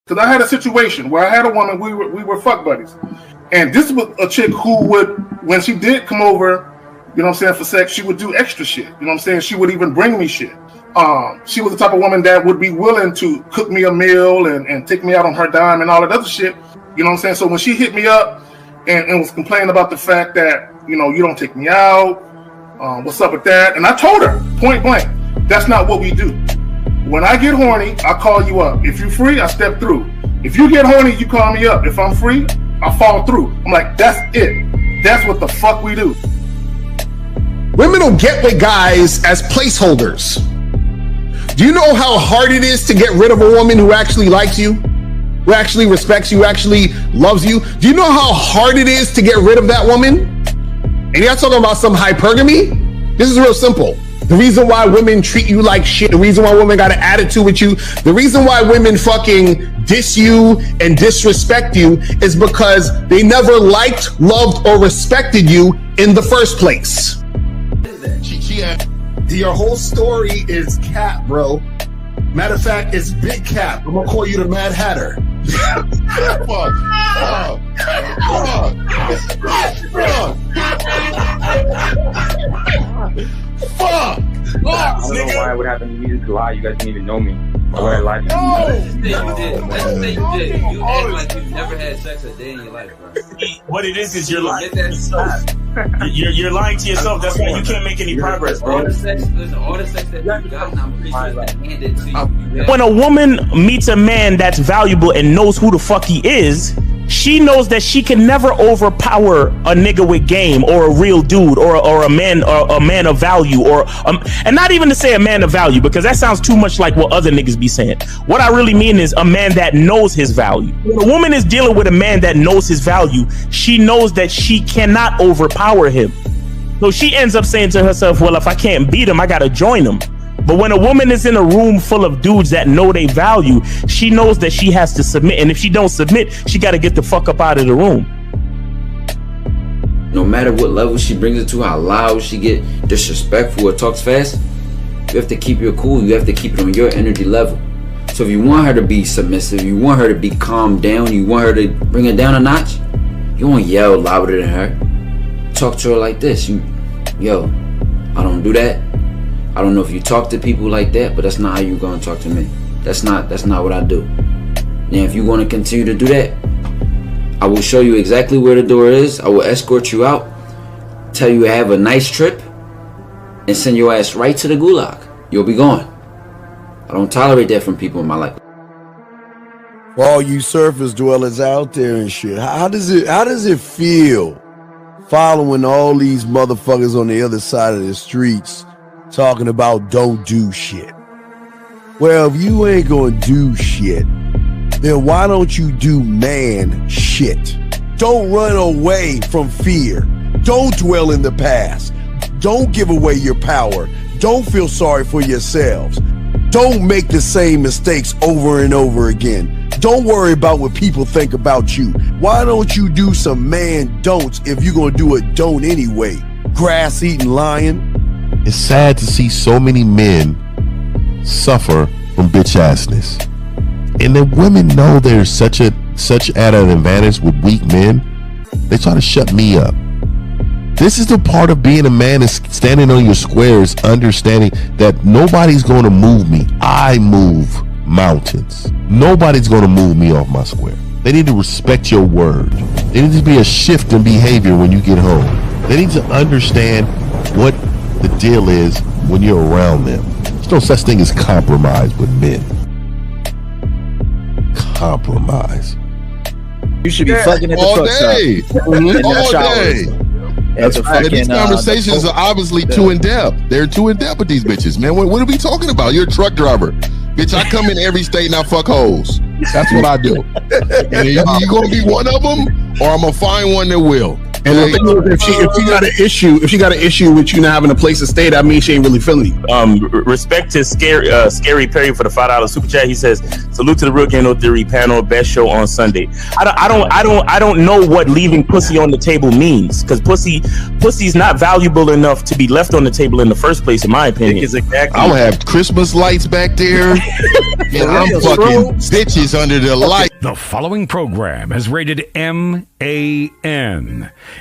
Because I had a situation where I had a woman, we were fuck buddies. And this was a chick who would, when she did come over, you know what I'm saying, for sex, she would do extra shit. You know what I'm saying? She would even bring me shit. She was the type of woman that would be willing to cook me a meal and take me out on her dime and all that other shit. You know what I'm saying? So when she hit me up and was complaining about the fact that, you know, you don't take me out, what's up with that? And I told her, point blank, that's not what we do. When I get horny, I call you up. If you're free, I step through. If you get horny, you call me up. If I'm free, I fall through. I'm like, that's it. That's what the fuck we do. Women don't get with guys as placeholders. Do you know how hard it is to get rid of a woman who actually likes you? Who actually respects you, actually loves you? Do you know how hard it is to get rid of that woman? And you're not talking about some hypergamy? This is real simple. The reason why women treat you like shit, the reason why women got an attitude with you, the reason why women fucking diss you and disrespect you is because they never liked, loved, or respected you in the first place. Your whole story is cap, bro. Matter of fact, it's big cap. I'm gonna call you the Mad Hatter. Fuck! I don't know why it would happen to me to lie. You guys didn't even know me. Why would I lie to you? Let's just say you did. You act like you've never had sex a day in your life, bro. What it is you're lying to yourself. You're lying to yourself. That's why you can't make any progress, bro. All the sex that you've gotten, I'm pretty sure it's handed to you. When a woman meets a man that's valuable and knows who the fuck he is, she knows that she can never overpower a nigga with game or a real dude or a man of value and not even to say a man of value, because that sounds too much like what other niggas be saying. What I really mean is a man that knows his value. When a woman is dealing with a man that knows his value, she knows that she cannot overpower him. So she ends up saying to herself, well, if I can't beat him, I gotta join him. But when a woman is in a room full of dudes that know they value, she knows that she has to submit. And if she don't submit, she got to get the fuck up out of the room. No matter what level she brings it to, how loud she get disrespectful or talks fast, you have to keep your cool. You have to keep it on your energy level. So if you want her to be submissive, you want her to be calmed down, you want her to bring it down a notch, you won't yell louder than her. Talk to her like this. Yo, I don't do that. I don't know if you talk to people like that, but that's not how you're gonna talk to me. That's not what I do. Now, if you want to continue to do that, I will show you exactly where the door is. I will escort you out, tell you have a nice trip, and send your ass right to the gulag. You'll be gone. I don't tolerate that from people in my life. For all you surface dwellers out there and shit, how does it feel following all these motherfuckers on the other side of the streets talking about don't do shit? Well, if you ain't gonna do shit, then why don't you do man shit? Don't run away from fear. Don't dwell in the past. Don't give away your power. Don't feel sorry for yourselves. Don't make the same mistakes over and over again. Don't worry about what people think about you. Why don't you do some man don'ts if you're gonna do a don't anyway? Grass eating lion. It's sad to see so many men suffer from bitch assness, and the women know there's such at an advantage with weak men. They try to shut me up. This is the part of being a man, is standing on your squares, understanding that nobody's going to move me. I move mountains. Nobody's going to move me off my square. They need to respect your word. There needs to be a shift in behavior when you get home. They need to understand what the deal is when you're around them. There's no such thing as compromise with men. Compromise. You should be fucking at the truck stop. All day. That's right. These conversations are obviously too in depth. They're too in depth with these bitches, man. What are we talking about? You're a truck driver. Bitch, I come in every state and I fuck hoes. That's what I do. And you gonna be one of them, or I'm gonna find one that will. And the thing is, if she got an issue with you not having a place to stay, that means she ain't really feeling you. Respect to Scary Perry for the $5 super chat. He says, "Salute to the Real Game No Theory panel. Best show on Sunday." I don't know what leaving pussy on the table means, because pussy's not valuable enough to be left on the table in the first place, in my opinion. Exactly. I'm gonna have Christmas lights back there, and I'm fucking bitches under the light. The following program is rated MAN.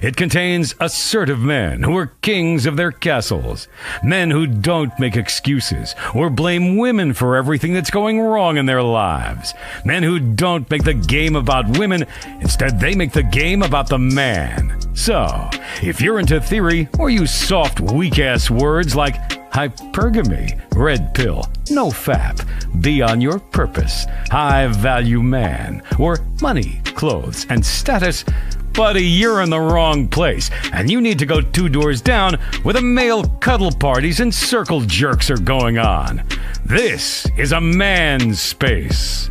It contains assertive men who are kings of their castles, men who don't make excuses or blame women for everything that's going wrong in their lives, men who don't make the game about women, instead they make the game about the man. So, if you're into theory or use soft, weak-ass words like hypergamy, red pill, no fap, be on your purpose, high value man, or money, clothes, and status, buddy, you're in the wrong place, and you need to go 2 doors down where the male cuddle parties and circle jerks are going on. This is a man's space.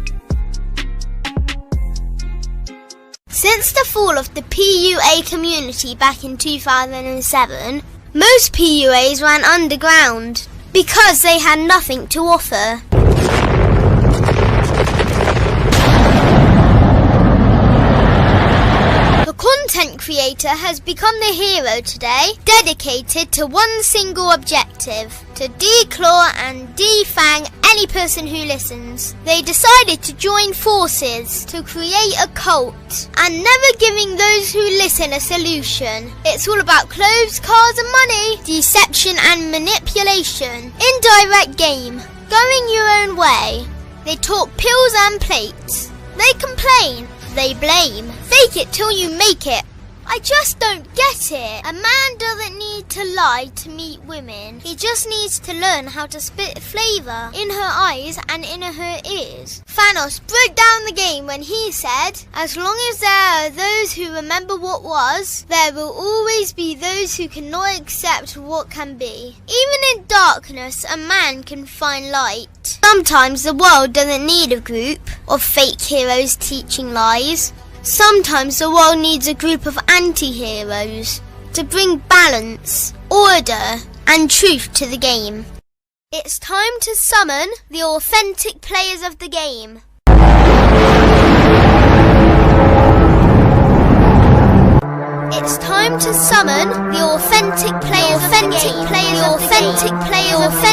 Since the fall of the PUA community back in 2007, most PUAs ran underground because they had nothing to offer. The content creator has become the hero today, dedicated to one single objective: to declaw and defang any person who listens. They decided to join forces to create a cult, and never giving those who listen a solution. It's all about clothes, cars and money, deception and manipulation, indirect game, going your own way. They talk pills and plates. They complain. They blame. Fake it till you make it. I just don't get it. A man doesn't need to lie to meet women. He just needs to learn how to spit flavour in her eyes and in her ears. Thanos broke down the game when he said, "As long as there are those who remember what was, there will always be those who cannot accept what can be." Even in darkness, a man can find light. Sometimes the world doesn't need a group of fake heroes teaching lies. Sometimes the world needs a group of anti-heroes to bring balance, order, and truth to the game. It's time to summon the authentic players of the game. It's time to summon the authentic players of the game. The authentic players of the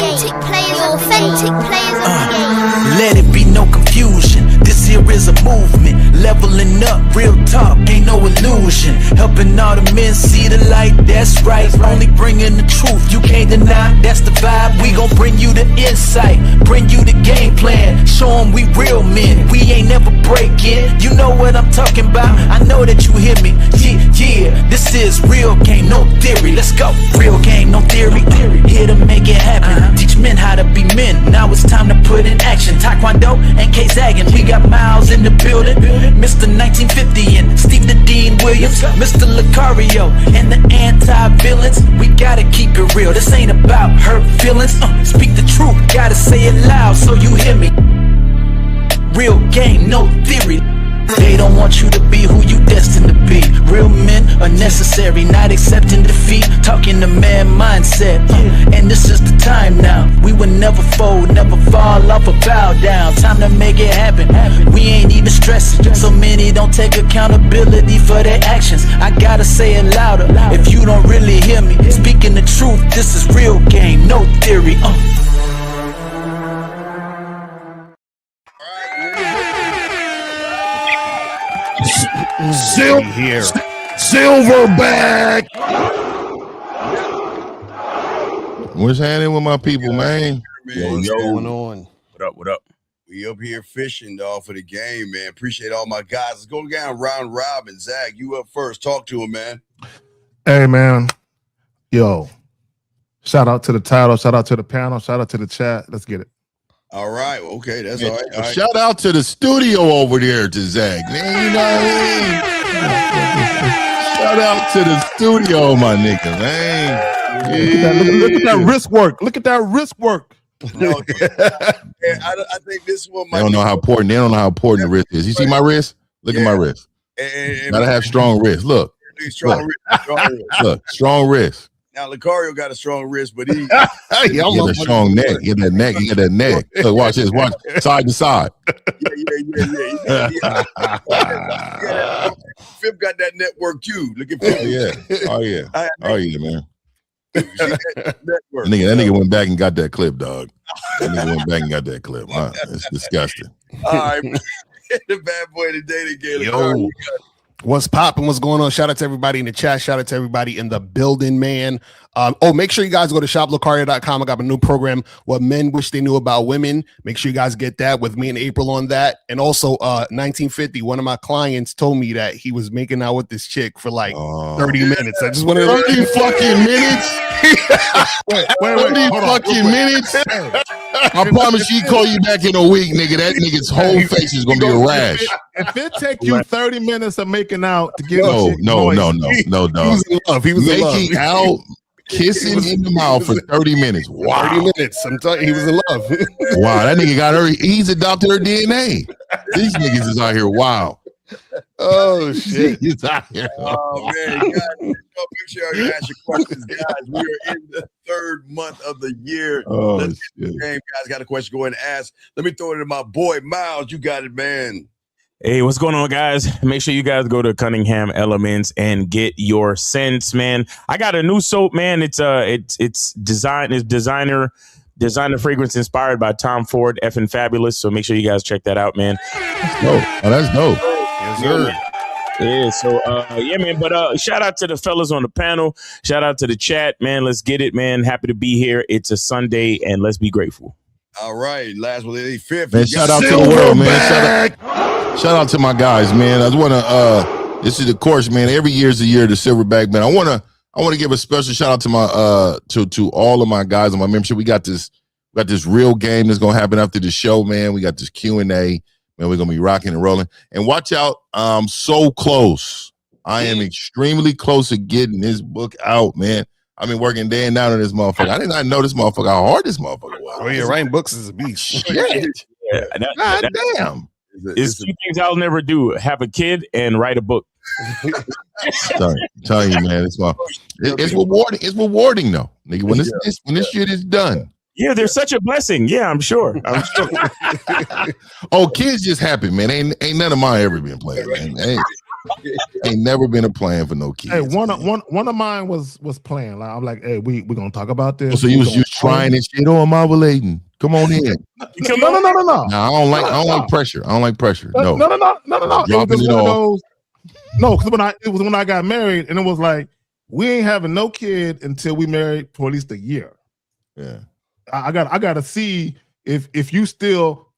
game. Let it be no confusion. This here is a movement. Leveling up, real talk, ain't no illusion. Helping all the men see the light, that's right. Only bringing the truth, you can't deny, that's the vibe. We gon' bring you the insight, bring you the game plan. Show them we real men, we ain't never breaking. You know what I'm talking about, I know that you hear me. Yeah, this is real game, no theory. Let's go, real game, no theory. Here to make it happen, teach men how to be men. Now it's time to put in action. Taekwondo and K-Zagging, we got Miles in the building. Mr. 1950 and Steve the Dean Williams, Mr. Lucario and the anti-villains. We gotta keep it real, this ain't about hurt feelings. Speak the truth, gotta say it loud so you hear me. Real game, no theory. They don't want you to be who you destined to be. Real men are necessary, not accepting defeat. Talking the man mindset, and this is the time now. We will never fold, never fall off or bow down. Time to make it happen. We ain't even stressing. So many don't take accountability for their actions. I gotta say it louder if you don't really hear me. Speaking the truth, this is real game, no theory. Silverback. What's happening with my people, man? What's going on? What up? We up here fishing, dog, for the game, man. Appreciate all my guys. Let's go down round robin. Zach, you up first. Talk to him, man. Hey, man. Yo, shout out to the title. Shout out to the panel. Shout out to the chat. Let's get it. All right. Okay, that's all right. All right. Shout out to the studio over there to Zach, man. You know what I mean? Shout out to the studio, my nigga, man. Look at that wrist work. Look at that wrist work. No, I think this one might They don't know how important the wrist is. You see my wrist? Look at my wrist. Gotta have strong wrist. Look. Strong wrist. Strong wrist. Now Lucario got a strong wrist, but he He got a strong neck. He got that neck. He got that neck. Look, watch this. Watch side to side. Yeah. Fib got that network too. Look at Fib. Oh yeah, man. That nigga went back and got that clip, dog. That nigga went back and got that clip. Huh? It's disgusting. All right, the bad boy today again. Yo. What's popping? What's going on? Shout out to everybody in the chat. Shout out to everybody in the building, man. Make sure you guys go to shoplucario.com. I got a new program, What Men Wish They Knew About Women. Make sure you guys get that with me and April on that. And also 1950, one of my clients told me that he was making out with this chick for like 30 minutes. I just wanted to 30 fucking minutes. wait, 30 fucking minutes. I promise you, call you back in a week, nigga. That nigga's whole face is gonna be a rash. If it take you 30 minutes of making out to get no, dog. He was in love. He was making out, kissing in the mouth for 30 minutes. Wow. 30 minutes. I'm telling you, he was in love. Wow, that nigga got her. He's adopted her DNA. These niggas is out here. Wow. Oh shit. He's out here. Oh man, guys, make sure you ask your questions, guys. We are in the third month of the year. Let's get the game, guys. Got a question? Go ahead and ask. Let me throw it to my boy Miles. You got it, man. Hey, what's going on, guys? Make sure you guys go to Cunningham Elements and get your scents, man. I got a new soap, man. It's designer fragrance inspired by Tom Ford, effing fabulous. So make sure you guys check that out, man. Oh, that's dope. Yes, sir. Yeah, so yeah, man. But shout out to the fellas on the panel. Shout out to the chat, man. Let's get it, man. Happy to be here. It's a Sunday, and let's be grateful. All right, last one, 85th. Man, shout out to the world, man. Shout out to my guys, man. I just want to. This is the course, man. Every year is the year of the Silverback, man. I want to give a special shout out to my to all of my guys on my membership. We got this real game that's gonna happen after the show, man. We got this Q&A, man. We're gonna be rocking and rolling. And watch out, I'm so close. I am extremely close to getting this book out, man. I've been working day and night on this motherfucker. I did not know this motherfucker, how hard this motherfucker was. Oh, yeah, writing books is a beast. Shit. God damn. It's two things I'll never do: have a kid and write a book. Telling you, man, it's rewarding. It's rewarding, though, nigga. When this shit is done. Yeah, there's such a blessing. Yeah, I'm sure. Oh, kids just happen, man. Ain't none of mine ever been playing, man. Ain't never been a plan for no kids. Hey, one of mine was playing. Like, I'm like, hey, we gonna talk about this. Oh, so you was trying and shit. Oh, I'm ovulating. Come on in. No. No, I don't like pressure. I don't like pressure. No. Dropping it off. No, because it was when I got married, and it was like we ain't having no kid until we married for at least a year. Yeah, I got to see if you still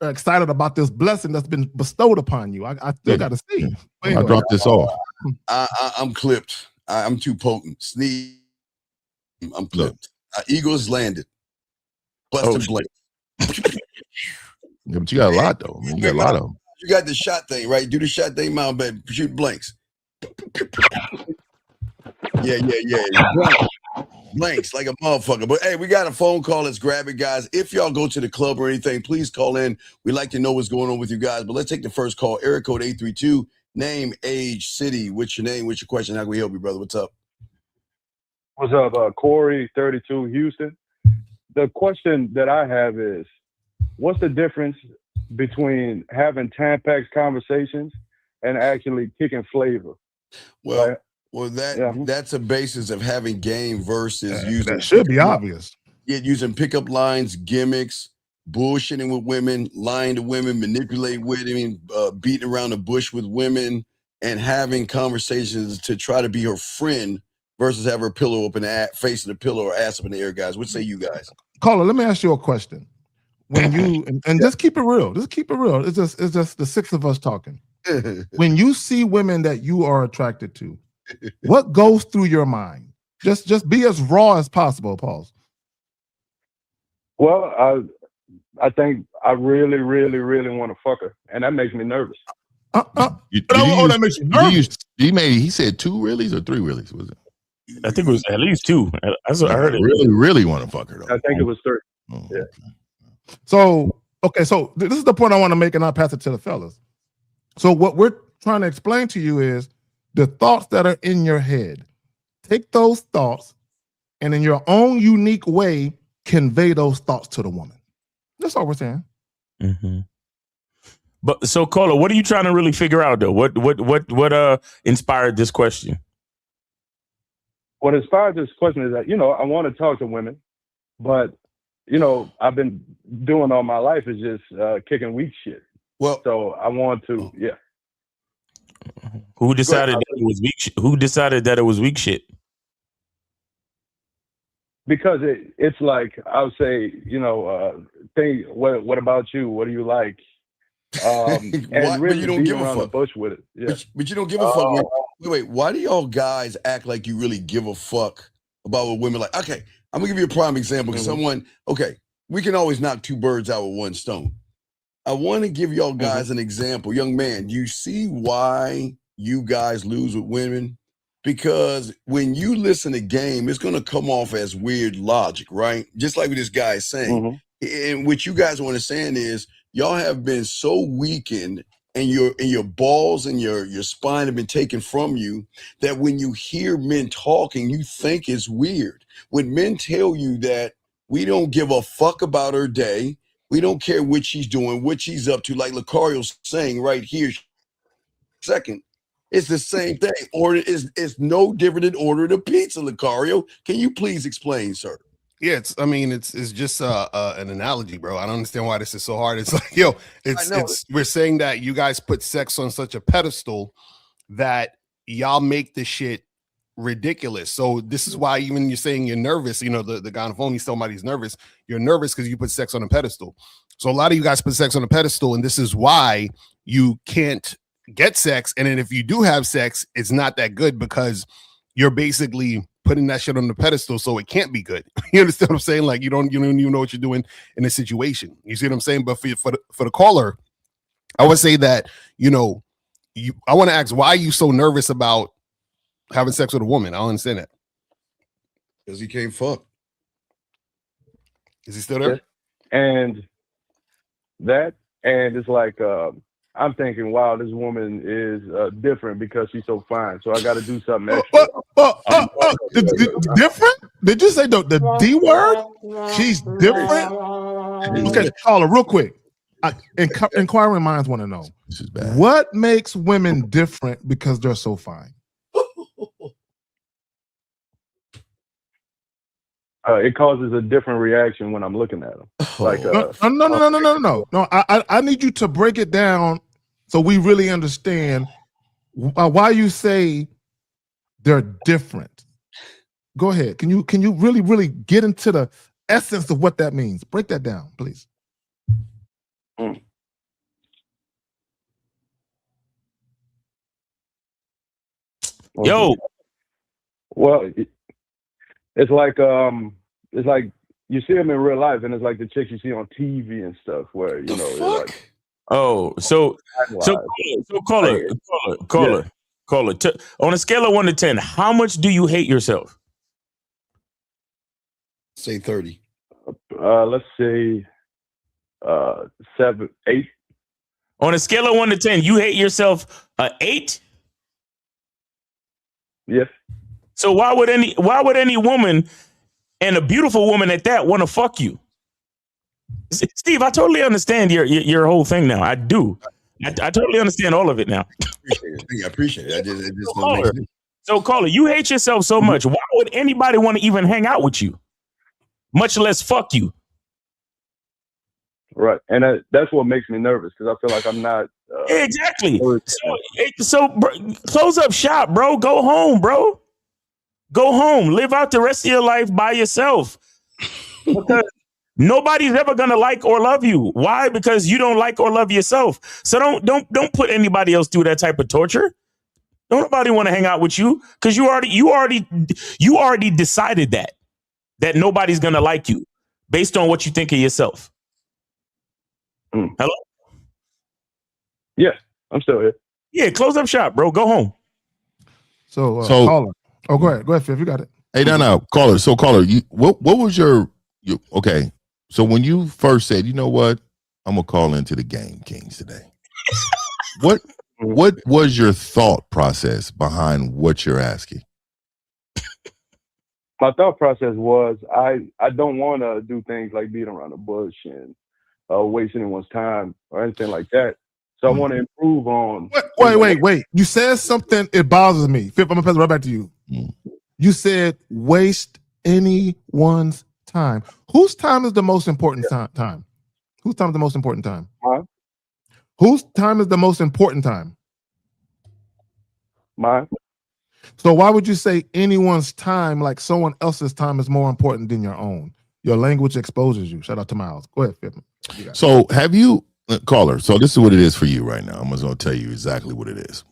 excited about this blessing that's been bestowed upon you. I still got to see. Yeah. Anyway, I dropped this off. I'm clipped. I'm too potent. Sneeze. I'm clipped. Eagles landed. Busted blank. Yeah, but you got a lot though. Man. You got a lot of them. You got the shot thing, right? Do the shot thing, man, baby. Shoot blanks. Yeah. Blanks like a motherfucker. But hey, we got a phone call. Let's grab it, guys. If y'all go to the club or anything, please call in. We'd like to know what's going on with you guys. But let's take the first call. Area code 832. Name, age, city. What's your name? What's your question? How can we help you, brother? What's up? What's up, Corey, 32, Houston. The question that I have is, what's the difference between having Tampax conversations and actually kicking flavor? Well, that's a basis of having game versus using. That should be obvious. Yeah, using pickup lines, gimmicks, bullshitting with women, lying to women, manipulating women, beating around the bush with women, and having conversations to try to be her friend versus have her pillow up in the face of the pillow or ass up in the air, guys. What say you guys? Caller, let me ask you a question. When you and just keep it real, It's just the six of us talking. When you see women that you are attracted to, what goes through your mind? Just be as raw as possible, Pauls. Well, I think I really, really, really want to fuck her, and that makes me nervous. That makes you nervous. He said 2 reallys or 3 reallys, was it? I think it was at least 2. That's what I heard. Really want to fuck her, though. I think it was 3. Oh, yeah. Okay. So this is the point I want to make, and I'll pass it to the fellas. So what we're trying to explain to you is the thoughts that are in your head. Take those thoughts and in your own unique way, convey those thoughts to the woman. That's all we're saying. Mm-hmm. But so, caller, what are you trying to really figure out, though? What inspired this question? What inspired this question is that, I want to talk to women, but, I've been doing all my life is just kicking weak shit. Well, so I want to, Who decided that it was weak? Who decided that it was weak shit? Because it's like I'll say, what about you? What do you like? And really you don't give a fuck. The bush with it. Yeah. But you don't give a fuck. Wait, why do y'all guys act like you really give a fuck about what women like? Okay, I'm gonna give you a prime example. Because we can always knock two birds out with one stone. I want to give y'all guys an example. Young man, you see why you guys lose with women? Because when you listen to game, it's going to come off as weird logic, right? Just like what this guy is saying. And what you guys want to understand is y'all have been so weakened and your balls and your spine have been taken from you that when you hear men talking, you think it's weird. When men tell you that we don't give a fuck about her day, we don't care what she's doing, what she's up to, like Lucario's saying right here, second, it's the same thing. Or it's no different than ordering a pizza, Lucario. Can you please explain, sir? Yeah, it's just an analogy, bro. I don't understand why this is so hard. It's like, we're saying that you guys put sex on such a pedestal that y'all make the shit ridiculous. So this is why even you're saying you're nervous, the guy on the phone, he's telling somebody he's nervous. You're nervous because you put sex on a pedestal. So a lot of you guys put sex on a pedestal, and this is why you can't get sex. And then if you do have sex, it's not that good because you're basically putting that shit on the pedestal, so it can't be good. You understand what I'm saying? Like you don't even know what you're doing in a situation. You see what I'm saying? But for the caller, I would say that I want to ask, why are you so nervous about having sex with a woman? I don't understand that. Because he can't fuck. Is he still there? And it's like I'm thinking, wow, this woman is different because she's so fine. So I got to do something extra. Different? Did you say the D word? She's different? Okay, caller, real quick. Inquiring minds want to know, what makes women different because they're so fine? It causes a different reaction when I'm looking at them. Like No. I need you to break it down so we really understand why you say they're different. Go ahead. Can you really, really get into the essence of what that means? Break that down, please. Yo. Well, it's like you see them in real life, and it's like the chicks you see on TV and stuff, where like, so caller, on a scale of 1 to 10, how much do you hate yourself? Say 30. Let's say 7, 8. On a scale of 1 to 10, you hate yourself 8? Yes. So why would any woman, and a beautiful woman at that, want to fuck you? Steve, I totally understand your whole thing now. I do. I totally understand all of it now. I appreciate it. So caller, you hate yourself so much. Why would anybody want to even hang out with you? Much less fuck you. Right. And that's what makes me nervous, because I feel like I'm not. Exactly. So close up shop, bro. Go home, bro. Go home. Live out the rest of your life by yourself. Because nobody's ever gonna like or love you. Why? Because you don't like or love yourself. So don't put anybody else through that type of torture. Don't nobody want to hang out with you because you already decided that nobody's gonna like you based on what you think of yourself. Hello? Yeah, I'm still here. Yeah, close up shop, bro. Go home. So caller. Oh, go ahead, Fif. You got it. Hey, no, caller. So caller, what was your okay? So when you first said, you know what, I'm gonna call into the Game Kings today. What What was your thought process behind what you're asking? My thought process was I don't want to do things like beat around the bush and waste anyone's time or anything like that. So I want to improve on. Wait. You said something. It bothers me. Fifth, I'm gonna pass it right back to you. You said waste anyone's time. Whose time is the most important time? Whose time is the most important time? Whose time is the most important time? Mine. So why would you say anyone's time like someone else's time is more important than your own? Your language exposes you. Shout out to Miles. Go ahead, Fifth. So have you, caller, so this is what it is for you right now. I'm just going to tell you exactly what it is.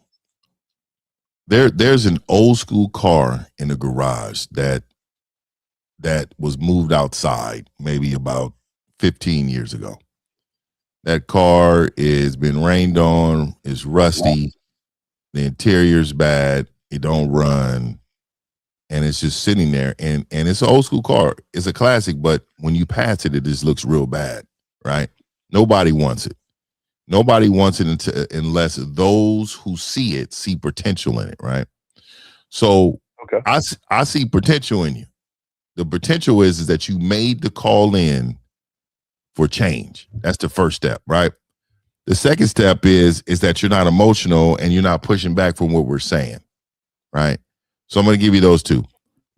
There's an old school car in the garage that was moved outside maybe about 15 years ago. That car is been rained on, it's rusty, the interior's bad, it don't run, and it's just sitting there. And it's an old school car. It's a classic, but when you pass it, it just looks real bad, right? Nobody wants it. Nobody wants it unless those who see it see potential in it, right? So I see potential in you. The potential is that you made the call in for change. That's the first step, right? The second step is that you're not emotional and you're not pushing back from what we're saying, right? So I'm going to give you those two.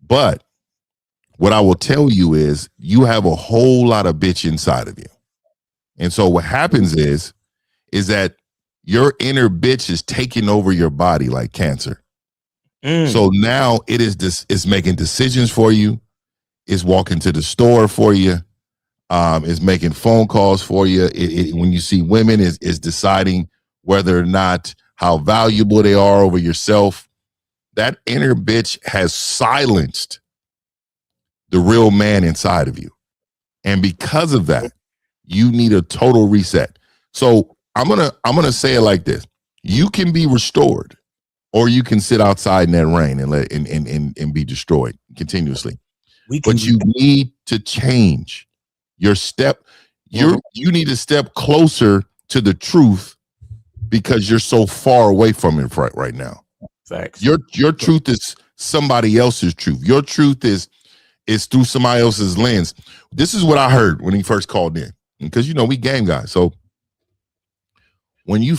But what I will tell you is you have a whole lot of bitch inside of you. And so what happens is that your inner bitch is taking over your body like cancer. So now it's making decisions for you. It's walking to the store for you. Is making phone calls for you. When you see women, is deciding whether or not how valuable they are over yourself. That inner bitch has silenced the real man inside of you. And because of that, you need a total reset. So I'm gonna say it like this. You can be restored, or you can sit outside in that rain and be destroyed continuously. But you need to change your step. You need to step closer to the truth because you're so far away from it right now. Facts. Your truth is somebody else's truth. Your truth is through somebody else's lens. This is what I heard when he first called in, because we game guys. So when we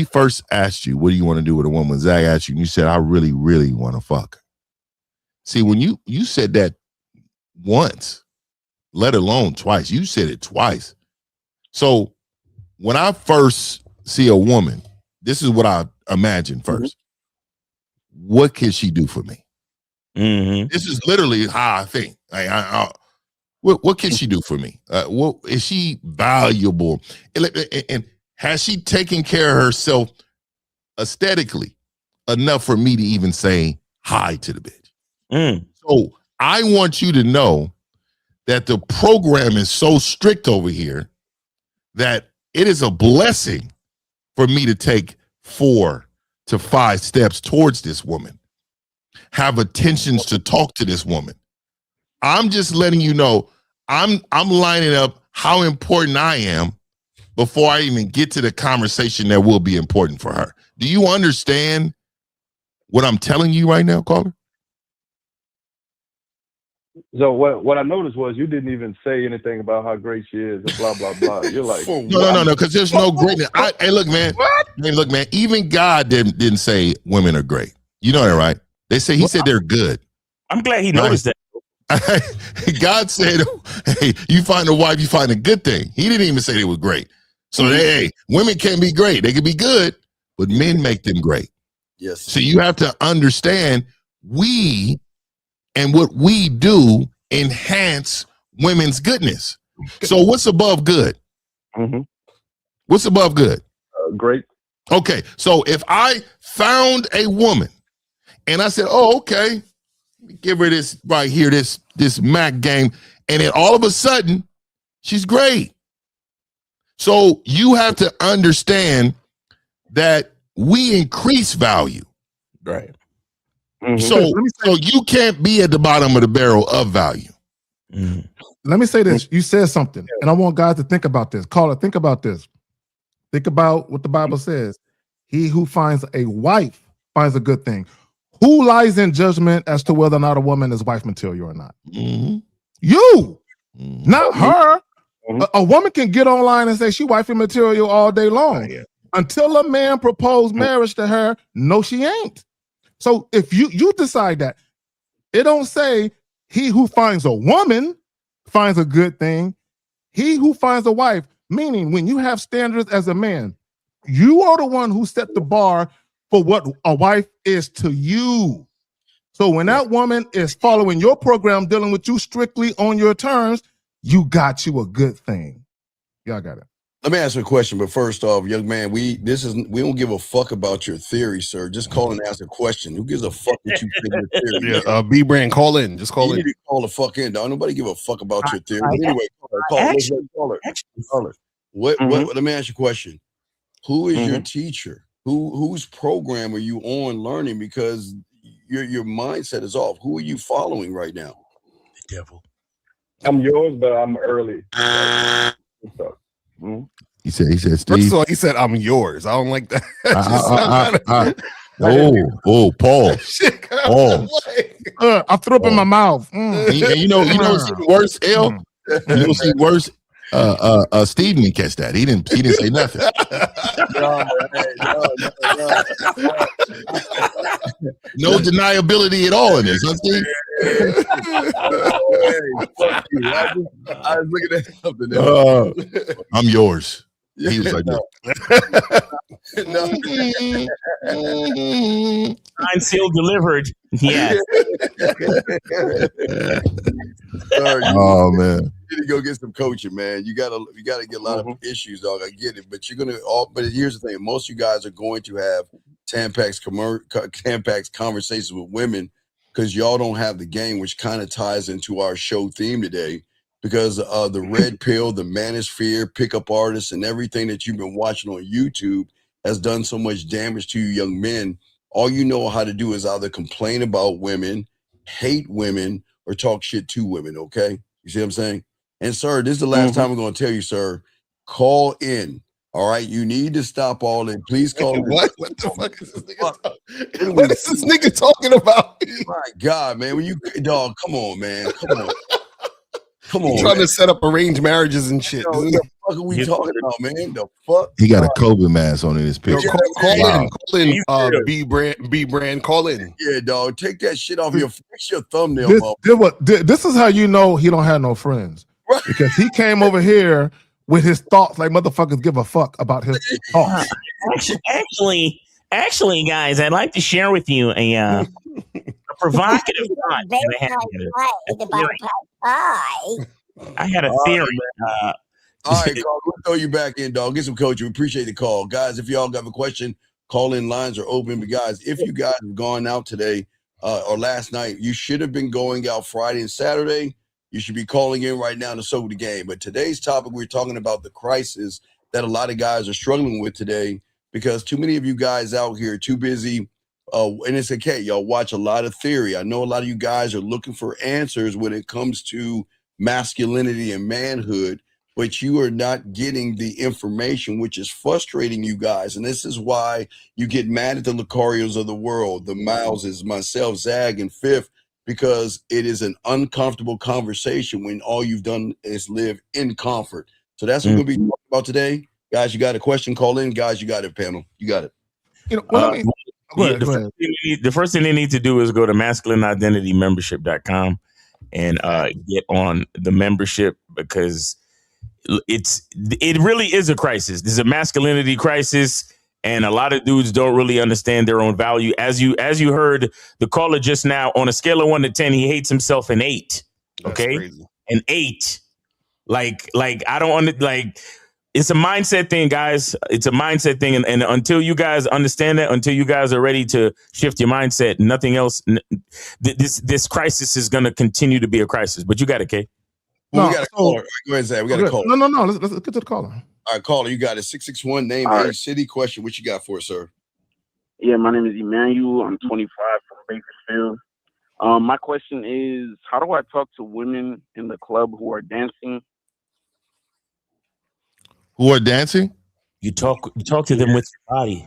first asked you, what do you want to do with a woman? Zach asked you, and you said, I really, really want to fuck her. See, when you said that once, let alone twice, you said it twice. So when I first see a woman, this is what I imagine first. What can she do for me? This is literally how I think. What can she do for me? What is she valuable? And has she taken care of herself aesthetically enough for me to even say hi to the bitch? So I want you to know that the program is so strict over here that it is a blessing for me to take 4 to 5 steps towards this woman, have attentions to talk to this woman. I'm just letting you know I'm lining up how important I am before I even get to the conversation that will be important for her. Do you understand what I'm telling you right now, caller? So what I noticed was you didn't even say anything about how great she is and blah, blah, blah. You're like, no, because there's no greatness. Hey, look, man. Hey, look, man. Even God didn't say women are great. You know that, right? He said they're good. I'm glad he noticed that. God said, hey, you find a wife, you find a good thing. He didn't even say they were great. So hey, women can be great. They can be good, but men make them great. Yes. So you have to understand and what we do enhance women's goodness. So what's above good? What's above good? Great. Okay, so if I found a woman and I said, oh, okay, give her this right here, this Mac game, and then all of a sudden, she's great. So you have to understand that we increase value. Right. So you can't be at the bottom of the barrel of value. Let me say this. You said something, and I want guys to think about this. Caller, think about this. Think about what the Bible says. He who finds a wife finds a good thing. Who lies in judgment as to whether or not a woman is wife material or not? You, not her. A woman can get online and say she wifey material all day long. Until a man proposed marriage to her, no, she ain't. So if you decide that, it don't say he who finds a woman finds a good thing. He who finds a wife, meaning when you have standards as a man, you are the one who set the bar for what a wife is to you. So when that woman is following your program, dealing with you strictly on your terms, you got you a good thing. Y'all got it. Let me ask you a question, but first off, young man, we don't give a fuck about your theory, sir. Just call and ask a question. Who gives a fuck what you think your theory? Yeah, B Brand, call in. Just call in. You need to call the fuck in, dog. Nobody give a fuck about your theory. But anyway, call it. What? Let me ask you a question. Who is your teacher? Whose program are you on learning? Because your mindset is off. Who are you following right now? The devil. I'm yours, but I'm early. He said, Steve. First of all, he said, I'm yours. I don't like that. Paul. I threw up in my mouth. And you know what's even worse, L? You know what's even worse? Steve didn't catch that. He didn't say nothing. No deniability at all in this, huh, Steve? I was looking at something. I'm yours. He was like, Signed, sealed, delivered. Yeah. Oh man. You need to go get some coaching, man. You gotta get a lot of issues, dog. I get it, but but here's the thing: most of you guys are going to have Tampax conversations with women because y'all don't have the game, which kind of ties into our show theme today. Because the red pill, the manosphere, pickup artists, and everything that you've been watching on YouTube has done so much damage to you young men. All you know how to do is either complain about women, hate women, or talk shit to women, okay? You see what I'm saying? And, sir, this is the last time I'm going to tell you, sir, call in, all right? You need to stop all in. Please call in. What the fuck is this nigga talking? What is this nigga talking about? My God, man. Dog, come on, man. Come on. Come on, trying to set up arranged marriages and shit. What the fuck are we talking about, man? The fuck? He got a COVID mask on in his picture. Call in, B brand, call in. Yeah, dog. Take that shit off your thumbnail. This is how you know he don't have no friends. Right. Because he came over here with his thoughts like motherfuckers give a fuck about his thoughts. Actually, guys, I'd like to share with you a provocative thought. I had a theory. All right, Carl, we'll throw you back in, dog. Get some coaching. We appreciate the call. Guys, if y'all got a question, call in lines are open. But guys, if you guys have gone out today or last night, you should have been going out Friday and Saturday. You should be calling in right now to soak the game. But today's topic, we're talking about the crisis that a lot of guys are struggling with today because too many of you guys out here are too busy. And it's okay. Y'all watch a lot of theory. I know a lot of you guys are looking for answers when it comes to masculinity and manhood, but you are not getting the information, which is frustrating you guys. And this is why you get mad at the Lucarios of the world, the Mileses, myself, Zag, and Fifth, because it is an uncomfortable conversation when all you've done is live in comfort. So that's what we're going to be talking about today. Guys, you got a question? Call in. Guys, you got it, panel. You got it. You know, well, go ahead. The first thing they need to do is go to masculineidentitymembership.com and get on the membership because it really is a crisis. There's a masculinity crisis, and a lot of dudes don't really understand their own value. As you heard the caller just now, on a scale of 1 to 10, he hates himself an 8. Okay, an 8. Like I don't it's a mindset thing, guys. It's a mindset thing. And until you guys understand that, until you guys are ready to shift your mindset, nothing else, this crisis is going to continue to be a crisis. But you got it, Kay. Well, we got a caller. Go ahead, Zach. We got a caller. No. Let's get to the caller. All right, caller. You got it. 661 name, age, city, question. What you got for us, sir? Yeah, my name is Emmanuel. I'm 25 from Bakersfield. My question is, how do I talk to women in the club who are dancing? Who are dancing? You talk to them with your body.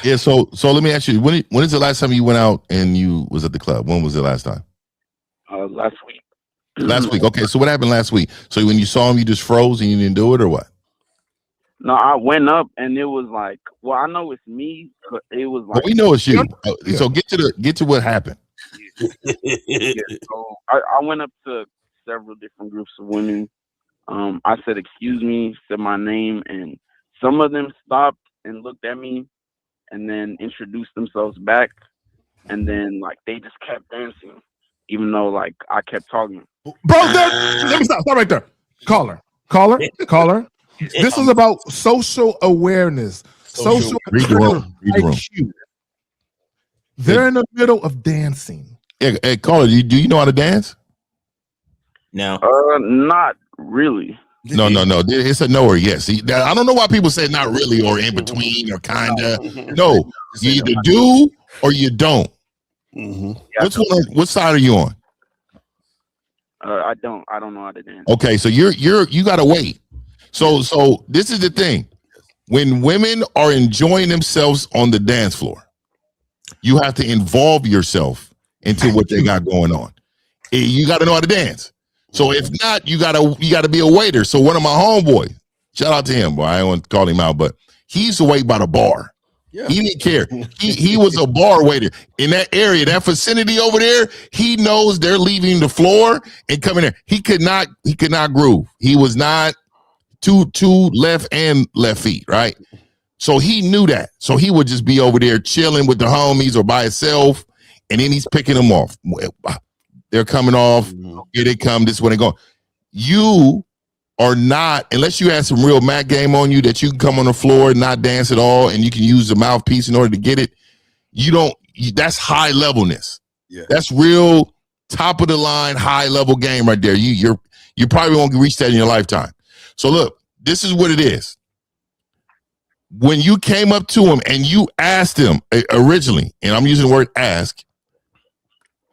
Yeah. So let me ask you, when is the last time you went out and you was at the club? When was the last time? Last week. Last week. Okay. So what happened last week? So when you saw him, you just froze and you didn't do it, or what? No, I went up and it was like, well, I know it's me, but it was like. Well, we know it's you. So get to what happened. Yeah, so I went up to several different groups of women. I said, "Excuse me," said my name, and some of them stopped and looked at me, and then introduced themselves back, and then like they just kept dancing, even though like I kept talking. Bro, let me stop right there. Caller. This is about social awareness, social Read the room. IQ. They're in the middle of dancing. Hey, caller, do you know how to dance? No. Not really. No. It's a no or yes. I don't know why people say not really or in between or kinda. No, you either do or you don't. Which one? What side are you on? I don't know how to dance. Okay, so you gotta wait. So this is the thing. When women are enjoying themselves on the dance floor, you have to involve yourself into what they got going on. You got to know how to dance. So if not, you gotta be a waiter. So one of my homeboys, shout out to him, boy. I don't want to call him out, but he used to wait by the bar. Yeah. He didn't care. He was a bar waiter in that area, that vicinity over there. He knows they're leaving the floor and coming there. He could not groove. He was not two left feet, right? So he knew that. So he would just be over there chilling with the homies or by himself, and then he's picking them off. They're coming off. Here they come. This is when they go. You are not, unless you have some real Mac game on you that you can come on the floor and not dance at all, and you can use the mouthpiece in order to get it. That's high levelness. Yeah. That's real top of the line, high level game right there. You probably won't reach that in your lifetime. So look, this is what it is. When you came up to him and you asked him originally, and I'm using the word ask,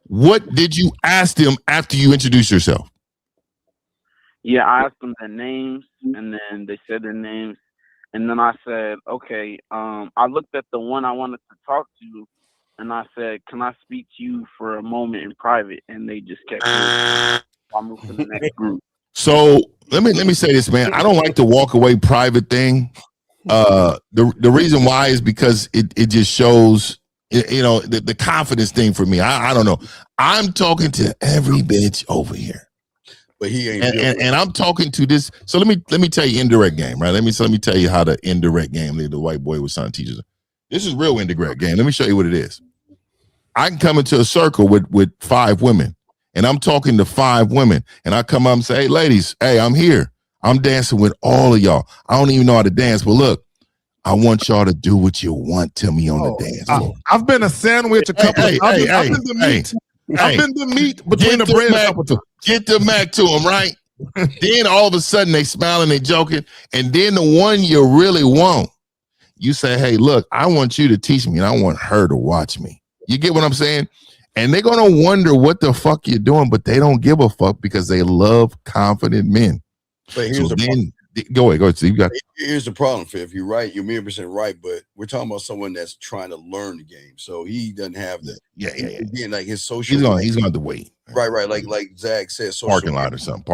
what did you ask them after you introduced yourself? Yeah, I asked them their names, and then they said their names, and then I said, okay. I looked at the one I wanted to talk to, and I said, can I speak to you for a moment in private? And they just kept moving. I moved to the next group. So let me say this, man. I don't like the walk away private thing. The reason why is because it just shows, the confidence thing for me. I don't know. I'm talking to every bitch over here, but he ain't. And I'm talking to this. So let me tell you indirect game, right? Let me tell you how the indirect game. The white boy was trying to teach us. This is real indirect game. Let me show you what it is. I can come into a circle with 5 women, and I'm talking to 5 women, and I come up and say, hey, ladies, hey, I'm here. I'm dancing with all of y'all. I don't even know how to dance, but look, I want y'all to do what you want to me on the dance floor. I've been a sandwich a couple of times. I've been the meat. I've been the meat between the bread a couple times. Get the Mac to them, right? Then all of a sudden they smiling, they joking, and then the one you really want, you say, hey, look, I want you to teach me, and I want her to watch me. You get what I'm saying? And they're going to wonder what the fuck you're doing, but they don't give a fuck because they love confident men. But here's the problem. Go ahead, Steve. Here's the problem, Fifth. You're right. You're 100% right, but we're talking about someone that's trying to learn the game. So he doesn't have the again, like his social. He's gonna have to wait. Right. Like Zach said, social parking lot or something.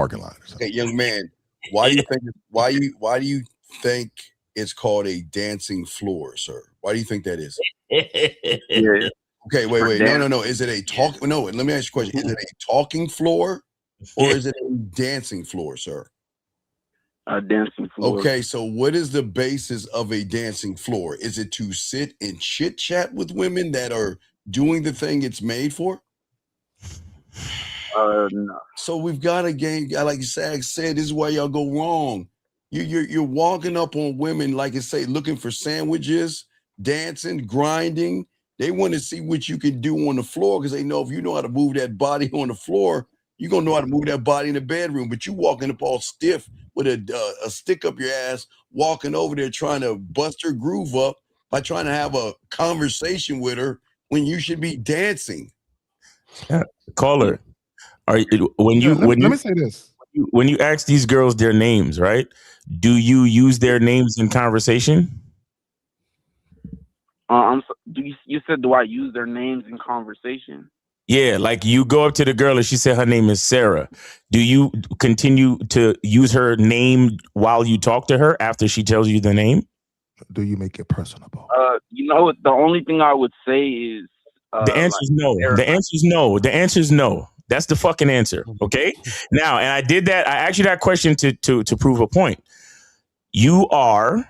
Okay, young man, why do you think it's called a dancing floor, sir? Why do you think that is? Yeah. Okay, wait. No. Is it a talk? No, let me ask you a question. Is it a talking floor or is it a dancing floor, sir? A dancing floor. Okay, so what is the basis of a dancing floor? Is it to sit and chit chat with women that are doing the thing it's made for? No. So we've got a game, like Sag said, this is why y'all go wrong. You're walking up on women, like I say, looking for sandwiches, dancing, grinding. They want to see what you can do on the floor because they know if you know how to move that body on the floor, you're going to know how to move that body in the bedroom. But you walking up all stiff with a stick up your ass, walking over there trying to bust her groove up by trying to have a conversation with her when you should be dancing. Caller, let me say this. When you ask these girls their names, right? Do you use their names in conversation? You said, do I use their names in conversation? Yeah, like you go up to the girl and she said her name is Sarah. Do you continue to use her name while you talk to her after she tells you the name? Do you make it personable? The only thing I would say is the answer is no. The answer is no. The answer is no. That's the fucking answer. Okay. Now, and I did that. I asked you that question to prove a point. You are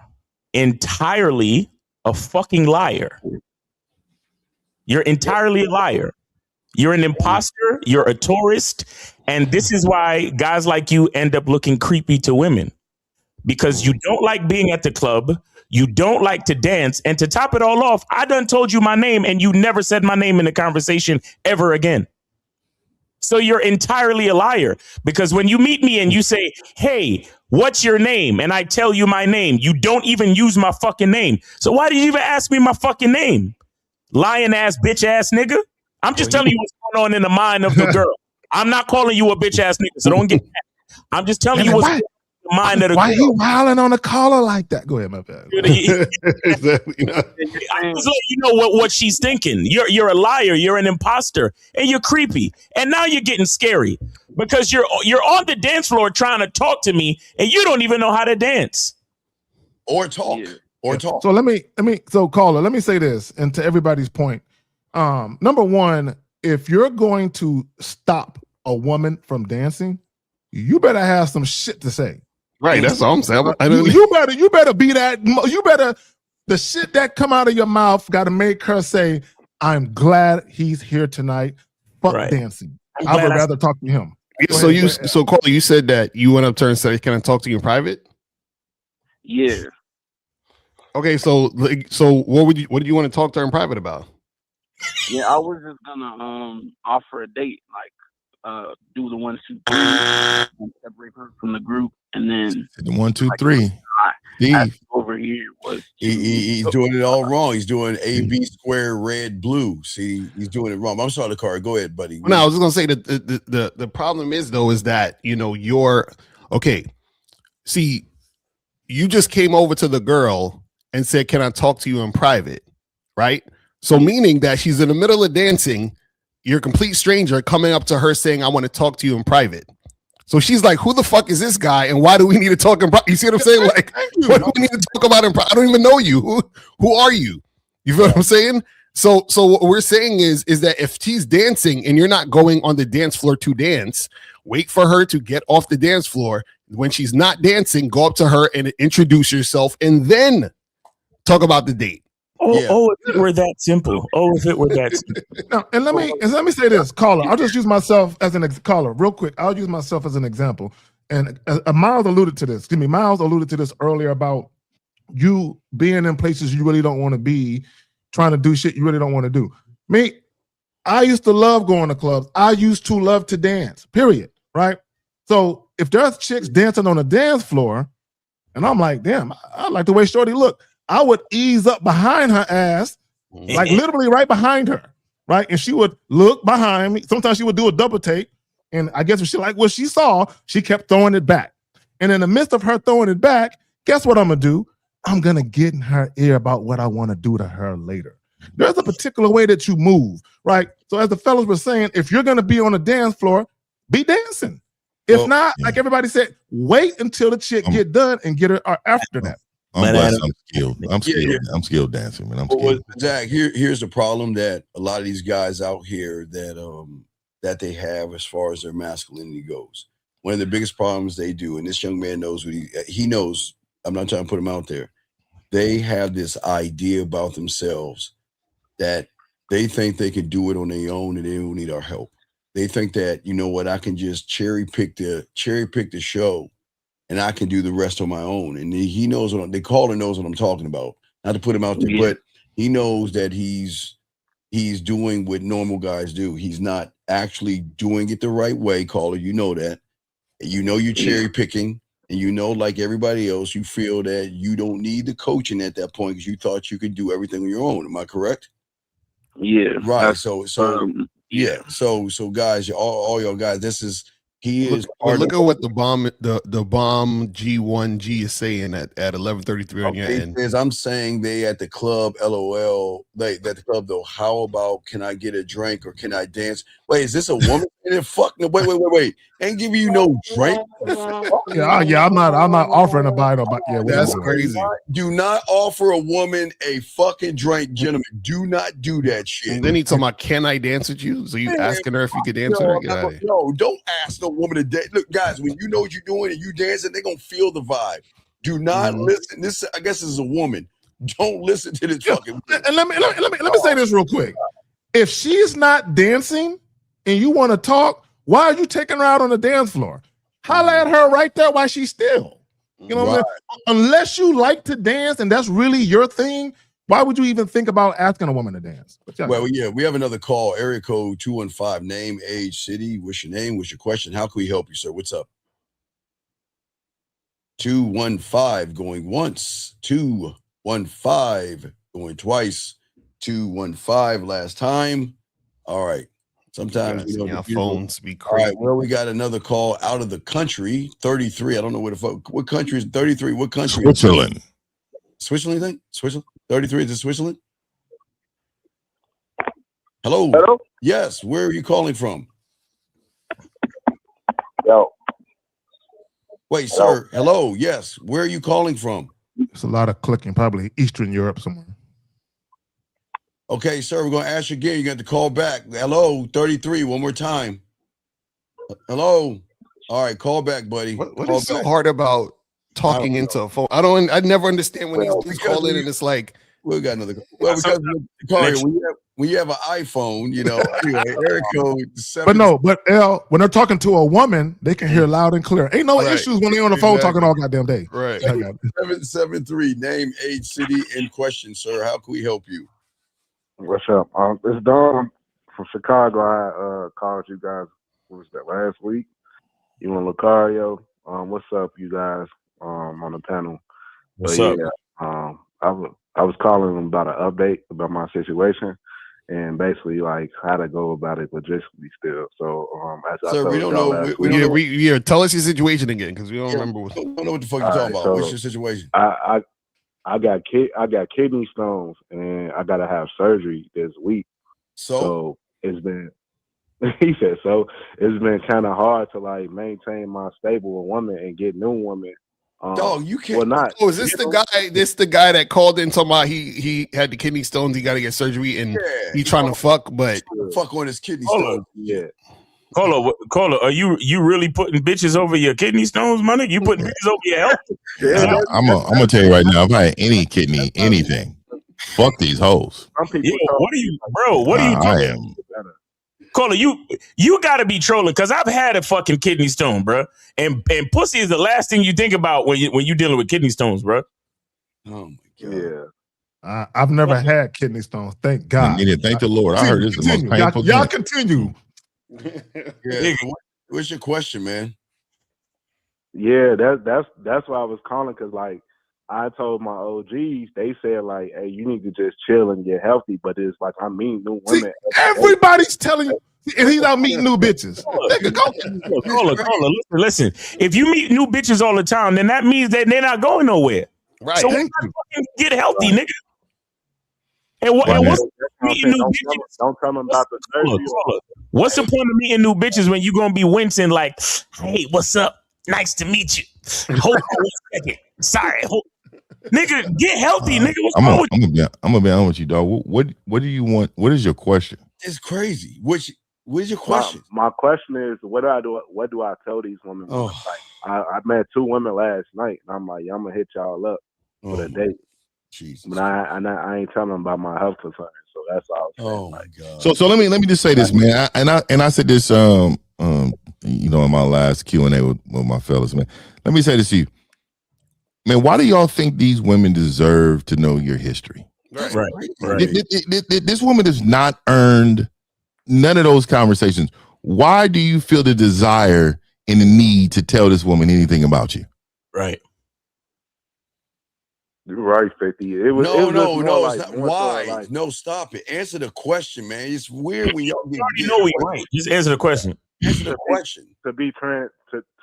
entirely a fucking liar. You're entirely a liar. You're an imposter. You're a tourist. And this is why guys like you end up looking creepy to women, because you don't like being at the club. You don't like to dance. And to top it all off, I done told you my name and you never said my name in the conversation ever again. So you're entirely a liar, because when you meet me and you say, hey, what's your name? And I tell you my name, you don't even use my fucking name. So why did you even ask me my fucking name? Lying ass, bitch ass nigga. I'm just telling you what's going on in the mind of the girl. I'm not calling you a bitch ass nigga, so don't get mad. I'm just telling you what's going on in the mind of the girl. Why he wilding on a caller like that? Go ahead, my bad. I'm just letting you know what she's thinking. You're a liar. You're an imposter, and you're creepy. And now you're getting scary because you're on the dance floor trying to talk to me, and you don't even know how to dance or talk. So caller, let me say this, and to everybody's point. Number one, if you're going to stop a woman from dancing, you better have some shit to say. Right, that's all I'm saying. You better be that. You better, the shit that come out of your mouth got to make her say, "I'm glad he's here tonight." Fuck dancing. I would rather talk to him. So Carla, you said that you went up to her and said, "Can I talk to you in private?" Yeah. Okay, so what did you want to talk to her in private about? Yeah, I was just gonna offer a date, like do the 1, 2, 3, and separate her from the group, and then the 1, 2, 3. Over here was he's doing it all wrong. He's doing AB square red blue. See, he's doing it wrong. I'm sorry, Car. Go ahead, buddy. No, I was just gonna say that the problem is that you're okay. See, you just came over to the girl and said, "Can I talk to you in private?" Right? So meaning that she's in the middle of dancing, you're a complete stranger coming up to her saying, "I want to talk to you in private." So she's like, "Who the fuck is this guy? And why do we need to talk in private?" You see what I'm saying? Like, what do we need to talk about in private? I don't even know you. Who are you? You feel what I'm saying? So what we're saying is that if she's dancing and you're not going on the dance floor to dance, wait for her to get off the dance floor. When she's not dancing, go up to her and introduce yourself, and then talk about the date. Oh, if it were that simple. Oh, if it were that simple. No, and let me say this, caller. I'll just use myself as an caller, real quick. I'll use myself as an example. And Miles alluded to this. Miles alluded to this earlier about you being in places you really don't want to be, trying to do shit you really don't want to do. Me, I used to love going to clubs. I used to love to dance, period, right? So if there's chicks dancing on a dance floor, and I'm like, damn, I like the way Shorty look, I would ease up behind her ass, like literally right behind her, right? And she would look behind me. Sometimes she would do a double take. And I guess if she liked what she saw, she kept throwing it back. And in the midst of her throwing it back, guess what I'm going to do? I'm going to get in her ear about what I want to do to her later. There's a particular way that you move, right? So as the fellas were saying, if you're going to be on a dance floor, be dancing. If not, like everybody said, wait until the chick get done and get her after that. I'm skilled. I'm skilled dancing, man. I'm skilled. Well, Zach, here's the problem that a lot of these guys out here that they have as far as their masculinity goes. One of the biggest problems they do, and this young man knows what he knows. I'm not trying to put him out there. They have this idea about themselves that they think they can do it on their own and they don't need our help. They think that, you know what, I can just cherry pick the show and I can do the rest on my own. And he knows the caller knows what I'm talking about. Not to put him out there, but he knows that he's doing what normal guys do. He's not actually doing it the right way, caller. You know that. You know you're cherry picking, and you know, like everybody else, you feel that you don't need the coaching at that point because you thought you could do everything on your own. Am I correct? Yeah. Right. So guys, all y'all guys, this is He is. Look at what the bomb G1G is saying at 11:33 on your end. Says, I'm saying they at the club, LOL. They at the club though. How about can I get a drink or can I dance? Wait, is this a woman? Fuck no. Wait. Ain't giving you no drink. Yeah. I'm not offering to buy nobody. Yeah, that's crazy. Do not offer a woman a fucking drink, gentlemen. Do not do that shit. And then he talking about, can I dance with you? So you asking her if you could dance with her? Get out of here. No, don't ask no woman to dance. Look, guys, when you know what you're doing and you dancing, they're gonna feel the vibe. Do not listen. This, I guess, is a woman. Don't listen to this fucking. And let me say this real quick. If she's not dancing and you want to talk, why are you taking her out on the dance floor? Holla at her right there while she's still. You know what I'm saying? Unless you like to dance and that's really your thing, why would you even think about asking a woman to dance? Well, yeah, we have another call. Area code 215. Name, age, city. What's your name? What's your question? How can we help you, sir? What's up? 215 going once. 215 going twice. 215 last time. All right. Sometimes phones be crazy. All right, well, we got another call out of the country. 33. I don't know where the fuck. What country is 33? What country? Switzerland. Switzerland, you think? Switzerland? 33 is it Switzerland? Hello. Hello. Yes. Where are you calling from? Yo. Wait, sir. Hello. Yes. Where are you calling from? It's a lot of clicking, probably Eastern Europe somewhere. Okay, sir. We're gonna ask you again. You got to call back. Hello, 33. One more time. Hello. All right, call back, buddy. What is so hard about talking into a phone? I never understand when these dudes call in and it's like, we got another. Well, because when you have an iPhone, you know. Anyway, area code 7. But L, when they're talking to a woman, they can hear loud and clear. Ain't no issues when they're on the phone talking all goddamn day. Right. 773. Name, age, city, in question, sir. How can we help you? What's up? It's Don from Chicago. I called you guys. What was that, last week? You and Lucario. What's up, you guys? On the panel. What's up? I was calling them about an update about my situation and basically like how to go about it logistically still. So as Sir, we don't know. We tell us your situation again because we don't remember. We don't know what the fuck you're talking about. So what's your situation? I got kidney stones and I gotta have surgery this week. So it's been he said so it's been kind of hard to like maintain my stable woman and get new women. Dog, you can't. Well, not. Oh, is this the guy? This the guy that called in talking about he had the kidney stones. He got to get surgery and he trying to fuck, but fuck on his kidney stones. Yeah. Caller, are you really putting bitches over your kidney stones, money? You putting bitches over your health? Yeah, I'm gonna tell you right now. If I had any kidney, anything, fuck these hoes. What are you, bro? What are you doing? I am. Caller, you gotta be trolling because I've had a fucking kidney stone, bro. And pussy is the last thing you think about when you dealing with kidney stones, bro. Oh my god. Yeah. I've never had kidney stones. Thank God. Thank the Lord. I heard this is the most painful. Y'all continue. Yeah. What's your question, man? Yeah, that's why I was calling because like I told my OGs, they said like, hey, you need to just chill and get healthy. But it's like I meet new women. Everybody's telling you, and he's out meeting new bitches. Caller, listen. If you meet new bitches all the time, then that means that they're not going nowhere. Right. So get healthy, nigga. And what's meeting new bitches? Don't tell them about the surgery. What's the point of meeting new bitches when you gonna be wincing like, hey, what's up? Nice to meet you. Hold on 1 second. Sorry. Nigga, get healthy, nigga. What's wrong with you? I'm gonna be honest with you, dog. What do you want? What is your question? It's crazy. What's your question? My question is, what do I do? What do I tell these women? Like, I met 2 women last night, and I'm like, I'm gonna hit y'all up for the date. Jesus. But I ain't telling them about my health concerns, so that's all. Oh my god. So let me just say this, man. I said this in my last Q&A with my fellas, man. Let me say this to you. Man, why do y'all think these women deserve to know your history? Right. This woman has not earned none of those conversations. Why do you feel the desire and the need to tell this woman anything about you? Right. You're right, 50. No, it's not. Why? Like, no, stop it. Answer the question, man. It's weird when y'all get. You already know we right. Just answer the question. Answer the question.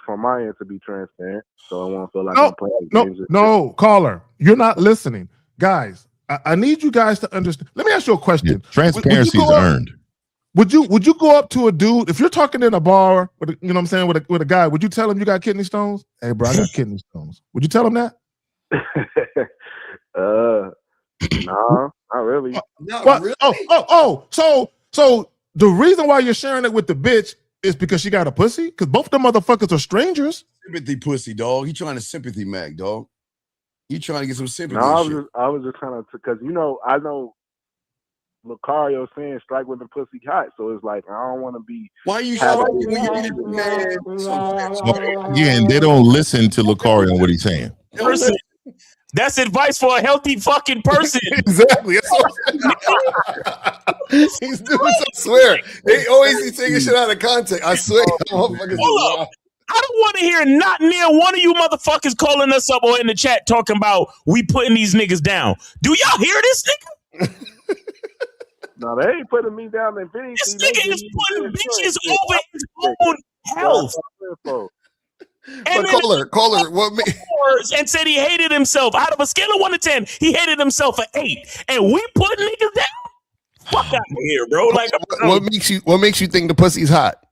From my end to be transparent, so I won't feel like I'm playing games. No, caller, you're not listening, guys. I need you guys to understand. Let me ask you a question. Yeah, transparency is earned. Would you go up to a dude if you're talking in a bar with you know what I'm saying with a guy? Would you tell him you got kidney stones? Hey, bro, I got kidney stones. Would you tell him that? No, not really. What? Really? So the reason why you're sharing it with the bitch is because she got a pussy? Because both them motherfuckers are strangers. Sympathy pussy, dog. He trying to sympathy Mac, dog. He trying to get some sympathy. No, I was just kind of because I know Lucario saying strike with the pussy hot, so it's like I don't want to be. Why you striking when you hit the man? Again, they don't listen to Lucario and what he's saying. That's advice for a healthy fucking person. Exactly. These dudes, I swear, they always be taking shit out of context. I swear. Hold up. I don't want to hear not near one of you motherfuckers calling us up or in the chat talking about we putting these niggas down. Do y'all hear this nigga? No, they ain't putting me down. This nigga is putting bitches over his own health. And caller, what and said he hated himself. Out of a scale of 1 to 10, he hated himself an 8. And we put niggas down? Fuck out of here, bro. Like, what makes you think the pussy's hot?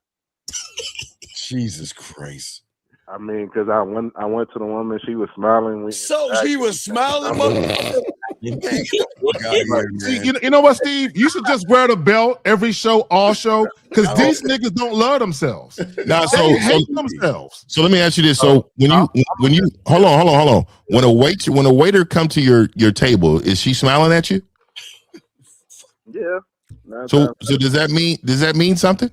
Jesus Christ. I mean, because I went to the woman, she was smiling. She was smiling, You know what, Steve? You should just wear the belt every show, all show, because these niggas don't love themselves. Nah, they hate themselves. So let me ask you this: so when you hold on, when a waiter come to your table, is she smiling at you? Yeah. So does that mean something?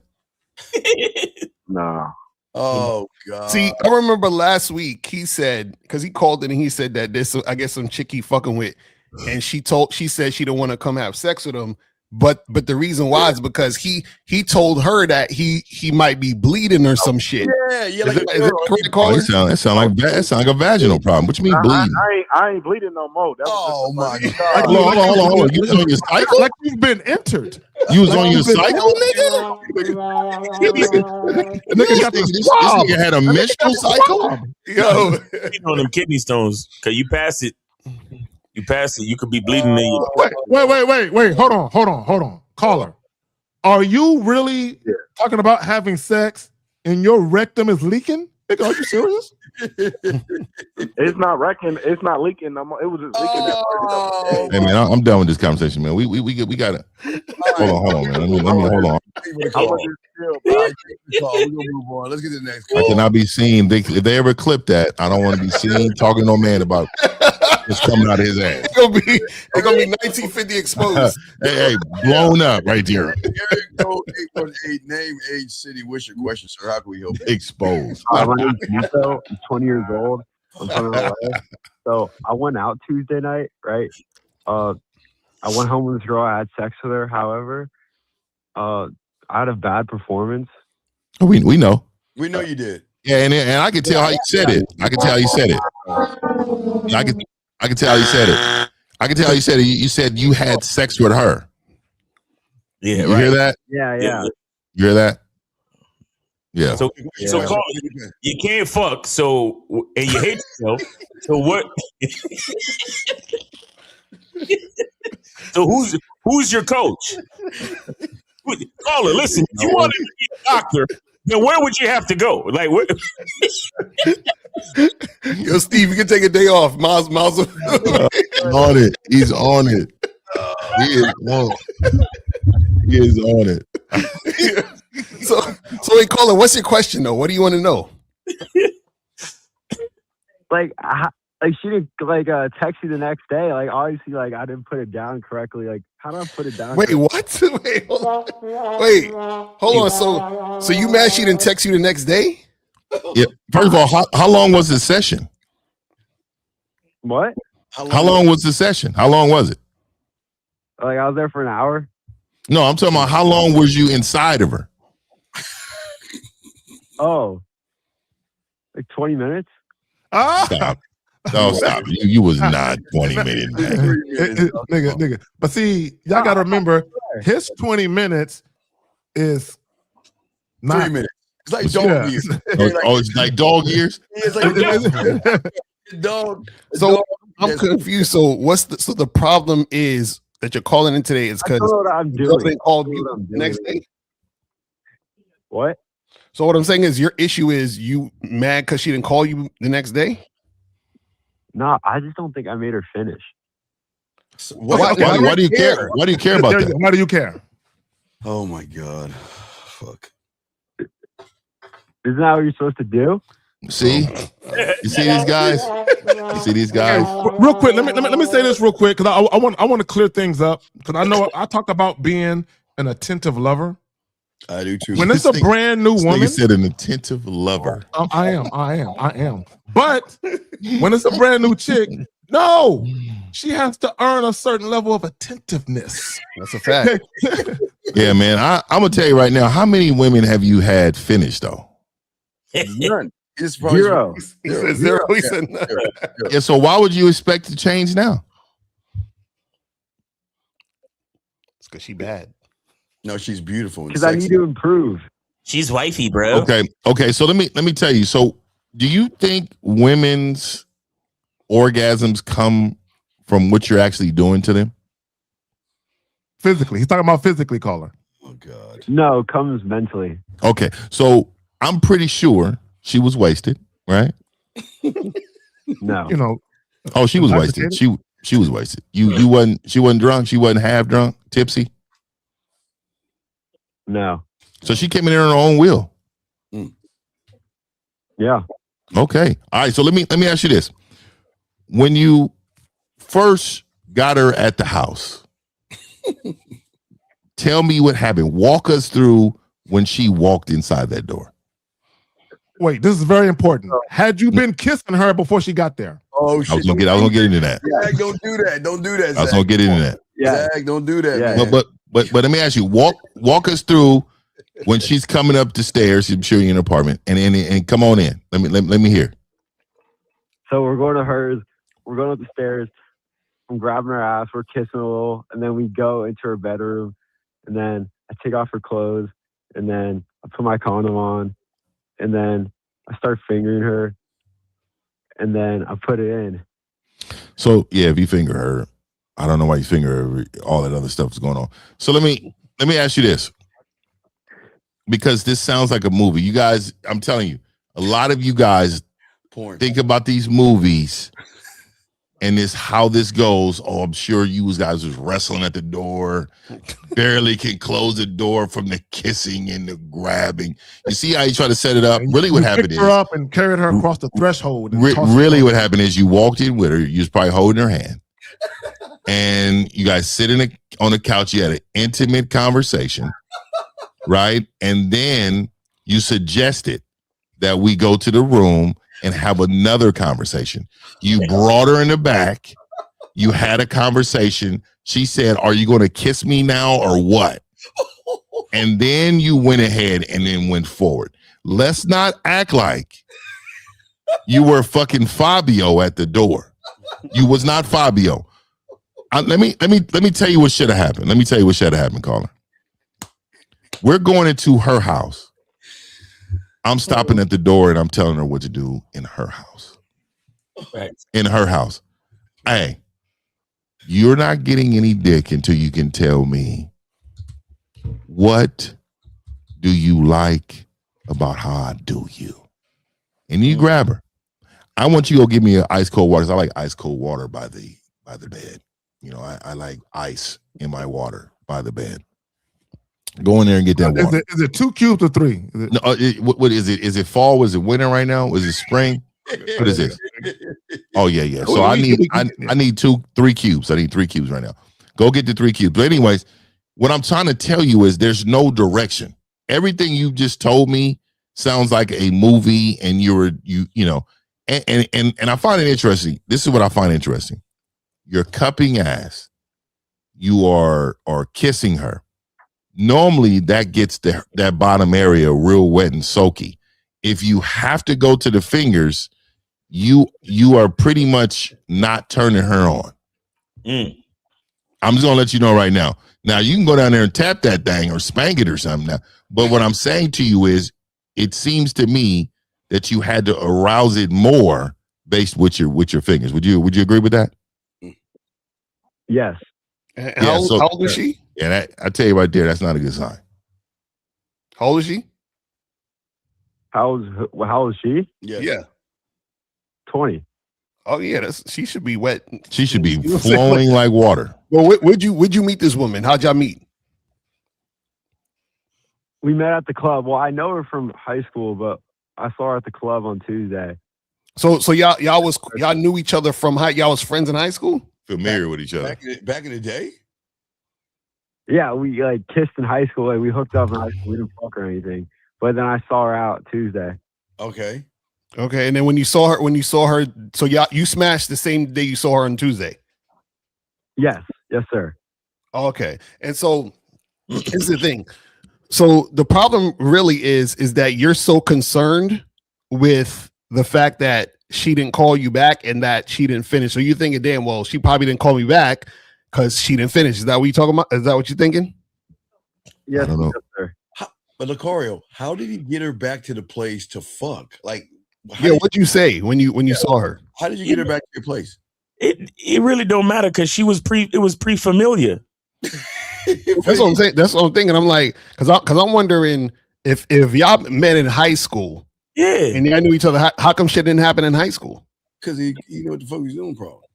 Nah. Oh God! See, I remember last week he said, because he called in and he said that there's I guess some chick he fucking with, and she said she don't want to come have sex with him, but the reason why is because he told her that he might be bleeding or some shit. Yeah. Is that correct, caller? That sound like a vaginal problem. What you mean bleeding? I ain't bleeding no more. My God! Hold on. You was on your cycle? Like you've been entered. You was on your cycle, nigga? This nigga had a menstrual cycle? Yo. You know them kidney stones, because you pass it, you could be bleeding in your... Wait. Hold on. Caller, are you really talking about having sex and your rectum is leaking? Nigga, are you serious? It's not leaking no more. It was just leaking. Hey man, I'm done with this conversation, man. We gotta hold on, man. Let me hold on. We're gonna move on. Let's get to the next call. I cannot be seen. If they ever clip that, I don't want to be seen talking to no man about it's coming out of his ass. It's gonna be 1950 exposed. hey, blown up right there. Eric Code 818, name, age, city. What's your question, sir? How can we help you? Exposed. My name's Nico. I'm 20 years old. I'm from LA. So I went out Tuesday night, right? I went home with this girl. I had sex with her. However, I had a bad performance. We know. We know you did. Yeah, and I can tell how you said it. I can tell how you said it. I can tell how you said it. I can tell how you said it. You said you had sex with her. Yeah, you hear that? Yeah. You hear that? Yeah. So Carl, you can't fuck. So and you hate yourself. So what? So who's your coach? Caller, listen. If you wanted to be a doctor, then where would you have to go? Like what? Yo, Steve, you can take a day off. Miles. On it. He's on it. He is on it. So hey, caller, what's your question though? What do you want to know? Like she didn't text you the next day. Like obviously, like I didn't put it down correctly. Like how do I put it down? Wait, what? Wait, hold on. So you mad she didn't text you the next day? Yeah. First of all, how long was the session? What? How long was the session? How long was it? Like I was there for an hour. No, I'm talking about how long was you inside of her? Oh, like 20 minutes. Stop. No, stop. You was not 20 minutes. Nigga. But see, y'all got to remember, his 20 minutes is not 3 minutes. It's like dog years. It's like dog years. It's like dog. So I'm confused. So the problem is that you're calling in today is because I'm the doing. girlfriend called you the next day. What? So what I'm saying is your issue is you mad because she didn't call you the next day? No, I just don't think I made her finish. Why do you care? Why do you care about that? Why do you care? Oh my God. Fuck. Isn't that what you're supposed to do? See? You see these guys? You see these guys? Real quick, let me say this real quick because I want to clear things up because I know I talk about being an attentive lover. I do too. When it's a brand new woman, you said an attentive lover. I am. But when it's a brand new chick, no, she has to earn a certain level of attentiveness. That's a fact. Yeah, man. I'm gonna tell you right now. How many women have you had finished though? None. It's Zero. He said zero. He said none. Yeah. So why would you expect to change now? It's because she bad. No, she's beautiful. Because I need to improve. She's wifey, bro. Okay. So let me tell you. So do you think women's orgasms come from what you're actually doing to them? Physically, he's talking about physically, caller. Oh God. No, it comes mentally. Okay, so I'm pretty sure she was wasted, right? No. You know. Oh, she was wasted. She was wasted. She wasn't drunk. She wasn't half drunk, tipsy. No. So she came in there on her own will. Yeah. Okay. All right. So let me ask you this: when you first got her at the house, tell me what happened. Walk us through when she walked inside that door. Wait, this is very important. Had you been kissing her before she got there? Oh shit! I was gonna get into that. Zach, don't do that. Don't do that. I was gonna get into that. Yeah. Zach, don't do that. Yeah. Man. But let me ask you, walk us through when she's coming up the stairs. I'm sure you're in an apartment, and come on in. Let me hear. So we're going to hers. We're going up the stairs. I'm grabbing her ass. We're kissing a little, and then we go into her bedroom, and then I take off her clothes, and then I put my condom on, and then I start fingering her, and then I put it in. So yeah, if you finger her, I don't know why you finger her. All that other stuff is going on. So let me ask you this, because this sounds like a movie. You guys, I'm telling you, a lot of you guys think about these movies and this how this goes. Oh, I'm sure you guys was wrestling at the door, barely can close the door from the kissing and the grabbing. You see how you try to set it up? Really, what happened is picked her up and carried her across the threshold. And really, what happened is you walked in with her. You was probably holding her hand, and you guys sit on the couch. You had an intimate conversation, right? And then you suggested that we go to the room and have another conversation. You brought her in the back. You had a conversation. She said, "Are you going to kiss me now or what?" And then you went ahead and then went forward. Let's not act like you were fucking Fabio at the door. You was not Fabio. Let me tell you what should have happened. Let me tell you what should have happened, caller. We're going into her house. I'm stopping at the door and I'm telling her what to do in her house. Right. In her house. Hey, you're not getting any dick until you can tell me what do you like about how I do you. And you grab her. I want you to go give me an ice cold water. I like ice cold water by the bed. You know, I like ice in my water by the bed. Go in there and get that water. Is it 2 cubes or 3? No, what is it? Is it fall? Was it winter right now? Is it spring? What is this? Oh yeah. So I need 3 cubes. I need 3 cubes right now. Go get the 3 cubes. But anyways, what I'm trying to tell you is there's no direction. Everything you just told me sounds like a movie, and you know, and I find it interesting. This is what I find interesting. You're cupping ass. You are kissing her. Normally that gets that bottom area real wet and soaky. If you have to go to the fingers, you are pretty much not turning her on. I'm just gonna let you know right now. Now you can go down there and tap that thing or spank it or something now. But what I'm saying to you is it seems to me that you had to arouse it more based with your fingers. Would you agree with that? Yes. How old is she? Yeah, I tell you right there, that's not a good sign. How old is she? How old is she? Yeah. 20. Oh yeah, she should be wet. She should be flowing like water. Well, where'd you meet this woman? How'd y'all meet? We met at the club. Well, I know her from high school, but I saw her at the club on Tuesday. So y'all knew each other from y'all was friends in high school? Familiar with each other. Back in the day? Yeah, we like kissed in high school. Like we hooked up in high school. We didn't fuck or anything. But then I saw her out Tuesday. Okay. Okay, and then when you saw her, so you smashed the same day you saw her on Tuesday. Yes, sir. Okay, and so here's the thing. So the problem really is that you're so concerned with the fact that she didn't call you back and that she didn't finish. So you're thinking, damn, well, she probably didn't call me back because she didn't finish. Is that what you're talking about? Is that what you're thinking? Yes, I don't know. yes, sir. But Lucario, how did he get her back to the place to fuck? Like, what'd you say when you saw her? How did you get her back to your place? It really don't matter because it was pre-familiar. That's what I'm saying. That's what I'm thinking. I'm like, because I'm wondering if y'all met in high school, and y'all knew each other. How come shit didn't happen in high school? Because he knew what the fuck he was doing, probably.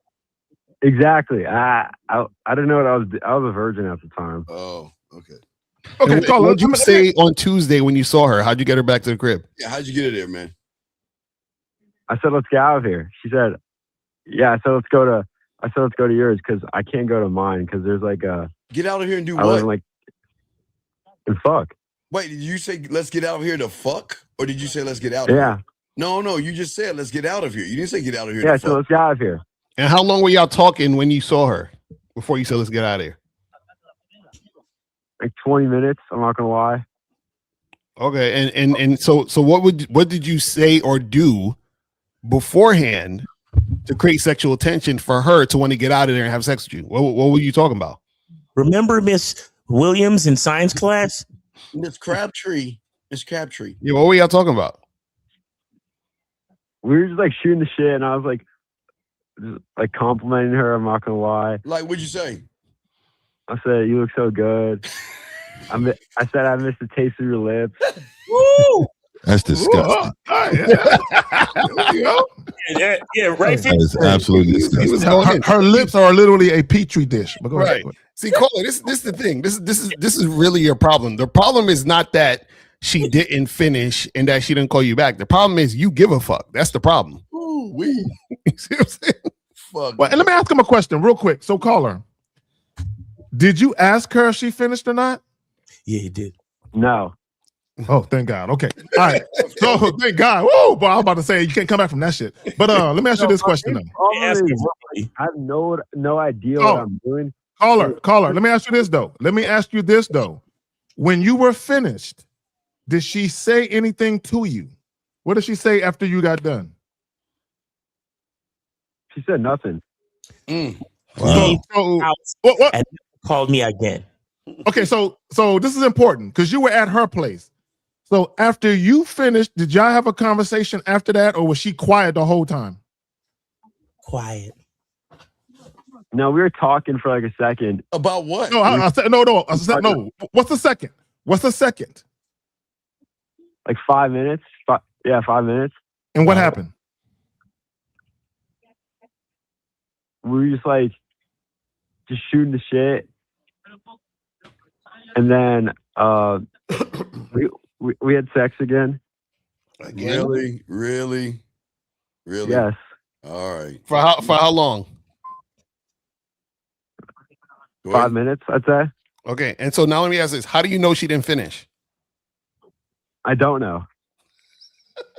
Exactly. I didn't know what I was a virgin at the time. Oh, okay. Okay, what'd you say on Tuesday when you saw her? How'd you get her back to the crib? Yeah, how'd you get her there, man? I said, let's get out of here. She said, yeah. I said, let's go to yours because I can't go to mine because there's like a. Get out of here and do I what? live in, like, and fuck. Wait, did you say let's get out of here to fuck, or did you say let's get out of here? No, you just said let's get out of here. You didn't say get out of here. Yeah, to so fuck. let's get out of here. And how long were y'all talking when you saw her before you said let's get out of here? Like 20 minutes. I'm not gonna lie. Okay, and so what did you say or do beforehand to create sexual tension for her to want to get out of there and have sex with you? What were you talking about? Remember Miss Williams in science class? It's Crabtree. Yeah, what were y'all talking about? We were just like shooting the shit, and I was like, just, like complimenting her. I'm not gonna lie. Like, what'd you say? I said, "You look so good." I said, "I miss the taste of your lips." Woo! That's disgusting. Yeah, right. That is absolutely disgusting. Her lips are literally a petri dish. But go Right. ahead. See, Cola, this is the thing. This is really your problem. The problem is not that she didn't finish and that she didn't call you back. The problem is you give a fuck. That's the problem. Ooh, You see what I'm saying? fuck. Well, and let me ask him a question real quick. So, caller, did you ask her if she finished or not? Yeah, he did. No. Oh, thank God. Okay. All right. So, thank God. Whoa, boy, I was about to say you can't come back from that shit. But let me ask you this question though. I have no idea what I'm doing. Caller, let me ask you this though. When you were finished, did she say anything to you? What did she say after you got done? She said nothing. Wow. What? And called me again. Okay, so this is important because you were at her place. So after you finished, did y'all have a conversation after that, or was she quiet the whole time? Quiet. No, we were talking for like a second. About what? No, I said no. I said no. What's the second? Like 5 minutes. 5 minutes. And what happened? We were just shooting the shit, and then we had sex again. Really? Yes. All right. For how long? 5 minutes, I'd say. Okay, and so now let me ask this: how do you know she didn't finish? I don't know.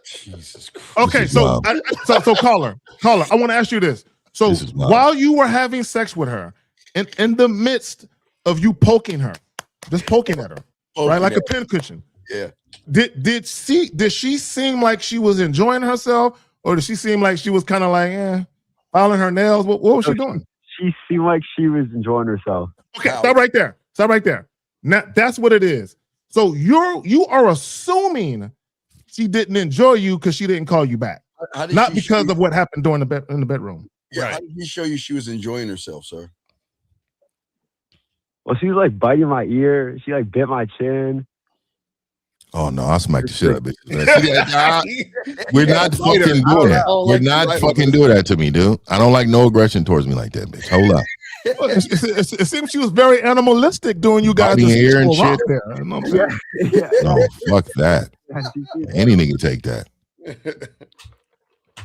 Jesus Christ. Okay, so caller, I want to ask you this. So while you were having sex with her, in the midst of you poking her, just poking at her, right, like a pincushion. Yeah. Did she seem like she was enjoying herself, or did she seem like she was kind of like, filing her nails? What was she doing? She seemed like she was enjoying herself. Okay, stop right there. Now that's what it is. So you are assuming she didn't enjoy you because she didn't call you back, not because of what happened during in the bedroom. Yeah, how did she show you she was enjoying herself, sir? Well, she was like biting my ear. She like bit my chin. Oh no, I'll smack the shit out of bitches. We're not fucking doing that. We're not fucking doing that to me, dude. I don't like no aggression towards me like that, bitch. Hold up. Well, it seems she was very animalistic doing you guys Biting ear and shit. there. You know what I'm saying? No, fuck that. Any nigga take that.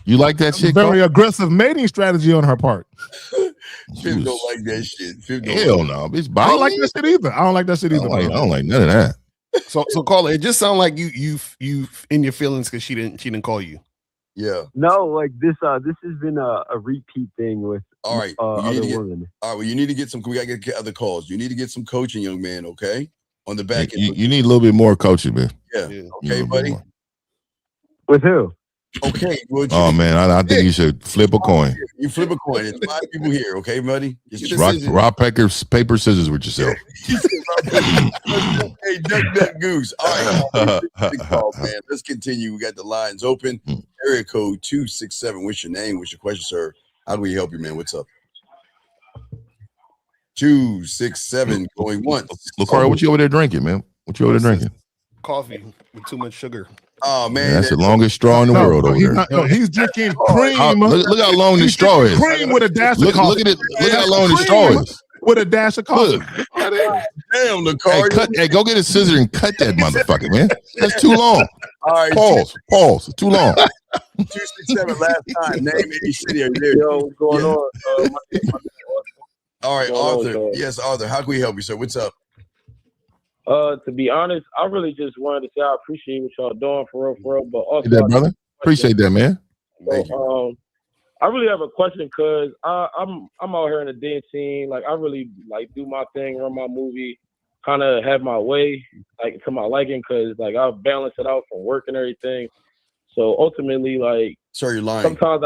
You like that shit? Very aggressive mating strategy on her part. Fib don't like that shit. Hell no, bitch. I don't like that shit either. I don't like none of that. So Carla, it just sounds like you in your feelings because she didn't call you. Yeah. No, like this has been a repeat thing with All right. other women. All right. Well, you need to get some. We got to get other calls. You need to get some coaching, young man. Okay. On the back end. You need a little bit more coaching, man. Yeah. Okay, buddy. With who? Okay. Oh man, I think you should flip a coin. You flip a coin. It's 5 people here. Okay, buddy. Rock, paper, scissors with yourself. Hey, duck, goose. All right. Big call, man. Let's continue. We got the lines open. Area code 267. What's your name? What's your question, sir? How do we help you, man? What's up? 267 going once. Lucario, what you over there drinking, man? What you over there drinking? Coffee with too much sugar. Oh man, yeah, that's the longest straw in the world over there. He's drinking cream. Look how long the straw is. Cream with a dash of coffee. Look at it. Look how long the straw is. With a dash of coffee. Damn, the hey, go get a scissor and cut that motherfucker, man. That's too long. All right, pause. Too long. 267 last time. Name any city. Are you there? Yo, what's going on? All right, Arthur. Yes, Arthur. How can we help you, sir? What's up? To be honest, I really just wanted to say I appreciate what y'all doing for real. But also, that, brother. Appreciate that, man. Thank you. I really have a question because I'm out here in the dance scene. Like I really like do my thing, run my movie, kind of have my way, like to my liking, because like I balance it out from work and everything. So ultimately, like, sorry, you're lying. Sometimes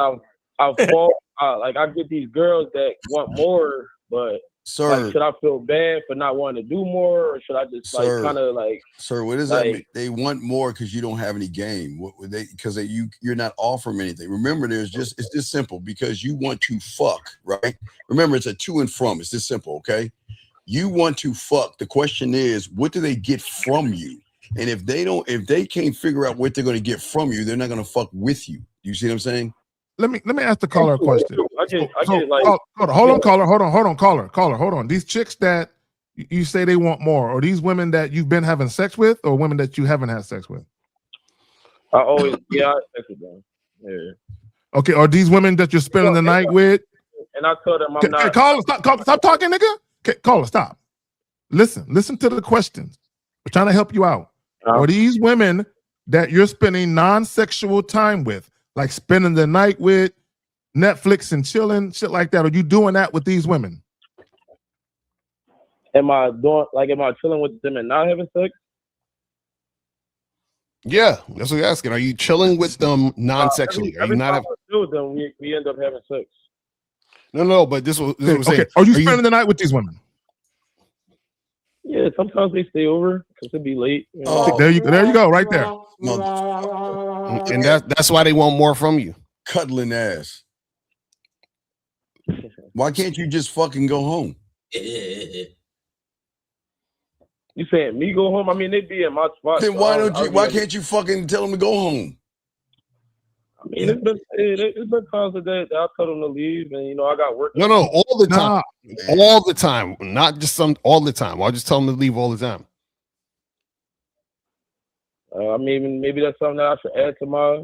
I fall. Like I get these girls that want more, but. Sir, like, should I feel bad for not wanting to do more, or should I just like kind of like? Sir, what does that mean? They want more because you don't have any game. What would they? Because you're not offering anything. Remember, it's this simple. Because you want to fuck, right? Remember, it's a to and from. It's this simple, okay? You want to fuck. The question is, what do they get from you? And if they can't figure out what they're going to get from you, they're not going to fuck with you. You see what I'm saying? Let me ask the caller a question. I get like hold on, caller. These chicks that you say they want more, or these women that you've been having sex with, or women that you haven't had sex with? I always I have sex with them. Yeah. Okay, are these women that you're spending the night with? And I told them I'm not. Hey, caller, stop talking, nigga. Okay, caller, stop. Listen to the questions. We're trying to help you out. Are these women that you're spending non-sexual time with? Like spending the night with, Netflix and chilling, shit like that. Are you doing that with these women? Am I chilling with them and not having sex? Yeah, that's what you're asking. Are you chilling with them non-sexually? Are you not having? With them, we end up having sex. No, but this was okay. Are you spending the night with these women? Yeah, sometimes they stay over because it'd be late. You know? There you go, right there. And that's why they want more from you. Cuddling ass. Why can't you just fucking go home? You saying me go home? I mean, they'd be in my spot. Then why can't you fucking tell them to go home? I mean, it's been times that I tell them to leave, and I got work. No, all the time, all the time, not just all the time. I'll just tell them to leave all the time. I mean, maybe that's something that I should add to my,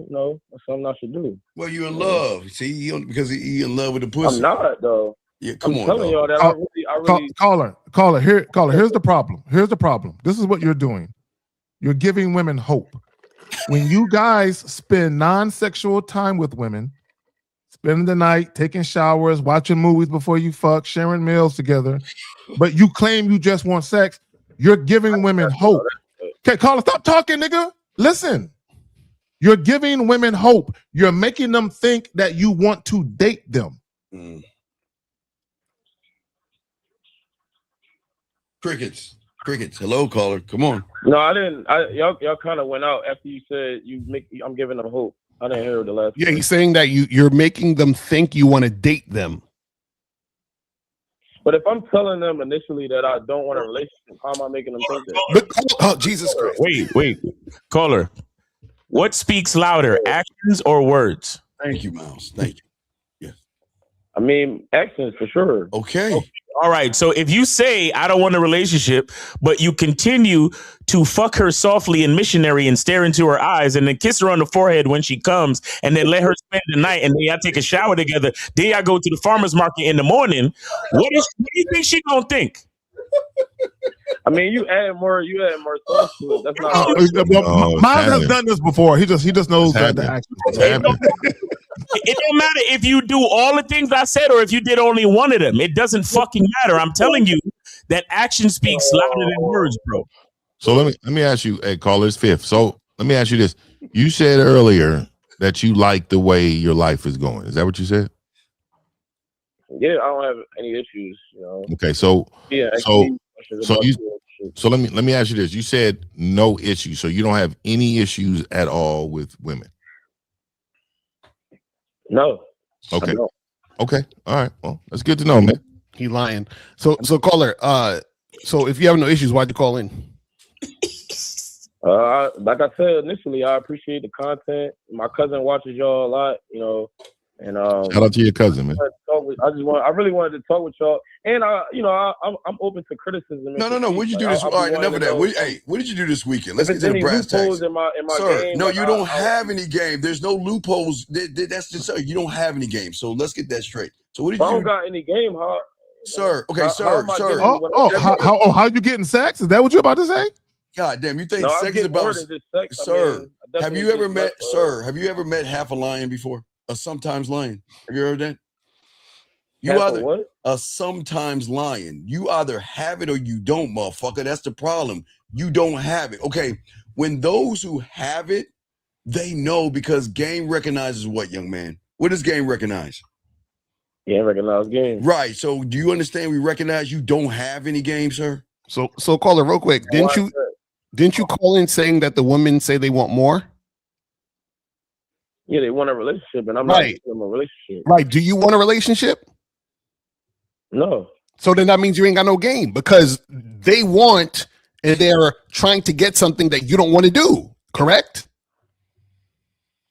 that's something I should do. Well, you're in love. See, because you're in love with the pussy. I'm not though. Yeah, come on. I'm telling y'all that I really. Caller. Here's the problem. This is what you're doing. You're giving women hope. When you guys spend non-sexual time with women, spending the night, taking showers, watching movies before you fuck, sharing meals together, but you claim you just want sex, you're giving women hope. Okay, caller, stop talking, nigga. Listen. You're giving women hope. You're making them think that you want to date them. Crickets. Crickets. Hello, caller. Come on. No, I didn't. Y'all kind of went out after you said I'm giving them hope. I didn't hear the last. Yeah, he's saying that you're making them think you want to date them. But if I'm telling them initially that I don't want a relationship, how am I making them think that? But, oh, Jesus Christ. Wait. Caller. What speaks louder, actions or words? Thank you, Miles. Thank you. I mean, actions for sure. Okay. All right. So if you say I don't want a relationship, but you continue to fuck her softly and missionary and stare into her eyes and then kiss her on the forehead when she comes and then let her spend the night and then y'all take a shower together, then y'all go to the farmer's market in the morning, what do you think she gonna think? I mean, you add more sauce to it. That's not. Miles has done this before. He just knows that the action. It don't matter if you do all the things I said or if you did only one of them. It doesn't fucking matter. I'm telling you that action speaks louder than words, bro. So let me ask you, hey, caller's fifth. So let me ask you this. You said earlier that you like the way your life is going. Is that what you said? Yeah, I don't have any issues, you know. Okay, so so let me ask you this. You said no issues, so you don't have any issues at all with women. No. Okay. Okay. All right. Well, that's good to know, man. He lying. So caller, so if you have no issues, why'd you call in? Like I said initially, I appreciate the content. My cousin watches y'all a lot, you know, and shout out to your cousin, man. I really wanted to talk with y'all, and I'm open to criticism. No. What did you do this? All right, enough of that. What did you do this weekend? Let's get to the brass tacks. In my Sir, game, no, you don't have any game. There's no loopholes. That's just you don't have any game. So let's get that straight. So what did you? I don't got any game, huh? Sir, okay, sir. How you getting sex? Is that what you're about to say? God damn, you think sex is about sex? Sir, have you ever met? Sir, have you ever met half a lion before? A sometimes lion. Have you heard that? A sometimes lion. You either have it or you don't, motherfucker. That's the problem. You don't have it. Okay. When those who have it, they know because game recognizes what, young man? What does game recognize? Yeah, recognize game. Right. So do you understand we recognize you don't have any game, sir? So caller, real quick. Didn't you call in saying that the women say they want more? Yeah, they want a relationship, and I'm not giving them a relationship. Right. Do you want a relationship? No. So then that means you ain't got no game because they want and they're trying to get something that you don't want to do. Correct?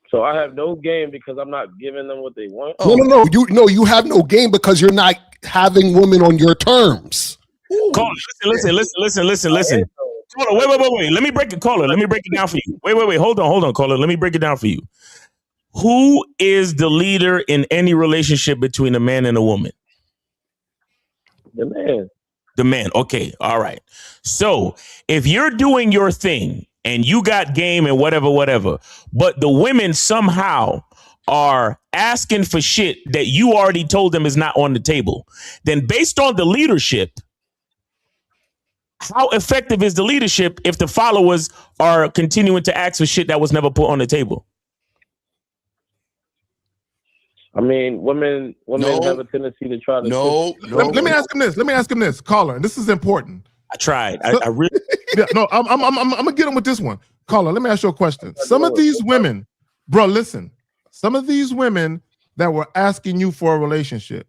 So I have no game because I'm not giving them what they want. No. You have no game because you're not having women on your terms. Caller, listen. Caller, wait. Let me break it, caller. Let me break it down for you. Wait. Hold on, caller. Let me break it down for you. Who is the leader in any relationship between a man and a woman? The man. The man. Okay. All right. So if you're doing your thing and you got game and whatever, but the women somehow are asking for shit that you already told them is not on the table, then based on the leadership, how effective is the leadership if the followers are continuing to ask for shit that was never put on the table? I mean, women have a tendency to try to. Let me ask him this, caller. And this is important. I tried. I really. Yeah, no, I'm gonna get him with this one, caller. Let me ask you a question. Some of these women, bro, listen. Some of these women that were asking you for a relationship,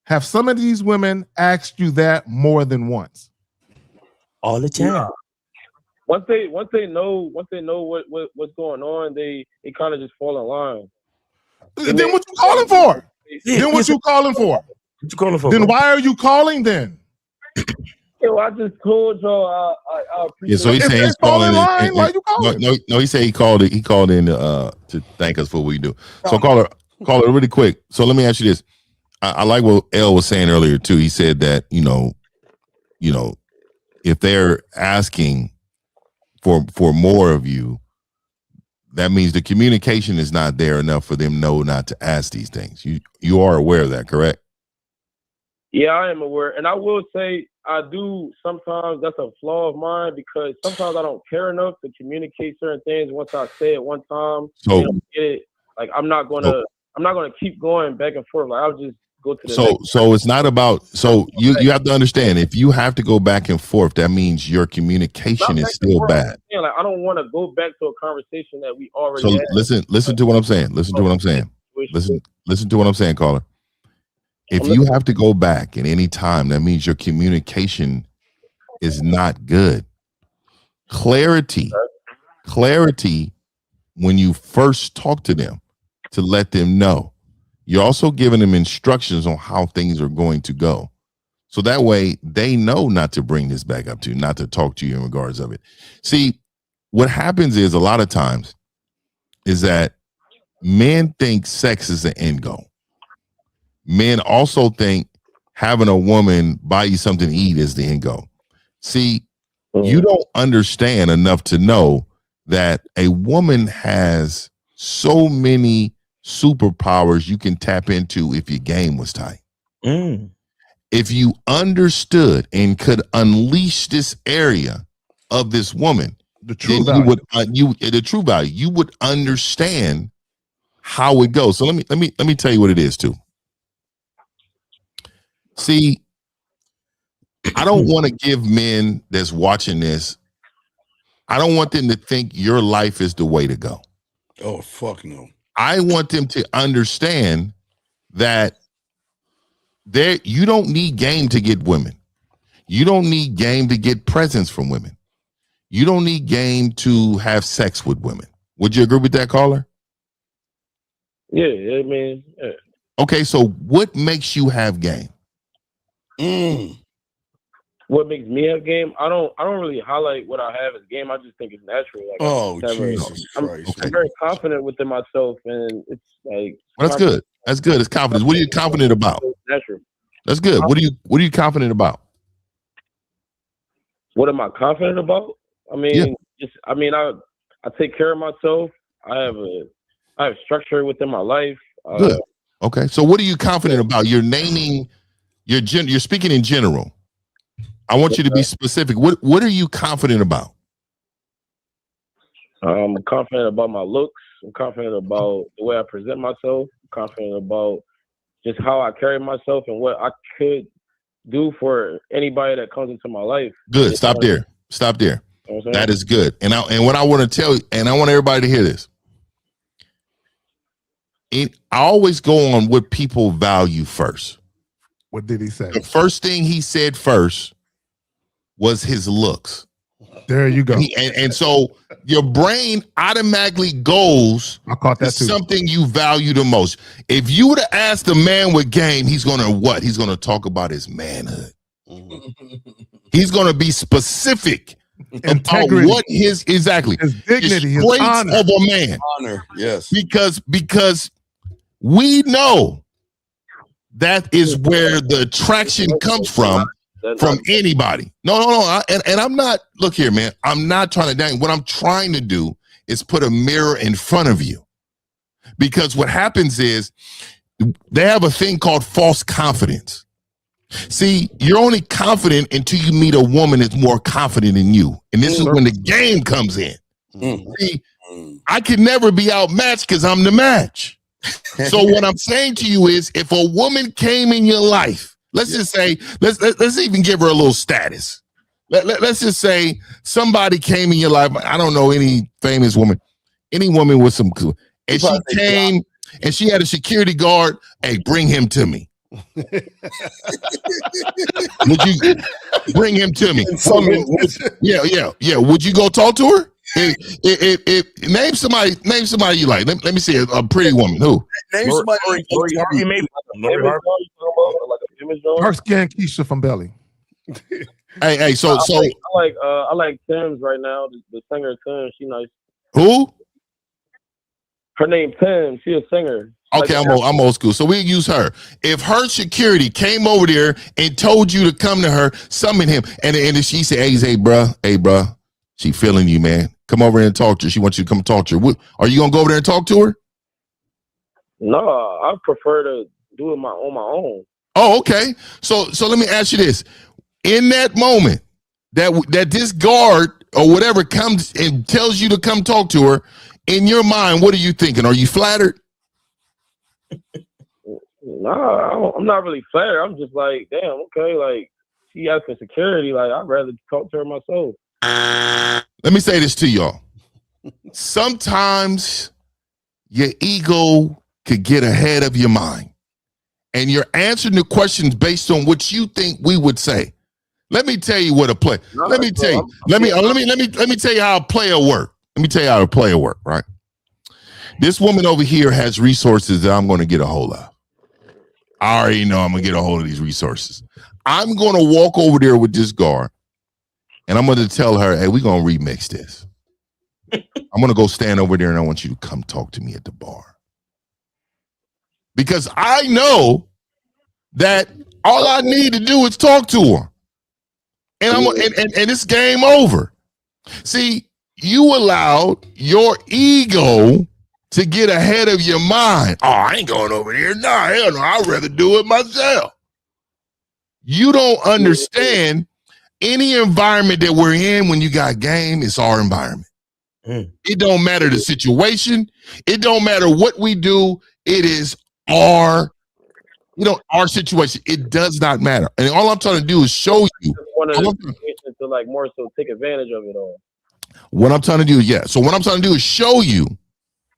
have some of these women asked you that more than once? All the time. Yeah. Once they know what's going on, they kind of just fall in line. Then what you calling for? What you calling for? Then why are you calling then? Yo, I just told y'all I appreciate. Yeah, so he's saying he's calling in. Why you calling? No, he said he called in to thank us for what we do. So caller really quick. So let me ask you this. I like what L was saying earlier too. He said that, you know, if they're asking for more of you, that means the communication is not there enough for them know not to ask these things. You are aware of that, correct? Yeah, I am aware. And I will say I do sometimes, that's a flaw of mine because sometimes I don't care enough to communicate certain things. Once I say it one time, so they don't get it. Like I'm not gonna keep going back and forth. Like I'll just go to the So next. so it's not about. So you have to understand, if you have to go back and forth, that means your communication is still bad. Like, I don't want to go back to a conversation that we already So had. listen to what I'm saying. Listen to what I'm saying. Listen to what I'm saying, caller. If you have to go back at any time, that means your communication is not good. Clarity when you first talk to them, to let them know. You're also giving them instructions on how things are going to go. So that way they know not to bring this back up to you, not to talk to you in regards of it. See, what happens is a lot of times is that men think sex is the end goal. Men also think having a woman buy you something to eat is the end goal. See, you don't understand enough to know that a woman has so many superpowers you can tap into if your game was tight. If you understood and could unleash this area of this woman, the true value, the true value, you would understand how it goes. So let me tell you what it is too. See, I don't want to give men that's watching this, I don't want them to think your life is the way to go. Oh, fuck no. I want them to understand that you don't need game to get women. You don't need game to get presents from women. You don't need game to have sex with women. Would you agree with that, caller? Yeah, I mean, yeah. Okay, so what makes you have game? What makes me have game? I don't really highlight what I have as game. I just think it's natural. Like, Jesus Christ! I'm very confident within myself, and it's like That's good. That's good. It's confidence. What are you confident about? Natural. That's good. What are you confident about? What am I confident about? I mean, I take care of myself. I have structure within my life. Good. Okay. So what are you confident about? You're naming you're speaking in general. I want you to be specific. What are you confident about? I'm confident about my looks. I'm confident about the way I present myself. I'm confident about just how I carry myself and what I could do for anybody that comes into my life. Good. Stop there. Stop there. You know that is good. And what I want to tell you, and I want everybody to hear this. I always go on what people value first. What did he say? The first thing he said first was his looks. There you go. And so your brain automatically goes to something you value the most. If you would have asked a man with game, he's going to what? He's going to talk about his manhood. He's going to be specific about what his dignity, his honor of a man. Honor, yes. Because we know that is where the attraction comes from anybody. No. And I'm not, look here, man. I'm not trying to dang. What I'm trying to do is put a mirror in front of you. Because what happens is they have a thing called false confidence. See, you're only confident until you meet a woman that's more confident than you. And this is when the game comes in. See, I can never be outmatched because I'm the match. So what I'm saying to you is, if a woman came in your life, let's just say, let's even give her a little status. Let's just say somebody came in your life. I don't know any famous woman, any woman with some, and she came and she had a security guard. Hey, bring him to me. Would you bring him to me? Yeah. Would you go talk to her? Name somebody you like. Let me see a pretty woman. Who? Name somebody. Dark skin Keisha from Belly. Hey. So I like Tim's right now. The singer Tim. She nice. Who? Her name Tim. She a singer. Okay, I'm old school. So we'll use her. If her security came over there and told you to come to her, summon him, and she said, hey, bruh, she feeling you, man. Come over here and talk to her. She wants you to come talk to her. Are you gonna go over there and talk to her? No, I prefer to do it on my own. Oh, okay. So let me ask you this. In that moment that this guard or whatever comes and tells you to come talk to her, in your mind, what are you thinking? Are you flattered? Nah, I'm not really flattered. I'm just like, damn, okay, like she asking security. Like I'd rather talk to her myself. Let me say this to y'all. Sometimes your ego could get ahead of your mind, and you're answering the questions based on what you think we would say. Let me tell you what a play. Let me tell you. Let me tell you how a player work. Let me tell you how a player work. Right. This woman over here has resources that I'm going to get a hold of. I already know I'm going to get a hold of these resources. I'm going to walk over there with this guard, and I'm going to tell her, hey, we're going to remix this. I'm going to go stand over there, and I want you to come talk to me at the bar. Because I know that all I need to do is talk to her. And it's game over. See, you allowed your ego to get ahead of your mind. Oh, I ain't going over there. Nah, hell no, I'd rather do it myself. You don't understand any environment that we're in when you got game, it's our environment. It don't matter the situation. It don't matter what we do. It is our situation. It does not matter. And all I'm trying to do is show you. To like more so take advantage of it all. What I'm trying to do, So what I'm trying to do is show you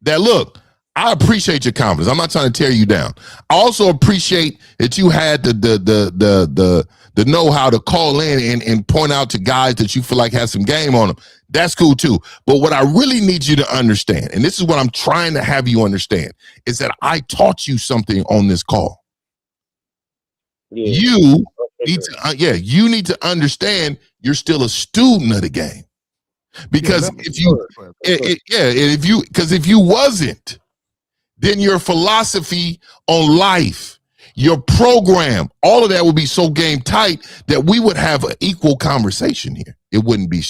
that, look, I appreciate your confidence. I'm not trying to tear you down. I also appreciate that you had the know-how to call in and point out to guys that you feel like has some game on them. That's cool too. But what I really need you to understand, and this is what I'm trying to have you understand, is that I taught you something on this call. You need to, you need to understand you're still a student of the game. Because if you wasn't, then your philosophy on life, your program, all of that would be so game tight that we would have an equal conversation here. It wouldn't be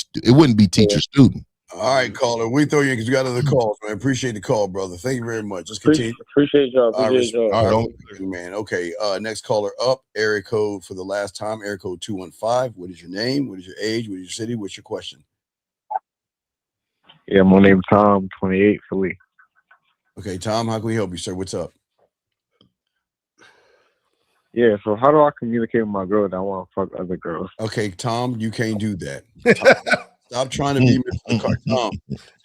teacher student. All right, caller. We throw you in because we got other calls, man. Appreciate the call, brother. Thank you very much. Just continue. Appreciate y'all. All right, man. Okay. Next caller up. Area code for the last time. Area code 215. What is your name? What is your age? What is your city? What's your question? Yeah, my name's Tom, 28, Philly. Okay, Tom, how can we help you, sir? What's up? Yeah, so how do I communicate with my girl that I want to fuck other girls? Okay, Tom, you can't do that. Stop trying to be Mr. Car.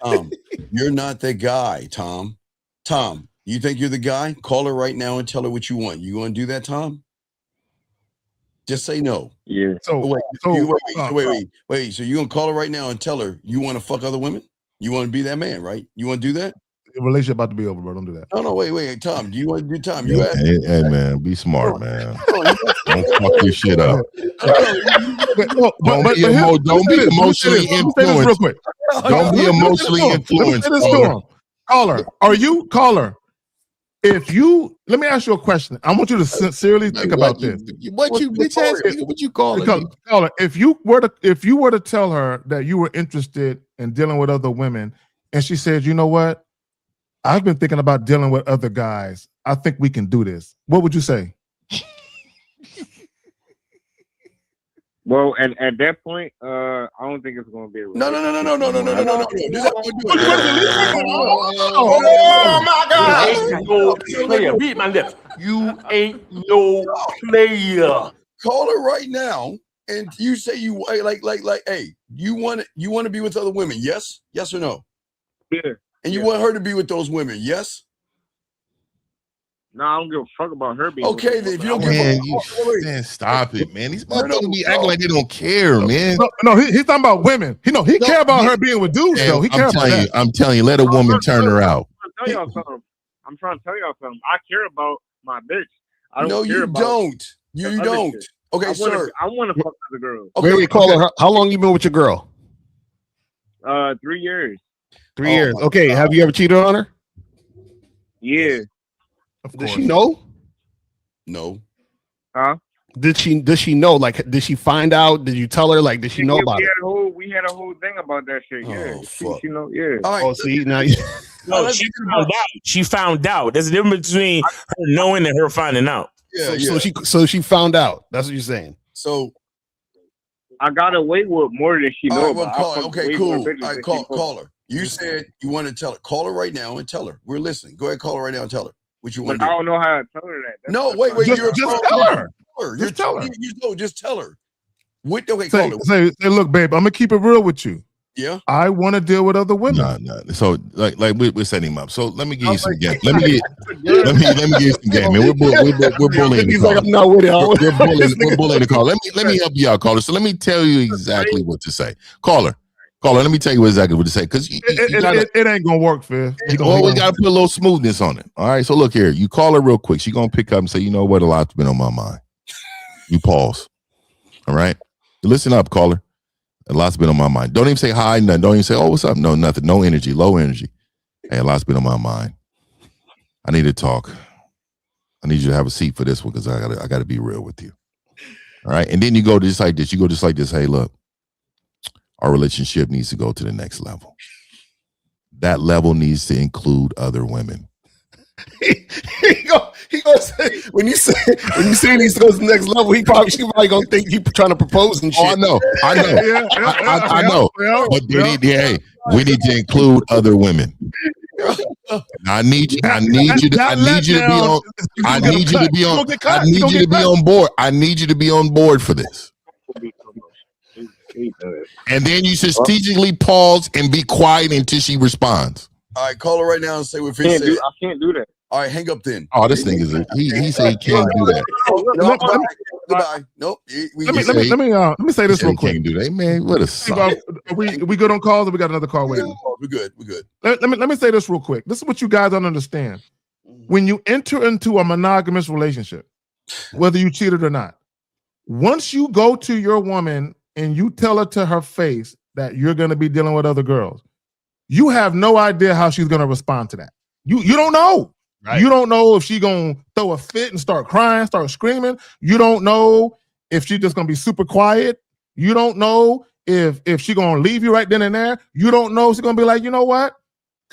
Tom, you're not the guy, Tom. Tom, you think you're the guy? Call her right now and tell her what you want. You want to do that, Tom? Just say no. Yeah. So wait. So you're gonna call her right now and tell her you want to fuck other women? You want to be that man, right? You want to do that? The relationship about to be over, bro. Don't do that. No, wait, Tom. Do you want to do Tom? Hey, man, be smart, man. Don't fuck your shit up. Don't be emotionally influenced. Real quick. Don't be emotionally influenced. Caller? If you, let me ask you a question. I want you to sincerely think about this. What you bitch ass nigga? What you call it? Caller, if you were to tell her that you were interested in dealing with other women, and she said, you know what? I've been thinking about dealing with other guys. I think we can do this. What would you say? Well, and at that point, I don't think it's going to be a No. Oh my God! You ain't no player. Read my lips. You ain't no player. Call her right now, and you say you like. Hey, you want to be with other women? Yes or no? Yeah. And you want her to be with those women? Yes. No, I don't give a fuck about her being. Okay, then if you don't give a fuck, man, stop it, man. These motherfuckers be acting like they don't care, man. No, he's talking about women. He care about her being with dudes, though. I'm telling you, let a woman turn her out. I'm trying to tell y'all something. I care about my bitch. I don't no, care you about don't. You don't. Shit. Okay, sir. I want to fuck other girls. Okay, wait, caller. How long you been with your girl? 3 years. 3 years. Okay, have you ever cheated on her? Yeah. Does she know? No. Huh? Does she know? Like, did she find out? Did you tell her? Like, did she know about it? We had a whole thing about that shit. Yeah. She know. Yeah. All right. Oh, see now. No, she found out. She found out. There's a difference between her knowing and her finding out. Yeah. So she found out. That's what you're saying. So I got away with more than she knows. Okay, cool. All right, call her. You said you want to tell her. Call her right now and tell her. We're listening. Go ahead, call her right now and tell her. What you But want I to do? don't know how to tell her that. That's No, the wait. problem. Just tell her. Just tell her. Just tell her. What? Okay, Say, call her. say, look, babe, I'm gonna keep it real with you. Yeah. I want to deal with other women. No. So like we're setting him up. So let me give you some game. Let me give you some game, man. We're bullying the He's caller. like, I'm not with it. We're bullying the caller. Let me help you out, caller. So let me tell you exactly what to say, caller. Let me tell you exactly what to say, because it ain't gonna work, Phil. We gotta put a little smoothness on it. All right. So look here. You call her real quick. She's gonna pick up and say, you know what? A lot's been on my mind. You pause. All right. Listen up, caller. A lot's been on my mind. Don't even say hi, nothing. Don't even say, oh, what's up? No, nothing. No energy, low energy. Hey, a lot's been on my mind. I need to talk. I need you to have a seat for this one, because I gotta be real with you. All right. And then you go just like this. You go just like this. Hey, look, our relationship needs to go to the next level. That level needs to include other women. He goes when you say he needs to go to the next level, she probably gonna think you trying to propose and shit. Oh, I know. I know. But hey, we need to include other women. I need you to be on board. I need you to be on board for this. And then you should strategically pause and be quiet until she responds. All right, call her right now and say what Fitz said. I can't do that. All right, hang up then. Oh, this thing is he said he can't do that. Goodbye. Nope. Let me say this real quick. Can't do that, man. What a suck. We good on calls, or we got another call waiting? We're good. We're good. Let me say this real quick. This is what you guys don't understand. When you enter into a monogamous relationship, whether you cheated or not, once you go to your woman and you tell her to her face that you're going to be dealing with other girls, you have no idea how she's going to respond to that. You don't know. Right. You don't know if she's going to throw a fit and start crying, start screaming. You don't know if she's just going to be super quiet. You don't know if she's going to leave you right then and there. You don't know if she's going to be like, you know what?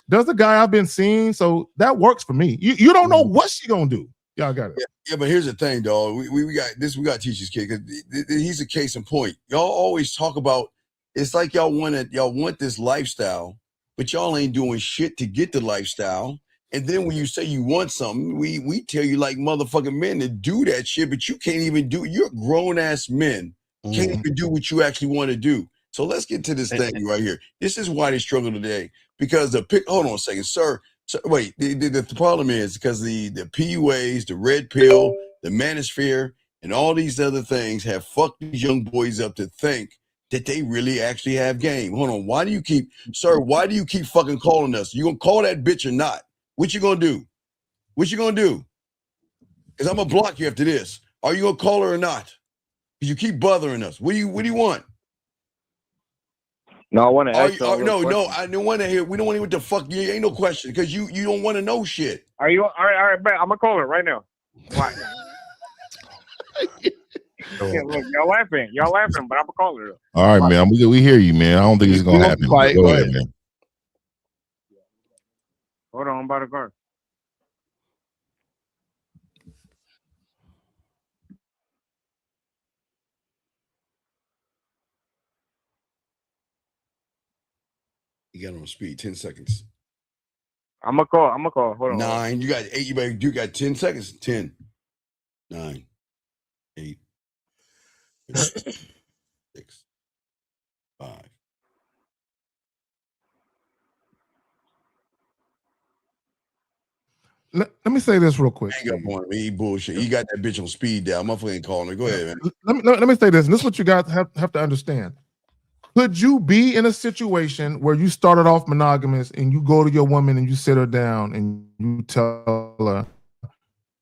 There's a guy I've been seeing, so that works for me. You don't know what she's going to do. Y'all got it. Yeah, but here's the thing, dog. We got this. We got to teach this kid, because he's a case in point. Y'all always talk about, it's like y'all want this lifestyle, but y'all ain't doing shit to get the lifestyle. And then when you say you want something, we tell you like motherfucking men to do that shit, but you can't even do it. You're grown ass men. Can't even do what you actually want to do. So let's get to this thing right here. This is why they struggle today. Because hold on a second, sir. Wait, the problem is because the PUAs, the red pill, the manosphere, and all these other things have fucked these young boys up to think that they really actually have game. Hold on, why do you keep fucking calling us? You gonna call that bitch or not? What you gonna do? What you gonna do? Because I'm gonna block you after this. Are you gonna call her or not? Because you keep bothering us. What do you want? No, I want to ask you. No, I don't want to hear. We don't want to hear what the fuck. You ain't no question, because you don't want to know shit. Are you all right, man? I'm gonna call her right now. Why? Yeah, look, y'all laughing, but I'm gonna call her. All right, man. We hear you, man. I don't think it's gonna happen. Go ahead, man. Hold on, I'm about to go. You got on speed. 10 seconds. I'm gonna call. Hold on. 9. You got 8. You got 10 seconds. 10, 9, 8, 6, 5. Let me say this real quick. Hang up on me. He bullshit. He got that bitch on speed dial. Motherfucker ain't calling her. Go ahead, man. Let me say this, and this is what you guys have to understand. Could you be in a situation where you started off monogamous and you go to your woman and you sit her down and you tell her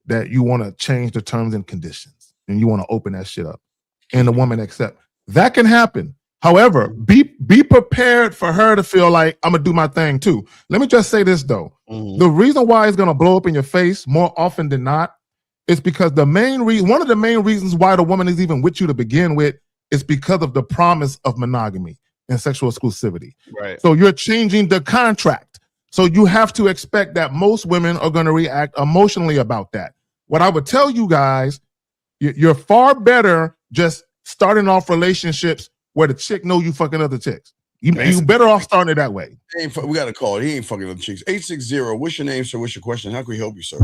that you want to change the terms and conditions and you want to open that shit up, and the woman accept? That can happen. However, be prepared for her to feel like I'm gonna do my thing too. Let me just say this though. The reason why it's gonna blow up in your face more often than not is because one of the main reasons why the woman is even with you to begin with is because of the promise of monogamy and sexual exclusivity. Right. So you're changing the contract. So you have to expect that most women are going to react emotionally about that. What I would tell you guys, you're far better just starting off relationships where the chick know you fucking other chicks. You better off starting it that way. We got a call. He ain't fucking other chicks. 860. What's your name, sir? What's your question? How can we help you, sir?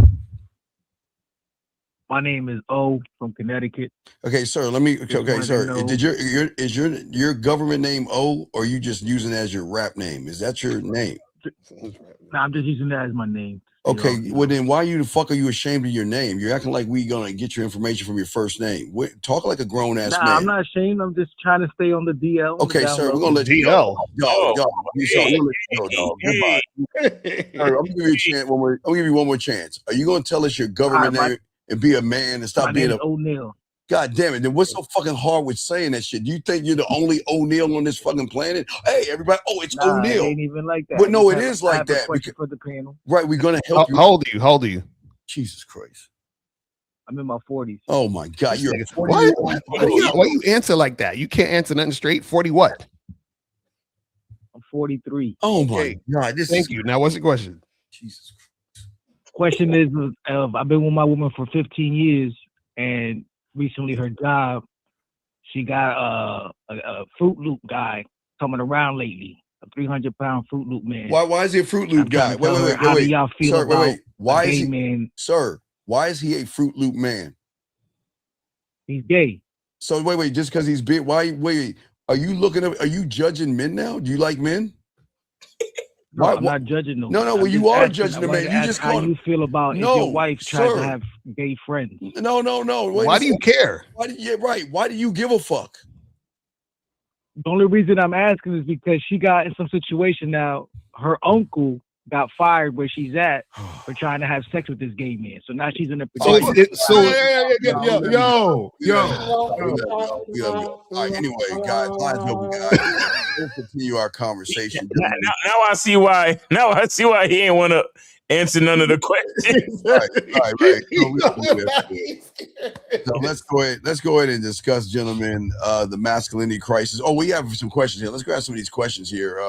My name is O from Connecticut. Okay, sir. Okay, sir. Did your government name O, or are you just using it as your rap name? Is that your name? No, I'm just using that as my name. Okay, well then why the fuck are you ashamed of your name? You're acting like we gonna get your information from your first name. Talk like a grown ass man. I'm not ashamed. I'm just trying to stay on the DL. Okay, sir, we're gonna let you go. Dog. I'm gonna let you go, dog. Goodbye. Sir, I'm gonna give you a chance. I'm gonna give you one more chance. Are you gonna tell us your government name and be a man and stop being O'Neal? God damn it. Then what's so fucking hard with saying that shit? Do you think you're the only O'Neal on this fucking planet? Hey, everybody. Oh, it's O'Neal. It ain't even like that. But no, it is like that. For the panel. Right, we're going to help you. How old are you? How old are you? Jesus Christ. I'm in my 40s. Oh, my God. You're what? Why you answer like that? You can't answer nothing straight. 40 what? I'm 43. Oh, my God. Thank you. Now, what's the question? Jesus Christ. Question is, I've been with my woman for 15 years, and recently her job, she got a Fruit Loop guy coming around lately, a 300-pound Fruit Loop man. Why is he a Fruit Loop guy? Wait. How do y'all feel sir, about wait. Why is he, man? Sir, why is he a Fruit Loop man? He's gay. So wait, just because he's big, wait, are you judging men now? Do you like men? No, I'm not judging them. No, well, you are judging the man. You just how you feel about if your wife tries to have gay friends. No. Why do you care? Why do you give a fuck? The only reason I'm asking is because she got in some situation now. Her uncle got fired where she's at for trying to have sex with this gay man. So now she's in a predicament. Yo. All right, anyway, guys, we'll continue our conversation. Now I see why. Now I see why he ain't want to answer none of the questions. Right. So let's go ahead and discuss, gentlemen, the masculinity crisis. Oh, we have some questions here. Let's grab some of these questions here.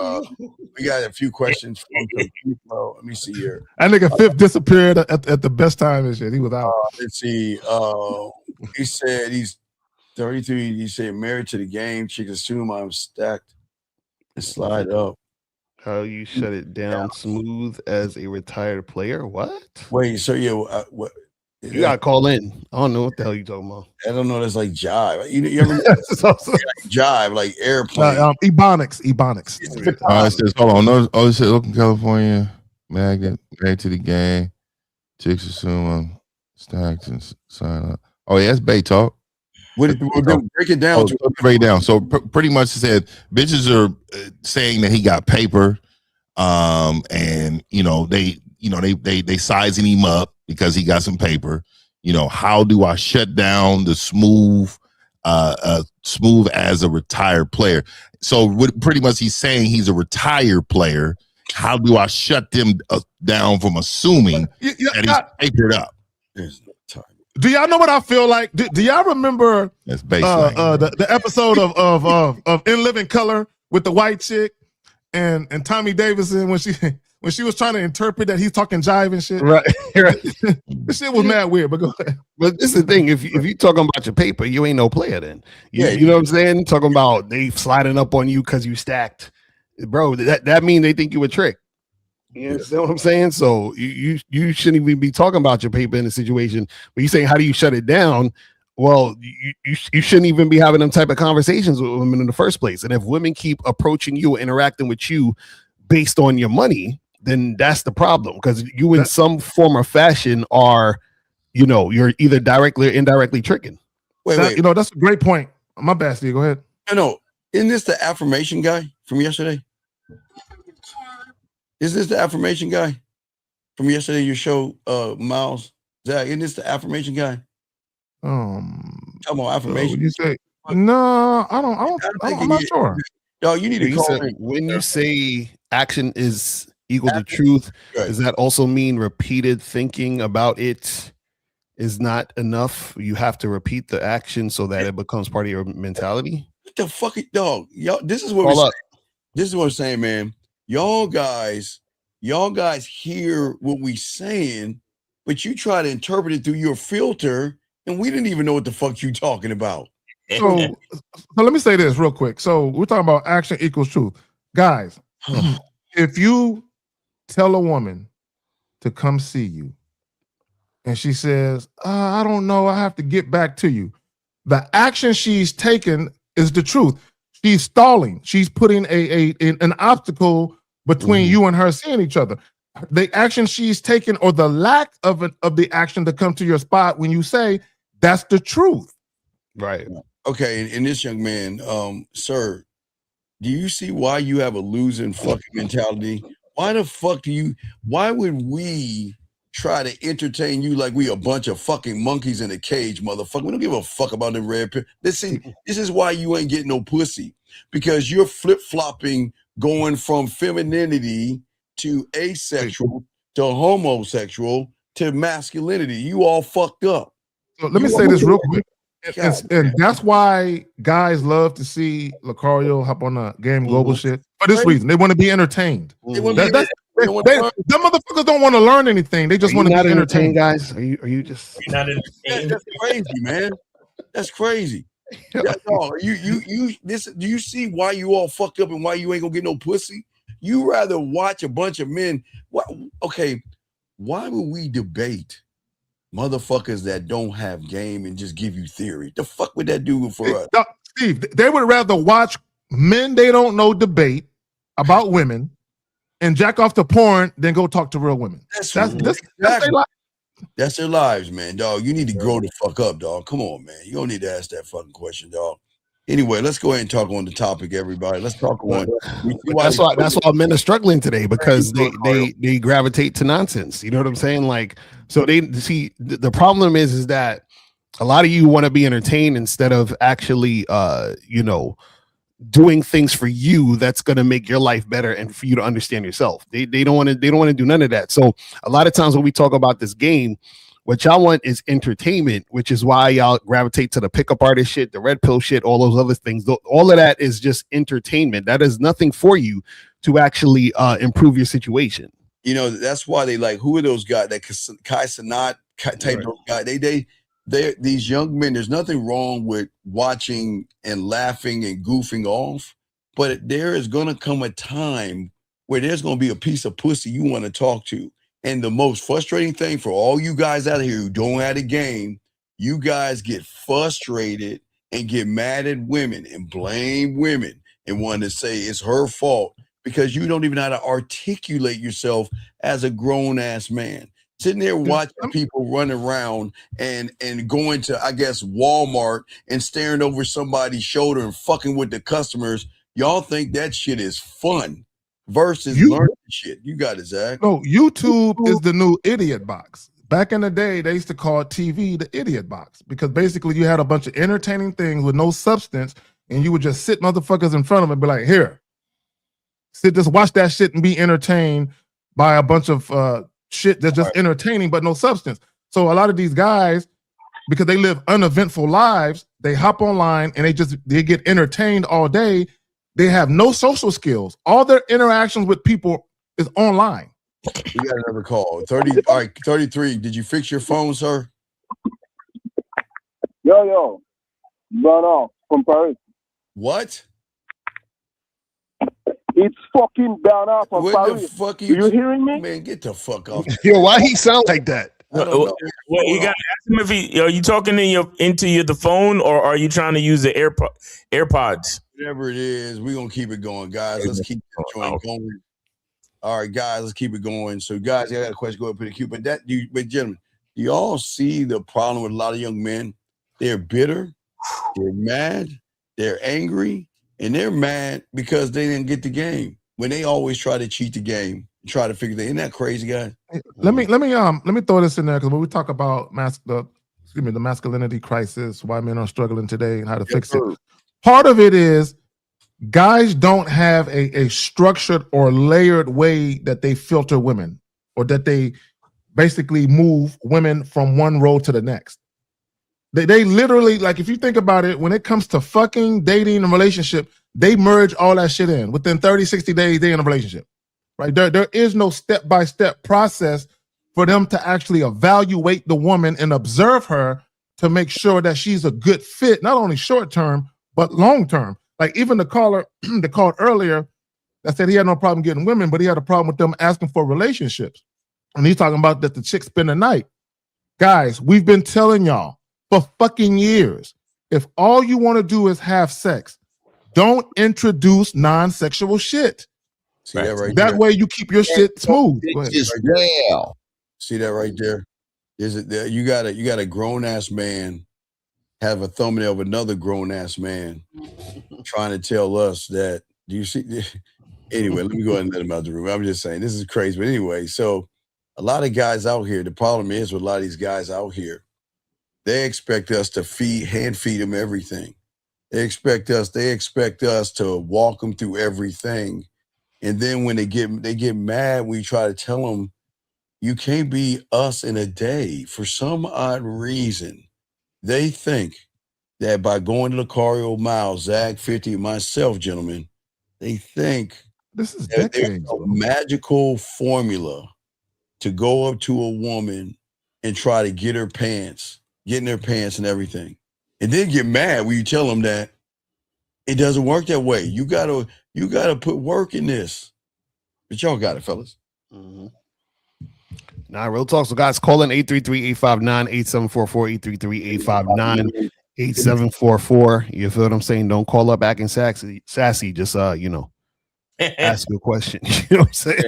We got a few questions from some people. Let me see here. That nigga Fifth disappeared at the best time and shit. He was out. Let's see. He said he's 33. He said married to the game. She can assume I'm stacked and slide up. How you shut it down smooth as a retired player? What? Wait, so what? You gotta call in. I don't know what the hell you talking about. I don't know. That's like jive. You ever jive like airplane? Ebonics. It says, hold on. No, it says, look in California, magnet, married to the game. Chicks assume I'm stacked and sign up. Oh, yeah, that's Bay talk. Break it down. Break it down. So pretty much said bitches are saying that he got paper, and they sizing him up because he got some paper. How do I shut down the smooth as a retired player? So pretty much he's saying he's a retired player. How do I shut them down from assuming that he's papered up? Do y'all know what I feel like? Do y'all remember the episode of In Living Color with the white chick and Tommy Davidson when she was trying to interpret that he's talking jive and shit? Right. This shit was mad weird, but go ahead. But this is the thing. If you talking about your paper, you ain't no player then. You know what I'm saying? Talking about they sliding up on you because you stacked. Bro, that mean they think you a trick. You understand what I'm saying? So you shouldn't even be talking about your paper in a situation. But you saying, how do you shut it down? Well, you shouldn't even be having them type of conversations with women in the first place. And if women keep approaching you, interacting with you based on your money, then that's the problem. Because you in some form or fashion are, you're either directly or indirectly tricking. Wait. That's a great point. My bad, Steve. Go ahead. No. Isn't this the affirmation guy from yesterday? Is this the affirmation guy from yesterday? Your show, Miles? Zach, isn't this the affirmation guy? Talking about affirmation. What you say? No, I don't. I'm not sure. No, you need to call me. When you say action is equal to truth, does that also mean repeated thinking about it is not enough? You have to repeat the action so that it becomes part of your mentality. What the fuck, dog? Y'all, this is what we're saying. This is what I'm saying, man. Y'all guys hear what we saying, but you try to interpret it through your filter, and we didn't even know what the fuck you talking about. So let me say this real quick. So we're talking about action equals truth. Guys, if you tell a woman to come see you and she says, I don't know, I have to get back to you. The action she's taken is the truth. She's stalling. She's putting an obstacle between you and her seeing each other. The action she's taken, or the lack of the action to come to your spot when you say, that's the truth. Right. Okay, and this young man, sir, do you see why you have a losing fucking mentality? Why the fuck why would we try to entertain you like we a bunch of fucking monkeys in a cage, motherfucker? We don't give a fuck about the red pill. This is why you ain't getting no pussy, because you're flip-flopping, going from femininity to asexual to homosexual to masculinity. You all fucked up. So let me say this real quick. And that's why guys love to see Lucario hop on the Game Global shit for this reason. They want to be entertained. Them motherfuckers don't want to learn anything. They just want to be entertained, guys. Are you just? That's crazy, man. That's crazy. That's all. Do you see why you all fucked up and why you ain't gonna get no pussy? You rather watch a bunch of men. Okay, why would we debate motherfuckers that don't have game and just give you theory? The fuck would that do for us? Steve, they would rather watch men they don't know debate about women and jack off to porn than go talk to real women. That's their life. That's their lives, man, dog. You need to grow the fuck up, dog. Come on, man. You don't need to ask that fucking question, dog. Anyway, let's go ahead and talk on the topic, everybody. Let's talk on. That's why men are struggling today, because they gravitate to nonsense. You know what I'm saying? Like, so they see the problem is that a lot of you want to be entertained instead of actually, doing things for you that's going to make your life better and for you to understand yourself. They don't want to do none of that. So a lot of times when we talk about this game, what y'all want is entertainment, which is why y'all gravitate to the pickup artist shit, the red pill shit, all those other things. All of that is just entertainment. That is nothing for you to actually improve your situation. You know, that's why they like, who are those guys? That Kai Cenat type of guy. They're these young men. There's nothing wrong with watching and laughing and goofing off, but there is going to come a time where there's going to be a piece of pussy you want to talk to. And the most frustrating thing for all you guys out here who don't have a game, you guys get frustrated and get mad at women and blame women and want to say it's her fault because you don't even know how to articulate yourself as a grown-ass man. Sitting there watching people run around and going to, I guess, Walmart and staring over somebody's shoulder and fucking with the customers. Y'all think that shit is fun versus learning shit. You got it, Zach. No, YouTube is the new idiot box. Back in the day, they used to call TV the idiot box because basically you had a bunch of entertaining things with no substance and you would just sit motherfuckers in front of them and be like, here, just watch that shit and be entertained by a bunch of shit that's just entertaining but no substance. So a lot of these guys, because they live uneventful lives, they hop online and they get entertained all day. They have no social skills. All their interactions with people is online. We got another call. 33. Did you fix your phone, sir? Yo, Bernard from Paris. What? It's fucking Bernard from What Paris. the fuck Are you hearing me? Man, get the fuck off. Yo, why he sound like that? Well, you gotta ask him if are you talking into the phone or are you trying to use the AirPods? Whatever it is, we're gonna keep it going, guys. Let's keep the joint going. All right, guys, let's keep it going. So, guys, I got a question. Go ahead and put a cue. But gentlemen, do y'all see the problem with a lot of young men? They're bitter, they're mad, they're angry, and they're mad because they didn't get the game. When they always try to cheat the game, try to figure that. Isn't that crazy, guys? Let me throw this in there because when we talk about the masculinity crisis, why men are struggling today and how to fix it. Part of it is guys don't have a structured or layered way that they filter women or that they basically move women from one role to the next. They literally, like, if you think about it, when it comes to fucking, dating, and relationship, they merge all that shit in. Within 30, 60 days, they're in a relationship, right? There is no step-by-step process for them to actually evaluate the woman and observe her to make sure that she's a good fit, not only short-term, but long-term. Like even the caller that called earlier that said he had no problem getting women, but he had a problem with them asking for relationships. And he's talking about that the chicks spend the night. Guys, we've been telling y'all for fucking years, if all you want to do is have sex, don't introduce non-sexual shit. See that right That there? way you keep your shit smooth. Go ahead. Well, see that right there? Is it there? You got a grown ass man have a thumbnail of another grown ass man trying to tell us that. Do you see? Anyway, let me go ahead and let him out the room. I'm just saying this is crazy, but anyway, so a lot of guys out here. The problem is with a lot of these guys out here, they expect us to hand feed them everything. They expect us to walk them through everything. And then when they get mad, we try to tell them, you can't be us in a day. For some odd reason, they think that by going to the Cario Mile, Zag 50, and myself, gentlemen, they think this is there's a magical formula to go up to a woman and try to get in her pants and everything. And then get mad when you tell them that it doesn't work that way. You gotta put work in this. But y'all got it, fellas. Mm-hmm. Nah, real talk. So guys, call in 833-859-8744, 833-859-8744. You feel what I'm saying? Don't call up acting sassy. Just ask you a question. You know what I'm saying?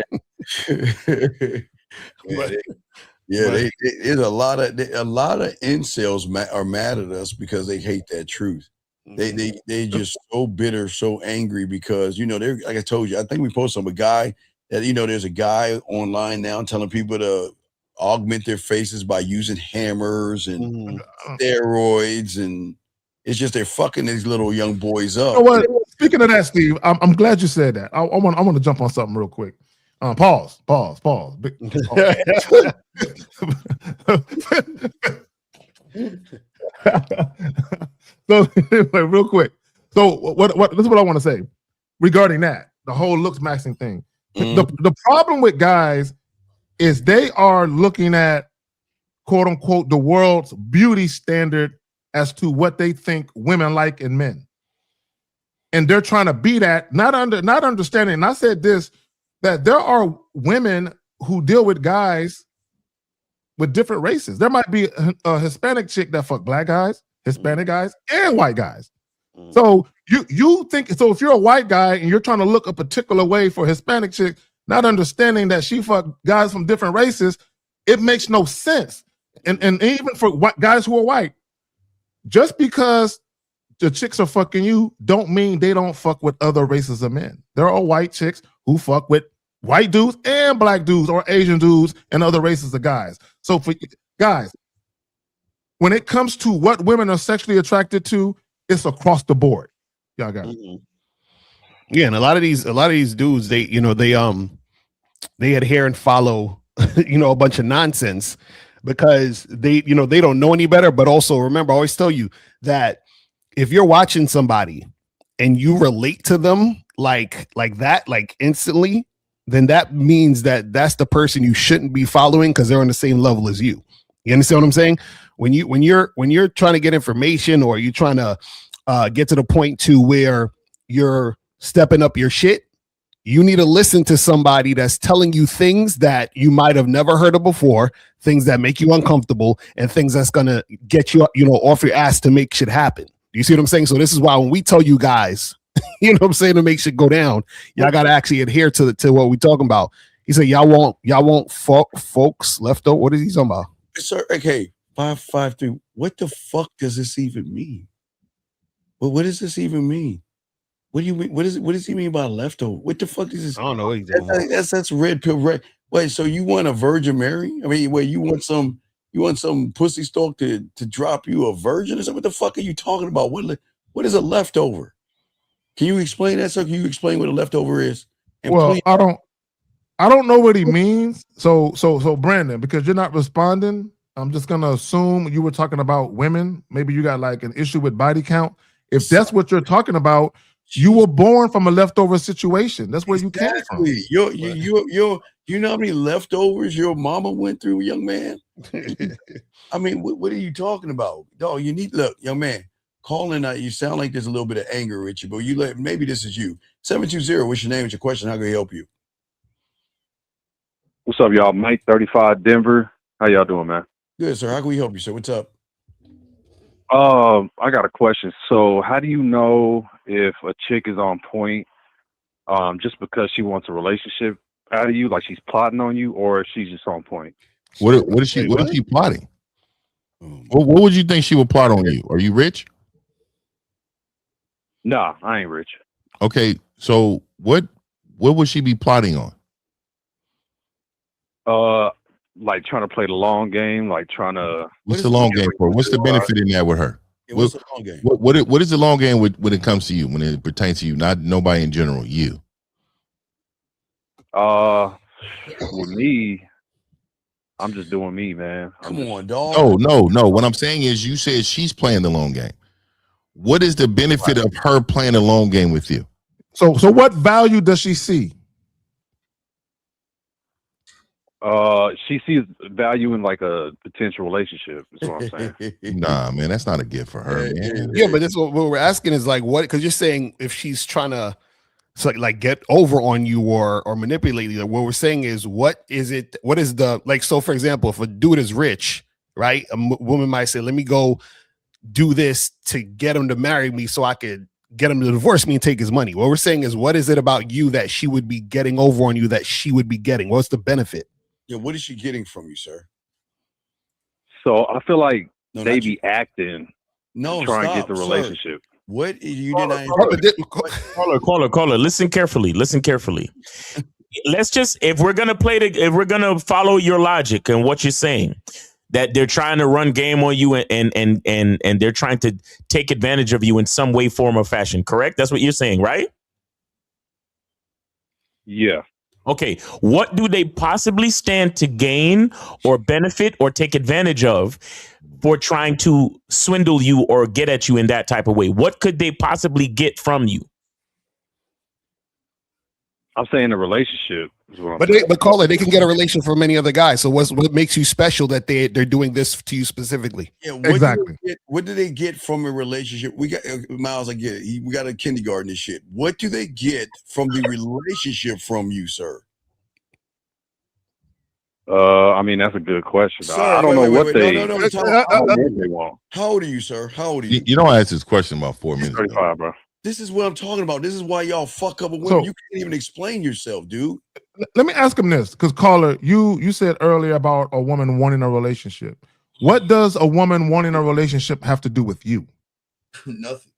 There's a lot of incels are mad at us because they hate that truth. They just so bitter, so angry because they're, like I told you, I think we posted on a guy that there's a guy online now telling people to augment their faces by using hammers and steroids, and it's just they're fucking these little young boys up. You know what? Speaking of that, Steve, I'm glad you said that. I want to jump on something real quick. Pause. So anyway, real quick. So what this is what I want to say regarding that, the whole looks maxing thing. The problem with guys is they are looking at quote unquote the world's beauty standard as to what they think women like in men. And they're trying to be that, not understanding. And I said this, that there are women who deal with guys with different races. There might be a Hispanic chick that fuck black guys, Hispanic guys, and white guys. So you think, so if you're a white guy and you're trying to look a particular way for a Hispanic chick, not understanding that she fuck guys from different races, it makes no sense. And even for guys who are white, just because the chicks are fucking you don't mean they don't fuck with other races of men. There are white chicks who fuck with white dudes and black dudes or Asian dudes and other races of guys. So for guys, when it comes to what women are sexually attracted to, it's across the board. Y'all got it. Yeah, and a lot of these dudes, they adhere and follow a bunch of nonsense because they don't know any better. But also remember, I always tell you that if you're watching somebody and you relate to them like that, like instantly, then that means that that's the person you shouldn't be following because they're on the same level as you. You understand what I'm saying? When you're trying to get information or you're trying to get to the point to where you're stepping up your shit, you need to listen to somebody that's telling you things that you might have never heard of before, things that make you uncomfortable, and things that's gonna get you off your ass to make shit happen. Do you see what I'm saying? So this is why when we tell you guys, what I'm saying, to make shit go down, y'all gotta actually adhere to what we talking about. He said y'all want folks left over. What is he talking about? Sir, okay, 553. What the fuck does this even mean? Well, what does this even mean? What do you mean? What does he mean by leftover? What the fuck is this? I don't know. That's red pill. Red. Wait, so you want a Virgin Mary? I mean, wait, you want some pussy stalk to drop you a virgin or something? What the fuck are you talking about? What is a leftover? Can you explain that, sir? Can you explain what a leftover is? And well, please, I don't know what he means. So Brandon, because you're not responding, I'm just gonna assume you were talking about women. Maybe you got like an issue with body count. If that's what you're talking about, you were born from a leftover situation. That's where you came from. You know how many leftovers your mama went through, young man? I mean, what are you talking about? Dog, look, young man, calling out, you sound like there's a little bit of anger at you, but maybe this is you. 720, what's your name? What's your question? How can I help you? What's up, y'all? Mike, 35, Denver. How y'all doing, man? Good, sir. How can we help you, sir? What's up? I got a question. So, how do you know if a chick is on point, just because she wants a relationship out of you, like she's plotting on you, or if she's just on point? What is she plotting? What would you think she would plot on you? Are you rich? Nah, I ain't rich. Okay, so what would she be plotting on? Like trying to play the long game, like trying to. What's the long game for? What's the benefit in that with her? Yeah, what's the long game? What is the long game when it comes to you, when it pertains to you, not nobody in general, you? With me, I'm just doing me, man. Come on, dog. No. What I'm saying is, you said she's playing the long game. What is the benefit of her playing a long game with you? So what value does she see? She sees value in like a potential relationship. Is what I'm saying. Nah, man, that's not a gift for her, man. Yeah, but that's what we're asking is like what? Because you're saying if she's trying to like get over on you or manipulate you. What we're saying is what is it? What is the like? So for example, if a dude is rich, right? A woman might say, "Let me go do this to get him to marry me, so I could get him to divorce me and take his money." What we're saying is, what is it about you that she would be getting over on you that she would be getting? What's the benefit? Yeah, what is she getting from you, sir? So I feel like they be acting to try and get the relationship. What you did not Caller, listen carefully. Let's just, if we're gonna follow your logic and what you're saying, that they're trying to run game on you and they're trying to take advantage of you in some way, form, or fashion. Correct? That's what you're saying, right? Yeah. Okay, what do they possibly stand to gain or benefit or take advantage of for trying to swindle you or get at you in that type of way? What could they possibly get from you? I'm saying a relationship is what I'm But saying. caller, they can get a relationship from many other guys. So what makes you special that they're doing this to you specifically? Yeah, what do they get from a relationship? We got Miles. I get it. We got a kindergarten and shit. What do they get from the relationship from you, sir? I mean, that's a good question. Sir, I don't know what they. No. They want. How old are you, sir? How old are you? You don't ask this question about 4 minutes. 35, bro. This is what I'm talking about. This is why y'all fuck up with women. So- You can't even explain yourself, dude. Let me ask him this, because caller, you said earlier about a woman wanting a relationship. What does a woman wanting a relationship have to do with you? Nothing.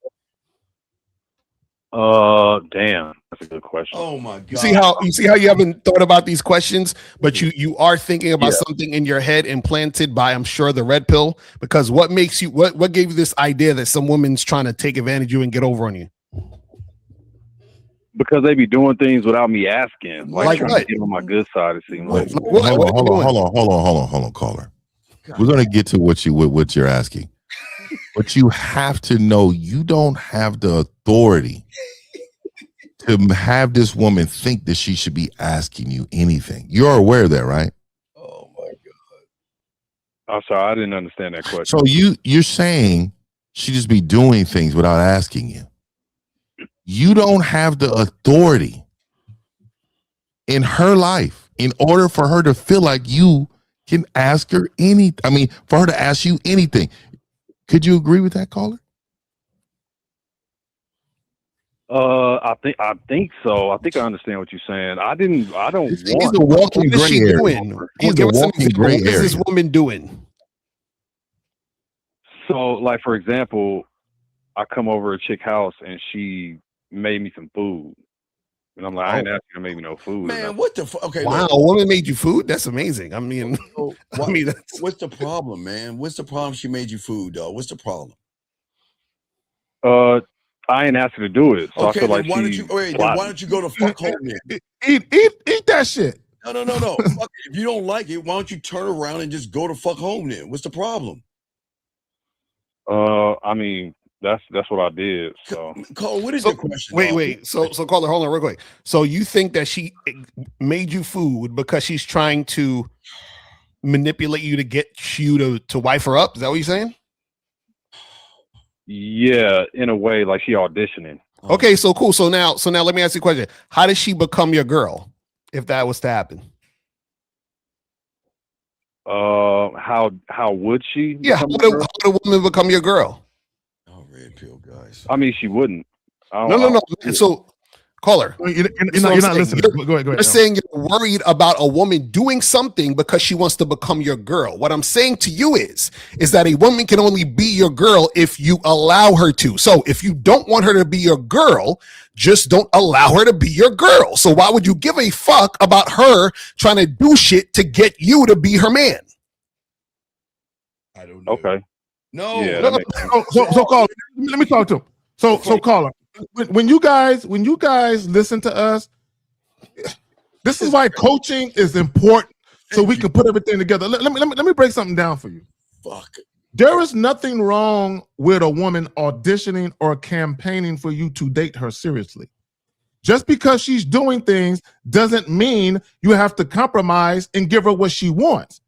Damn, that's a good question. Oh my god. You see how you haven't thought about these questions, but you are thinking about something in your head implanted by, I'm sure, the red pill. Because what makes you what gave you this idea that some woman's trying to take advantage of you and get over on you? Because they be doing things without me asking, like trying what? to get on my good side. It seems like. Hold on, caller. We're gonna get to what you're asking, but you have to know you don't have the authority to have this woman think that she should be asking you anything. You're aware of that, right? Oh my god. I'm sorry, I didn't understand that question. So you're saying she just be doing things without asking you. You don't have the authority in her life in order for her to feel like you can ask her for her to ask you anything. Could you agree with that, caller? I think so. I think I understand what you're saying. I don't He's want. the walking What is she gray area. doing? He's Give the us an walking example. gray What is area. this woman doing? So, like for example, I come over a chick house and she made me some food, and I'm like, I ain't asking her to make me no food. Man, what the fuck? Okay, Wow, look. a woman made you food? That's amazing. I mean, What's the problem, man? What's the problem? She made you food, dog. What's the problem? I ain't asked her to do it, so Okay, I feel like then why don't you go to fuck home then? Eat that shit. No. Fuck it. If you don't like it, why don't you turn around and just go to fuck home then? What's the problem? I mean, that's what I did. So, Cole, what is your question? Wait. So caller, hold on real quick. So you think that she made you food because she's trying to manipulate you to get you to wife her up? Is that what you're saying? yeah, in a way, like she auditioning. Okay, so cool. So now let me ask you a question. How does she become your girl if that was to happen? How would she? Yeah, how would a woman become your girl? Oh, red pill guys. I mean, she wouldn't. No. So, caller, You're not listening. Go ahead. You're saying you're worried about a woman doing something because she wants to become your girl. What I'm saying to you is that a woman can only be your girl if you allow her to. So if you don't want her to be your girl, just don't allow her to be your girl. So why would you give a fuck about her trying to do shit to get you to be her man? I don't know. Okay. No. Yeah, No. So caller, let me talk to him. So caller, when you guys listen to us, this is why coaching is important, so we can put everything together. Let me break something down for you. Fuck. There is nothing wrong with a woman auditioning or campaigning for you to date her seriously. Just because she's doing things doesn't mean you have to compromise and give her what she wants.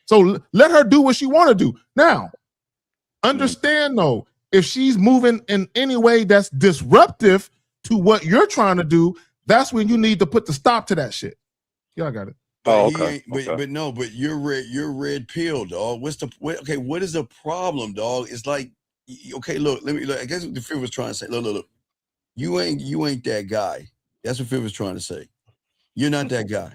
So let her do what she want to do. Now, understand though, if she's moving in any way that's disruptive to what you're trying to do, that's when you need to put the stop to that shit. Yeah, I got it. But but you're red pill, dog. What is the problem, dog? It's like, okay, look, I guess what the Phil was trying to say. Look. You ain't that guy. That's what Phil was trying to say. You're not that guy.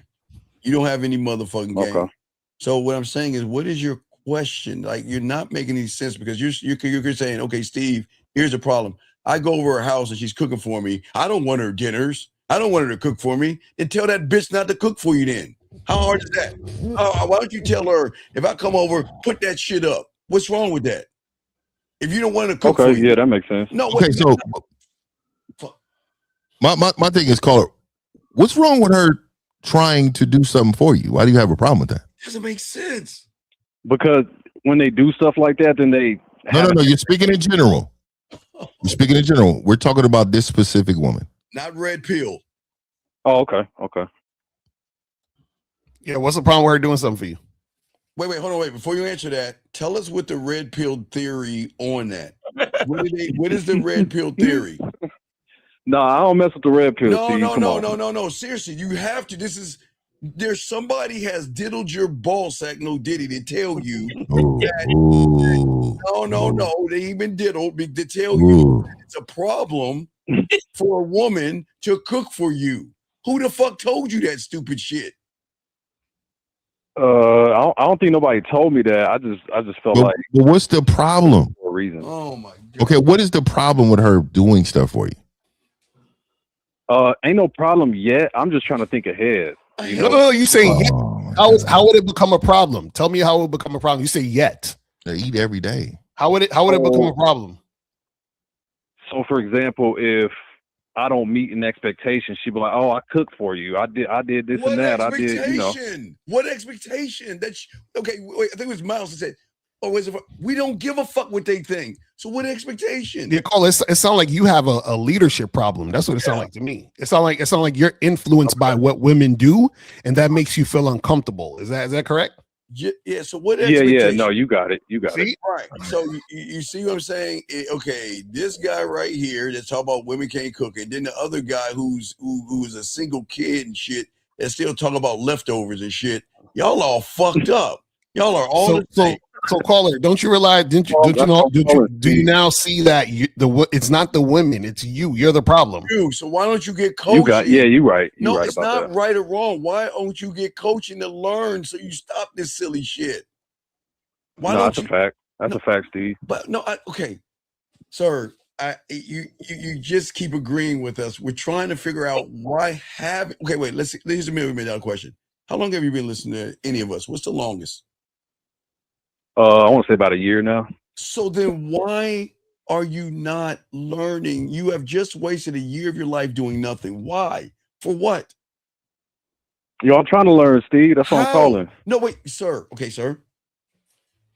You don't have any motherfucking game. Okay. So what I'm saying is, what is your question? Like, you're not making any sense, because you're saying, okay, Steve, here's the problem. I go over her house and she's cooking for me. I don't want her dinners. I don't want her to cook for me. Then tell that bitch not to cook for you then. How hard is that? Why don't you tell her, if I come over, put that shit up? What's wrong with that? If you don't want to cook for you. Yeah, that makes sense. No, okay, so my thing is, caller, what's wrong with her trying to do something for you? Why do you have a problem with that? Doesn't make sense. Because when they do stuff like that, then they No, you're speaking in general. You're speaking in general. We're talking about this specific woman. Not red pill. Oh, okay. Yeah, what's the problem with her doing something for you? Wait, hold on, before you answer that, tell us what the red pill theory on that. What is the red pill theory? No, I don't mess with the red pill. No. Seriously, you have to. There's somebody has diddled your ball sack, no diddy, to tell you that. No, they even diddled to tell you that it's a problem for a woman to cook for you. Who the fuck told you that stupid shit? I don't think nobody told me that. I just felt like. But what's the problem? For a reason. Oh my God. Okay, what is the problem with her doing stuff for you? Ain't no problem yet. I'm just trying to think ahead. No, you say yet. How would it become a problem? Tell me how it would become a problem. You say yet. They eat every day. How would it become a problem? So, for example, if I don't meet an expectation, she'd be like, "Oh, I cooked for you. I did this and that. I did, What expectation? Okay, wait, I think it was Miles that said, we don't give a fuck what they think. So what expectation? Yeah, Cole, it sounds like you have a leadership problem. That's what it sounds like to me. It sounds like you're influenced by what women do, and that makes you feel uncomfortable. Is that correct? Yeah. So what? Yeah. No, you got it. See? Right. So you see what I'm saying? Okay, this guy right here that's talking about women can't cook, and then the other guy who's a single kid and shit that's still talking about leftovers and shit. Y'all all fucked up. Y'all are all the same. So caller, don't you realize? Do you now see that it's not the women, it's you. You're the problem. So why don't you get coaching? You're right. No, it's not right or wrong. Why don't you get coaching to learn so you stop this silly shit? That's a fact. That's a fact, Steve. But no, okay, sir. You just keep agreeing with us. We're trying to figure out why have. Okay, wait. Here's a $1 million question. How long have you been listening to any of us? What's the longest? I want to say about a year now. So then why are you not learning? You have just wasted a year of your life doing nothing. Why? For what? I'm trying to learn, Steve. That's what I'm calling. No, wait, sir. Okay, sir.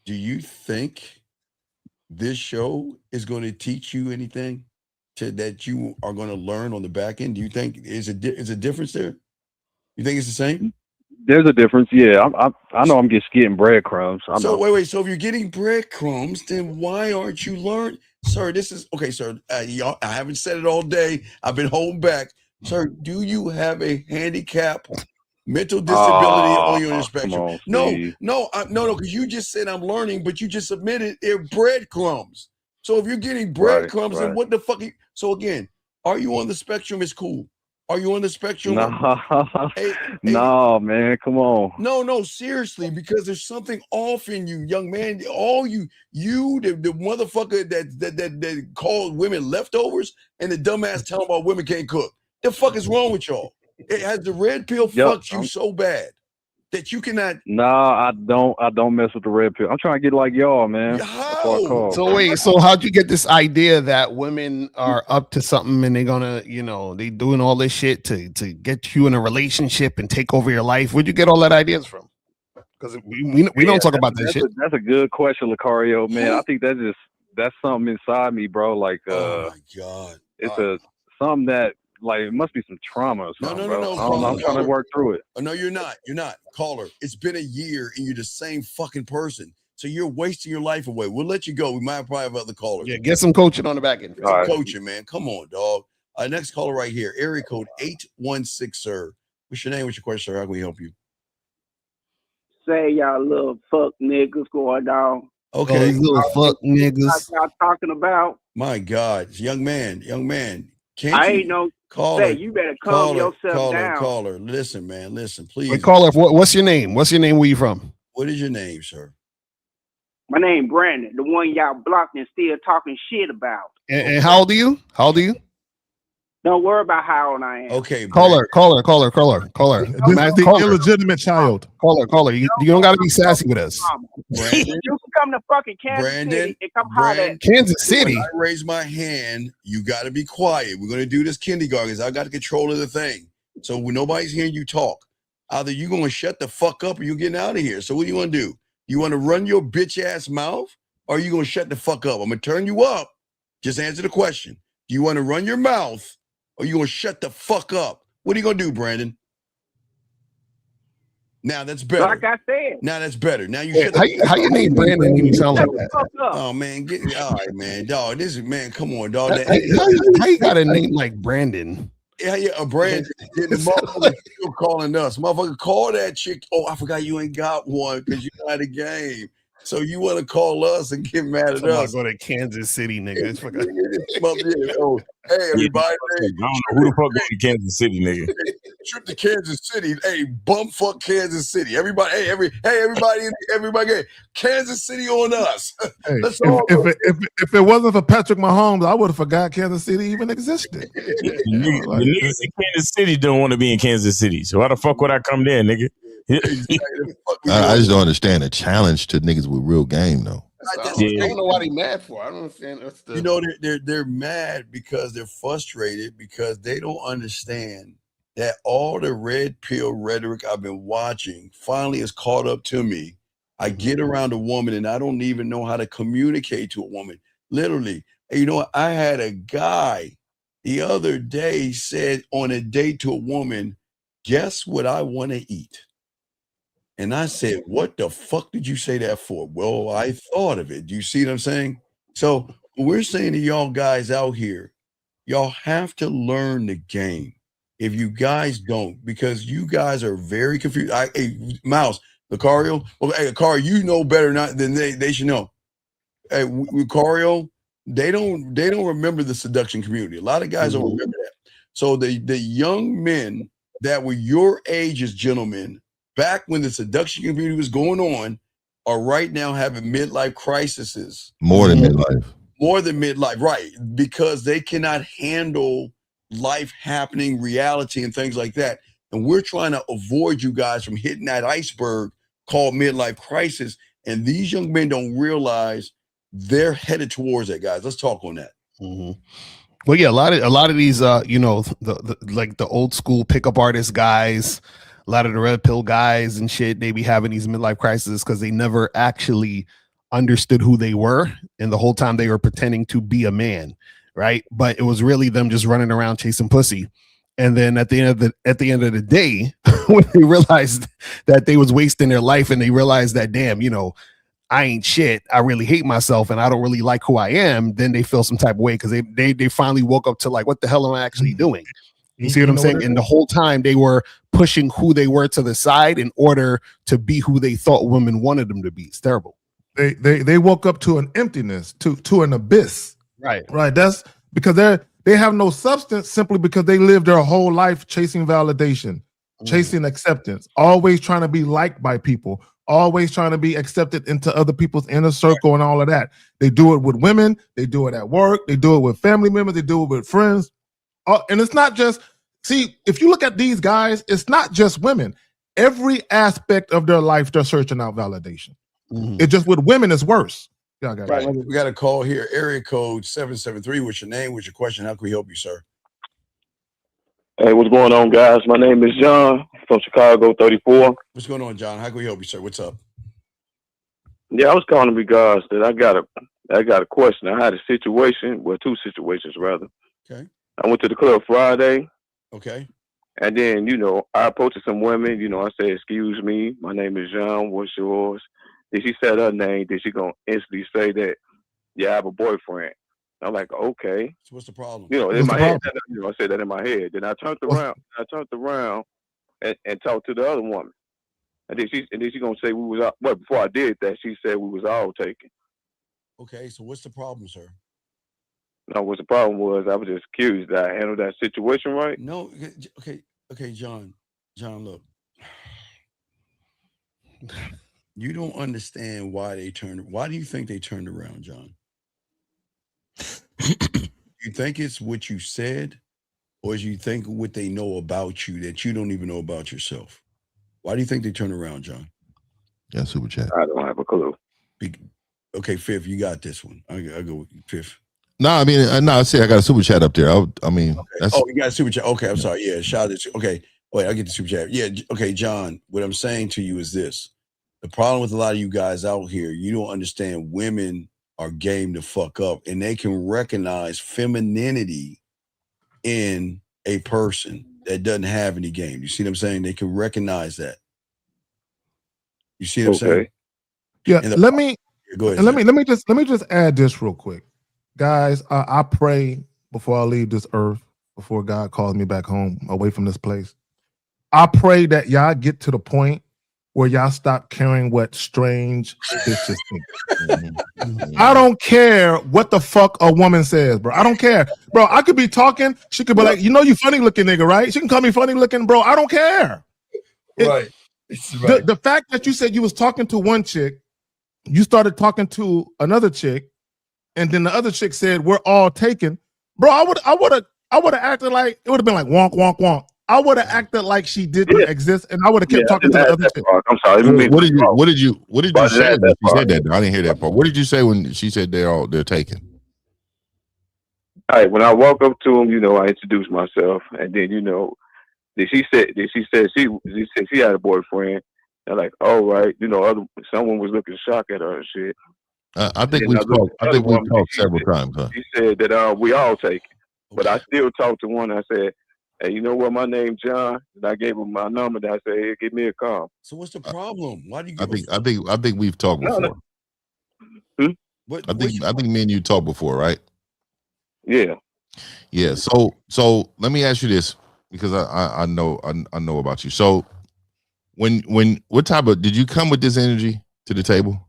Do you think this show is going to teach you anything that you are going to learn on the back end? Do you think is a difference there? You think it's the same? There's a difference, yeah. I know I'm just getting breadcrumbs. Wait. So if you're getting breadcrumbs, then why aren't you learning, sir? This is okay, sir. Y'all, I haven't said it all day. I've been holding back, sir. Do you have a handicap? Mental disability on your Come spectrum. on, No, Steve. no, because you just said I'm learning, but you just admitted they're breadcrumbs. So if you're getting breadcrumbs, then right. what the fuck? So again, are you on the spectrum? It's cool. Are you on the spectrum? No, man, come on. No, seriously, because there's something off in you, young man. All the motherfucker that called women leftovers and the dumbass telling about women can't cook. The fuck is wrong with y'all? It has the red pill fucked you so bad that you cannot. No, I don't mess with the red pill. I'm trying to get like y'all, man. How? So wait, so how'd you get this idea that women are up to something and they're gonna, they doing all this shit to get you in a relationship and take over your life? Where'd you get all that ideas from? Because we don't talk about this shit. That's a good question, Lucario, man. I think that's something inside me, bro. Like, oh my god, it's something that like it must be some trauma or something, bro. I don't know. I'm trying to work through it. Oh, no, you're not. You're not. Caller, it's been a year and you're the same fucking person. So you're wasting your life away. We'll let you go. We might probably have other callers. Yeah, get some coaching on the back end. Some coaching, man. Come on, dog. Next caller right here. Area code 816, sir. What's your name? What's your question, sir? How can we help you? Say y'all little fuck niggas going on. Okay. These little fuck niggas. What y'all talking about? My God. Young man. I ain't no caller. Say, you better calm yourself down. Caller. Listen, man. Listen, please. Wait, caller, what's your name? What's your name? Where you from? What is your name, sir? My name Brandon, the one y'all blocked and still talking shit about. And how old are you? Don't worry about how old I am. Okay, caller. This is the illegitimate child. Caller. You don't got to be sassy with us. You can come to fucking Kansas City and come holler at Kansas City. When I raise my hand, you got to be quiet. We're going to do this kindergarten. I got control of the thing. So when nobody's hearing you talk, either you're going to shut the fuck up or you're getting out of here. So what do you want to do? You want to run your bitch ass mouth or are you going to shut the fuck up? I'm going to turn you up. Just answer the question. Do you want to run your mouth or you going to shut the fuck up? What are you going to do, Brandon? Now that's better. Like I said. Now that's better. Now you shut how you name Brandon when you sound like that? Oh man, all right, man, dog. This is man. Come on, dog. How you got a name like Brandon? Yeah, a Brandon. The motherfucker still calling us. Motherfucker, call that chick. Oh, I forgot you ain't got one because you got a game. So you want to call us and get mad at us? Go to Kansas City, nigga. Hey, everybody. I don't know who the fuck going to Kansas City, nigga. Trip to Kansas City. Hey, bumfuck Kansas City. Everybody. Hey, everybody. Kansas City on us. Hey, if it wasn't for Patrick Mahomes, I would have forgot Kansas City even existed. The niggas in Kansas City don't want to be in Kansas City. So why the fuck would I come there, nigga? I just don't understand the challenge to niggas with real game, though. I don't know what he mad for. I don't understand. You know, they're mad because they're frustrated because they don't understand that all the red pill rhetoric I've been watching finally has caught up to me. I get around a woman and I don't even know how to communicate to a woman. Literally, you know, I had a guy the other day said on a date to a woman, "Guess what I want to eat?" And I said, "What the fuck did you say that for?" Well, I thought of it. Do you see what I'm saying? So we're saying to y'all guys out here, y'all have to learn the game. If you guys don't, because you guys are very confused. Hey, Mouse, Lucario, well, hey, Lucario, you know better than they should know. Hey, Lucario, they don't remember the seduction community. A lot of guys don't remember that. So the young men that were your age as gentlemen, back when the seduction community was going on, are right now having midlife crises. More than midlife. More than midlife, right? Because they cannot handle life happening, reality, and things like that. And we're trying to avoid you guys from hitting that iceberg called midlife crisis. And these young men don't realize they're headed towards that, guys. Let's talk on that. Mm-hmm. Well, yeah, a lot of these, the old school pickup artist guys, a lot of the red pill guys and shit, they be having these midlife crises because they never actually understood who they were, and the whole time they were pretending to be a man, right? But it was really them just running around chasing pussy. And then at the end of the day, when they realized that they was wasting their life, and they realized that, damn, I ain't shit, I really hate myself, and I don't really like who I am, then they feel some type of way because they finally woke up to like, what the hell am I actually doing? You see what I'm saying? And the whole time they were pushing who they were to the side in order to be who they thought women wanted them to be. It's terrible. They woke up to an emptiness, to an abyss. Right. That's because they have no substance simply because they lived their whole life chasing validation, chasing acceptance, always trying to be liked by people, always trying to be accepted into other people's inner circle and all of that. They do it with women, they do it at work, they do it with family members, they do it with friends. And it's not just, see, if you look at these guys, it's not just women. Every aspect of their life, they're searching out validation. It's just with women, it's worse. Yeah, We got a call here. Area code 773. What's your name? What's your question? How can we help you, sir? Hey, what's going on, guys? My name is John from Chicago, 34. What's going on, John? How can we help you, sir? What's up? Yeah, I was calling because that I got a question. I had a situation, well, two situations rather. Okay. I went to the club Friday. Okay. And then, I approached some women. I said, "Excuse me, my name is John. What's yours?" Then she said her name. Then she gonna instantly say that, "Yeah, I have a boyfriend." I'm like, "Okay." So what's the problem? In my head, I said that in my head. Then I turned around and talked to the other woman. And then she gonna say we was out. But before I did that, she said we was all taken. Okay, so what's the problem, sir? No, what the problem was, I was just curious. Did I handle that situation right? No. Okay, John. John, look. You don't understand why they turned. Why do you think they turned around, John? You think it's what you said, or do you think what they know about you that you don't even know about yourself? Why do you think they turned around, John? Yeah, super chat. I don't have a clue. Okay, Fifth, you got this one. I go with Fifth. No, I mean, I say I got a super chat up there. I mean, that's. Oh, you got a super chat. Okay, I'm sorry. Yeah, shout out. Okay, wait, I'll get the super chat. Yeah, okay, John. What I'm saying to you is this: the problem with a lot of you guys out here, you don't understand. Women are game to fuck up, and they can recognize femininity in a person that doesn't have any game. You see what I'm saying? They can recognize that. You see what I'm saying? Yeah. Let me go ahead. And let me just add this real quick, guys. I pray before I leave this earth, before God calls me back home, away from this place. I pray that y'all get to the point where y'all stop caring what strange bitches think. I don't care what the fuck a woman says, bro. I don't care. Bro, I could be talking. She could be like, you funny looking nigga, right? She can call me funny looking, bro. I don't care. Right. The fact that you said you was talking to one chick, you started talking to another chick, and then the other chick said, "We're all taken." Bro, I would have acted like it would have been like wonk, wonk, wonk. I would have acted like she didn't exist, and I would have kept talking to the other chick. I'm sorry. What did you say when she said that? I didn't hear that part. What did you say when she said they're taken? All right, when I walk up to him, I introduce myself, and then she said she had a boyfriend. And like, all right, someone was looking shocked at her and shit. I think we've talked several times. Huh? She said that we all take it, but I still talked to one. I said, "Hey, you know what? My name's John," and I gave him my number. And I said, "Hey, give me a call." So what's the problem? Why do you? I think we've talked before. I think me and you talked before, right? Yeah. Yeah. So let me ask you this, because I know about you. So what type of, did you come with this energy to the table?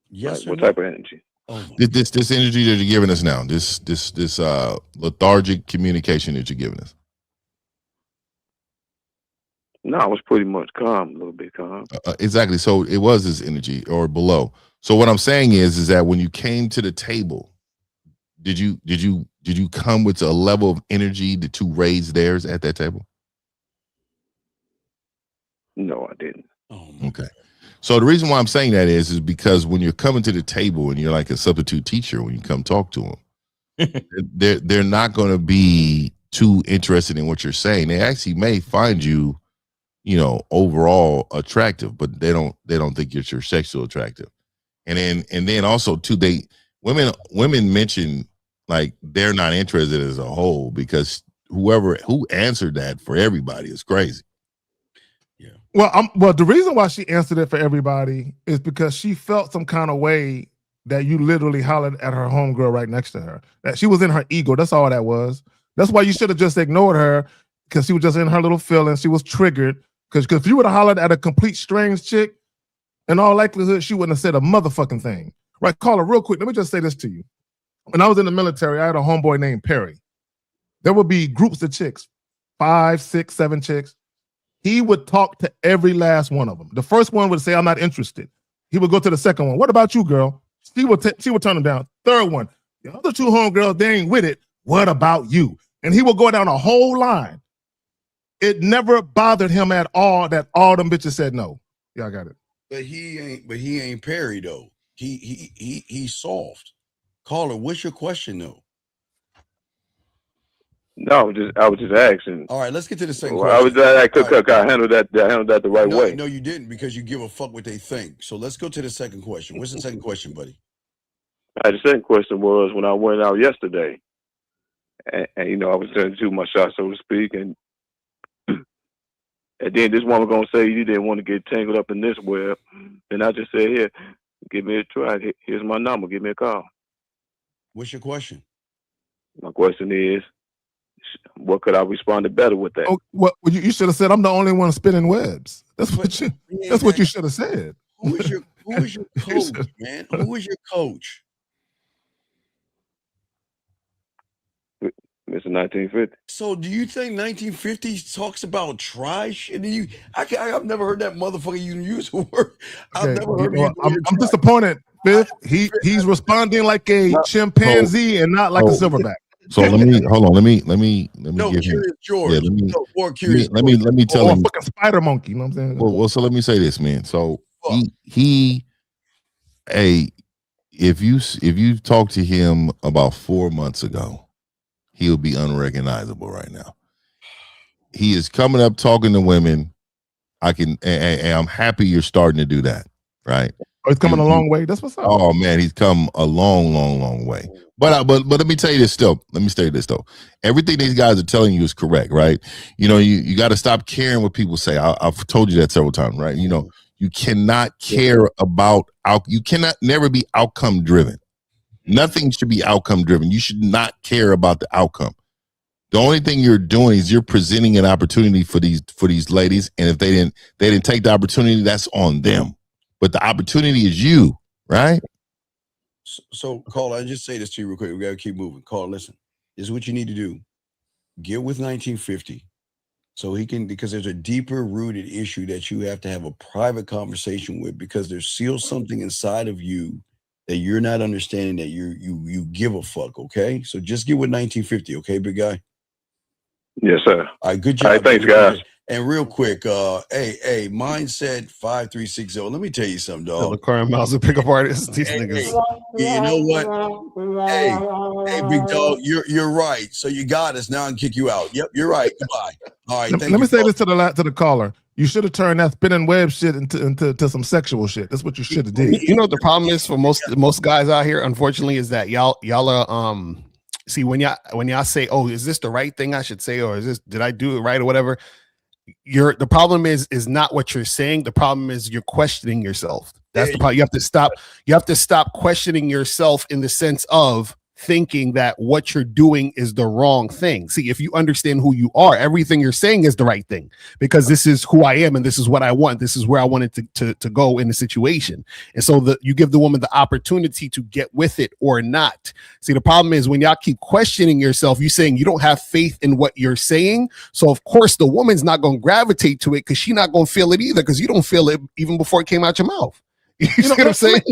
Yes. What type of energy? This energy that you're giving us now, this lethargic communication that you're giving us. No, I was pretty much calm, a little bit calm. Exactly. So it was this energy or below. So what I'm saying is that when you came to the table, did you come with a level of energy to raise theirs at that table? No, I didn't. Okay. So the reason why I'm saying that is because when you're coming to the table and you're like a substitute teacher, when you come talk to them, they're not going to be too interested in what you're saying. They actually may find you, overall attractive, but they don't think you're sexual attractive. And then also too, women mention like they're not interested as a whole, because who answered that for everybody is crazy. Well, the reason why she answered it for everybody is because she felt some kind of way that you literally hollered at her homegirl right next to her. That she was in her ego. That's all that was. That's why you should have just ignored her, because she was just in her little feelings. She was triggered. Because if you would have hollered at a complete strange chick, in all likelihood, she wouldn't have said a motherfucking thing. Right, caller, real quick, let me just say this to you. When I was in the military, I had a homeboy named Perry. There would be groups of chicks, 5, 6, 7 chicks. He would talk to every last one of them. The first one would say, I'm not interested. He would go to the second one. What about you, girl? She would turn him down. Third one. The other 2 homegirls, they ain't with it. What about you? And he would go down a whole line. It never bothered him at all that all them bitches said no. Yeah, I got it. But he ain't Perry though. He's soft. Caller, what's your question though? No, I was just asking. All right, let's get to the second question. I handled that the right way. No, you didn't, because you give a fuck what they think. So let's go to the second question. What's the second question, buddy? The second question was, when I went out yesterday, and I was trying to do my shot, so to speak, and then this woman gonna say you didn't want to get tangled up in this web, and I just said, here, give me a try. Here's my number. Give me a call. What's your question? My question is, what could I respond better with that? Oh, what you should have said, I'm the only one spinning webs. That's what you should have said. Who is your coach, man? Who is your coach? Mr. 1950. So do you think 1950 talks about try shit? I've never heard that motherfucker even use the word. I've never heard I'm disappointed, Fifth. He's responding like a chimpanzee and not like a silverback. So let me No, give Curious him. George. Yeah, let me tell Or a him. fucking spider monkey. You know what I'm saying? Well, so let me say this, man. So if you talk to him about 4 months ago, he'll be unrecognizable right now. He is coming up talking to women. And I'm happy you're starting to do that, right? Oh, he's coming a long way. That's what's up. Oh man, he's come a long way. But let me tell you this still. Let me say this though. Everything these guys are telling you is correct, right? You got to stop caring what people say. I've told you that several times, right? You cannot care about you cannot never be outcome driven. Nothing should be outcome driven. You should not care about the outcome. The only thing you're doing is you're presenting an opportunity for these ladies, and if they didn't take the opportunity, that's on them. But the opportunity is you, right? So, caller, I just say this to you real quick. We got to keep moving. Caller, listen. This is what you need to do. Get with 1950 so he can, because there's a deeper rooted issue that you have to have a private conversation with, because there's still something inside of you that you're not understanding, that you give a fuck, okay? So just get with 1950, okay, big guy? Yes, sir. All right, good job. All right, thanks, guys. And real quick, hey, Mindset 5360. Let me tell you something, dog. The current Miles of pickup artists. These niggas. You know what? Hey, big dog, you're right. So you got us. Now I can kick you out. Yep, you're right. Goodbye. All right. Let me say this to the caller. You should have turned that spinning web shit into some sexual shit. That's what you should have did. You know what the problem is for most guys out here, unfortunately, is that y'all are see, when y'all say, oh, is this the right thing I should say, or did I do it right or whatever? The problem is not what you're saying. The problem is you're questioning yourself. That's the problem. You have to stop questioning yourself in the sense of thinking that what you're doing is the wrong thing. See, if you understand who you are, everything you're saying is the right thing, because this is who I am and this is what I want. This is where I wanted to go in the situation. And so you give the woman the opportunity to get with it or not. See, the problem is when y'all keep questioning yourself, you're saying you don't have faith in what you're saying. So of course the woman's not going to gravitate to it, because she's not going to feel it either, because you don't feel it even before it came out your mouth. You see what I'm saying?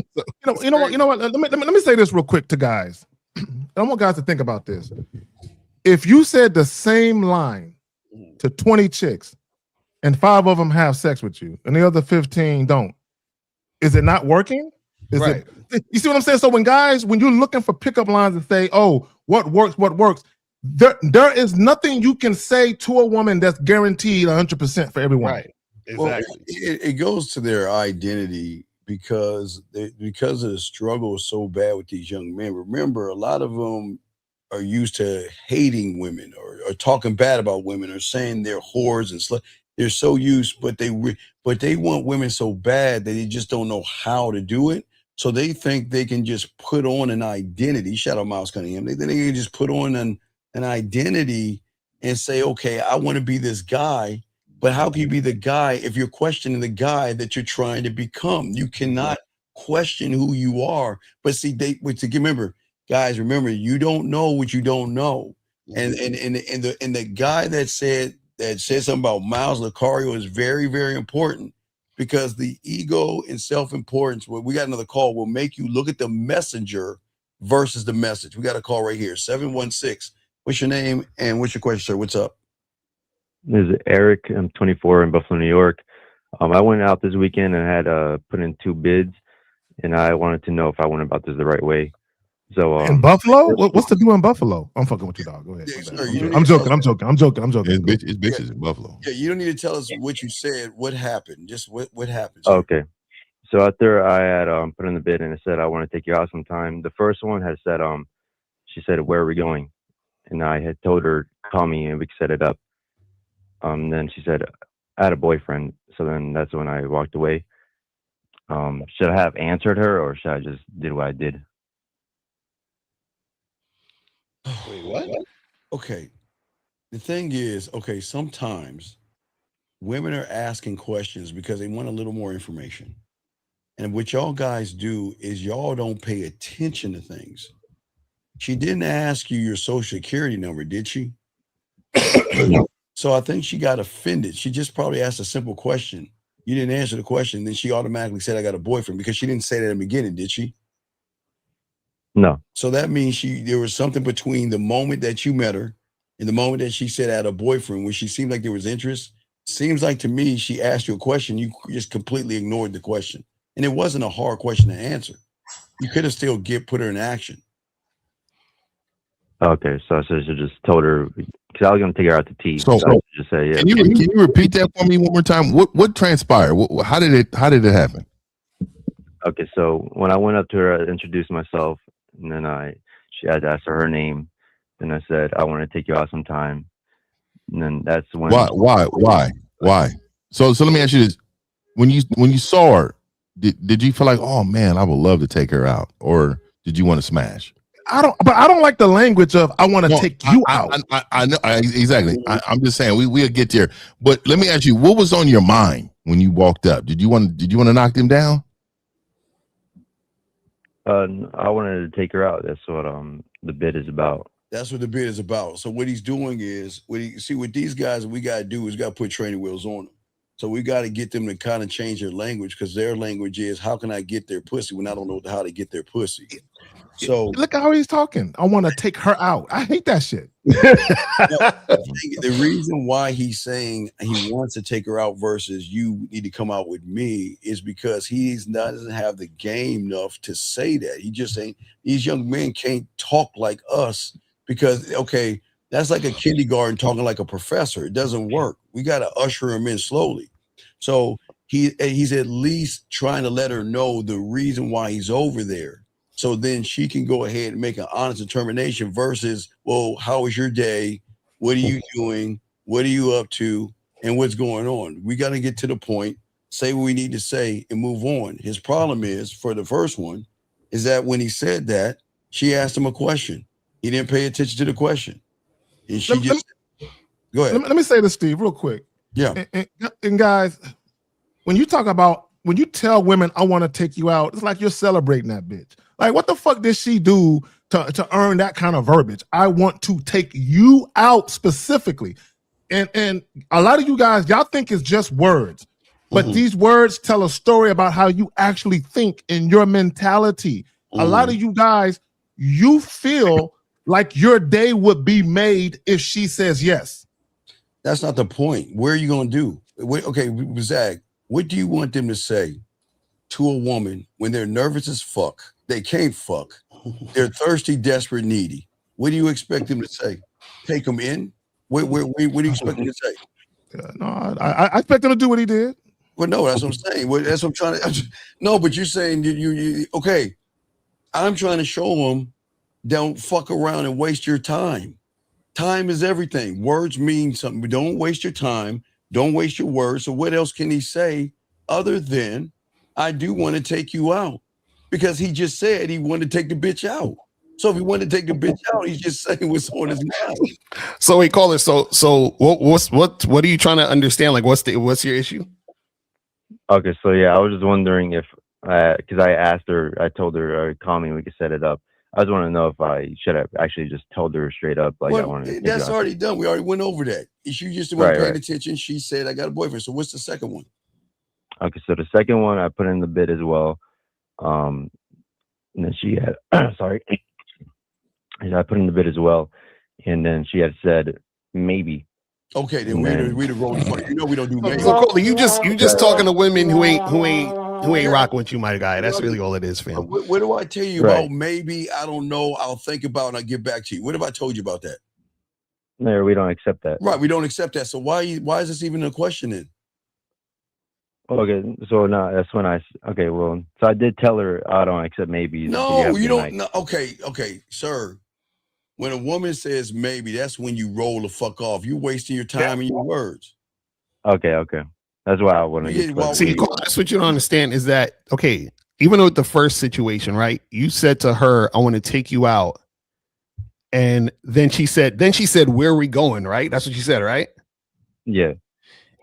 You know what? Let me say this real quick to guys. I want guys to think about this. If you said the same line to 20 chicks and 5 of them have sex with you and the other 15 don't, is it not working? You see what I'm saying? So when you're looking for pickup lines and say, oh, what works, there is nothing you can say to a woman that's guaranteed 100% for everyone. Right. Exactly. Well, it goes to their identity, because of the struggle so bad with these young men. Remember, a lot of them are used to hating women or talking bad about women or saying they're whores and slut. They're so used, but they want women so bad that they just don't know how to do it. So they think they can just put on an identity. Shout out Miles Cunningham. They think they can just put on an identity and say, okay, I want to be this guy. But how can you be the guy if you're questioning the guy that you're trying to become? You cannot question who you are. But see, remember, guys, remember, you don't know what you don't know. And the guy that said something about Miles Lucario is very, very important, because the ego and self-importance, well, we got another call, will make you look at the messenger versus the message. We got a call right here, 716. What's your name and what's your question, sir? What's up? This is Eric. I'm 24 in Buffalo, New York. I went out this weekend and had put in 2 bids, and I wanted to know if I went about this the right way. So in Buffalo, what's the deal in Buffalo? I'm fucking with you, dog. Go ahead. I'm joking. It's bitches in Buffalo. Yeah, you don't need to tell us what you said. What happened? Just what happened? Okay. So after I had put in the bid and it said I want to take you out sometime, the first one had said she said, where are we going? And I had told her, call me and we could set it up. Then she said, I had a boyfriend. So then that's when I walked away. Should I have answered her or should I just did what I did? Wait, what? Okay. The thing is, okay, sometimes women are asking questions because they want a little more information. And what y'all guys do is y'all don't pay attention to things. She didn't ask you your social security number, did she? So I think she got offended. She just probably asked a simple question. You didn't answer the question. Then she automatically said, I got a boyfriend, because she didn't say that in the beginning, did she? No. So that means there was something between the moment that you met her and the moment that she said I had a boyfriend, where she seemed like there was interest. Seems like to me, she asked you a question. You just completely ignored the question. And it wasn't a hard question to answer. You could have still put her in action. Okay. So I should just told her, because I was going to take her out to tea. So I should just say, yeah. Can you repeat that for me one more time? What transpired? How did it happen? Okay, so when I went up to her, I introduced myself, and then she had to ask her name. Then I said, I want to take you out sometime. And then that's when. Why? So let me ask you this: when you saw her, did you feel like, oh man, I would love to take her out, or did you want to smash? I don't like the language of I want to take you out. I know exactly. I'm just saying we'll get there. But let me ask you, what was on your mind when you walked up? Did you want to knock them down? I wanted to take her out. That's what the bid is about. That's what the bid is about. So what he's doing is, with these guys, what we got to do is got to put training wheels on them. So we got to get them to kind of change their language, because their language is, how can I get their pussy when I don't know how to get their pussy? So look at how he's talking. I want to take her out. I hate that shit. The reason why he's saying he wants to take her out versus you need to come out with me is because doesn't have the game enough to say that. He just saying these young men can't talk like us, because okay, that's like a kindergarten talking like a professor. It doesn't work. We got to usher him in slowly. So he's at least trying to let her know the reason why he's over there. So then she can go ahead and make an honest determination versus, well, how was your day? What are you doing? What are you up to? And what's going on? We got to get to the point, say what we need to say, and move on. His problem is, for the first one, is that when he said that, she asked him a question. He didn't pay attention to the question. And she go ahead. Let me say this, Steve, real quick. Yeah. And guys, when you tell women, I want to take you out, it's like you're celebrating that bitch. Like, what the fuck did she do to earn that kind of verbiage? I want to take you out specifically. And a lot of you guys, y'all think it's just words, but these words tell a story about how you actually think in your mentality. A lot of you guys, you feel like your day would be made if she says yes. That's not the point. Where are you going to do? Okay, Zach, what do you want them to say to a woman when they're nervous as fuck? They can't fuck. They're thirsty, desperate, needy. What do you expect them to say? Take them in? What do you expect them to say? No, I expect him to do what he did. Well, no, that's what I'm saying. That's what I'm trying to. No, but you're saying you okay. I'm trying to show them, don't fuck around and waste your time. Time is everything. Words mean something. But don't waste your time. Don't waste your words. So what else can he say other than, I do want to take you out? Because he just said he wanted to take the bitch out. So if he wanted to take the bitch out, he's just saying what's on his mind. So wait, caller. So what are you trying to understand? Like, what's your issue? Okay, so yeah, I was just wondering if, because I asked her, I told her, call me, we could set it up. I just want to know if I should have actually just told her straight up, like, I wanted to take That's you out. already done. We already went over that. She just wasn't paying Right. attention. She said, I got a boyfriend. So what's the second one? Okay, so the second one I put in the bid as well. And then she had, sorry, I put in the bid as well. And then she had said, maybe. Okay, then we the roll. You know we don't do maybe. So Coley, you just talking to women who ain't rocking with you, my guy. That's really all it is, fam. What do I tell you about maybe? I don't know. I'll think about it and I'll get back to you. What have I told you about that? No, we don't accept that. Right, we don't accept that. So why is this even a question then? Okay, so no, that's when so I did tell her I don't accept maybe. No, you don't. No, okay, sir. When a woman says maybe, that's when you roll the fuck off. You're wasting your time and your words. Okay. That's why I want to get See, that's what you don't understand is that, okay, even with the first situation, right? You said to her, I want to take you out. And then she said, where are we going, right? That's what she said, right? Yeah.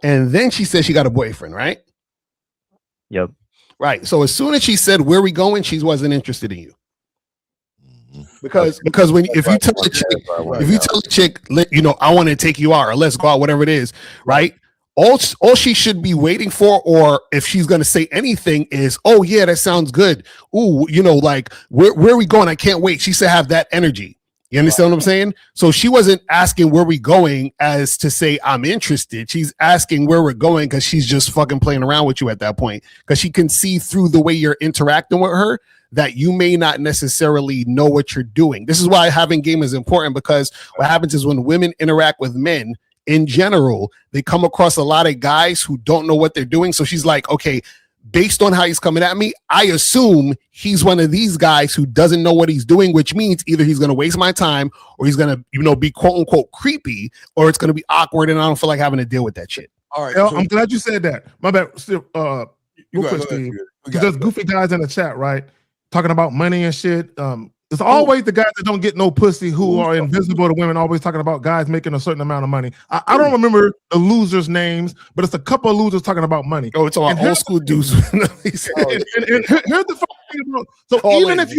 And then she said she got a boyfriend, right? Yep. Right. So as soon as she said, where are we going? She wasn't interested in you. Because if you tell the chick, I want to take you out or let's go out, whatever it is, right? All she should be waiting for, or if she's gonna say anything, is, oh yeah, that sounds good. Ooh, like where are we going? I can't wait. She should have that energy. You understand what I'm saying? So she wasn't asking where we going as to say I'm interested. She's asking where we're going because she's just fucking playing around with you at that point. Because she can see through the way you're interacting with her that you may not necessarily know what you're doing. This is why having game is important, because what happens is when women interact with men in general, they come across a lot of guys who don't know what they're doing. So she's like, okay, based on how he's coming at me, I assume he's one of these guys who doesn't know what he's doing, which means either he's going to waste my time or he's going to, be quote unquote creepy, or it's going to be awkward and I don't feel like having to deal with that shit. All right. I'm glad you said that. My bad. Still, there's goofy guys in the chat, right? Talking about money and shit. It's always the guys that don't get no pussy who are invisible to women, always talking about guys making a certain amount of money. I don't remember the losers' names, but it's a couple of losers talking about money. Oh, it's all old school dudes. And here's the fucking thing, bro. So even if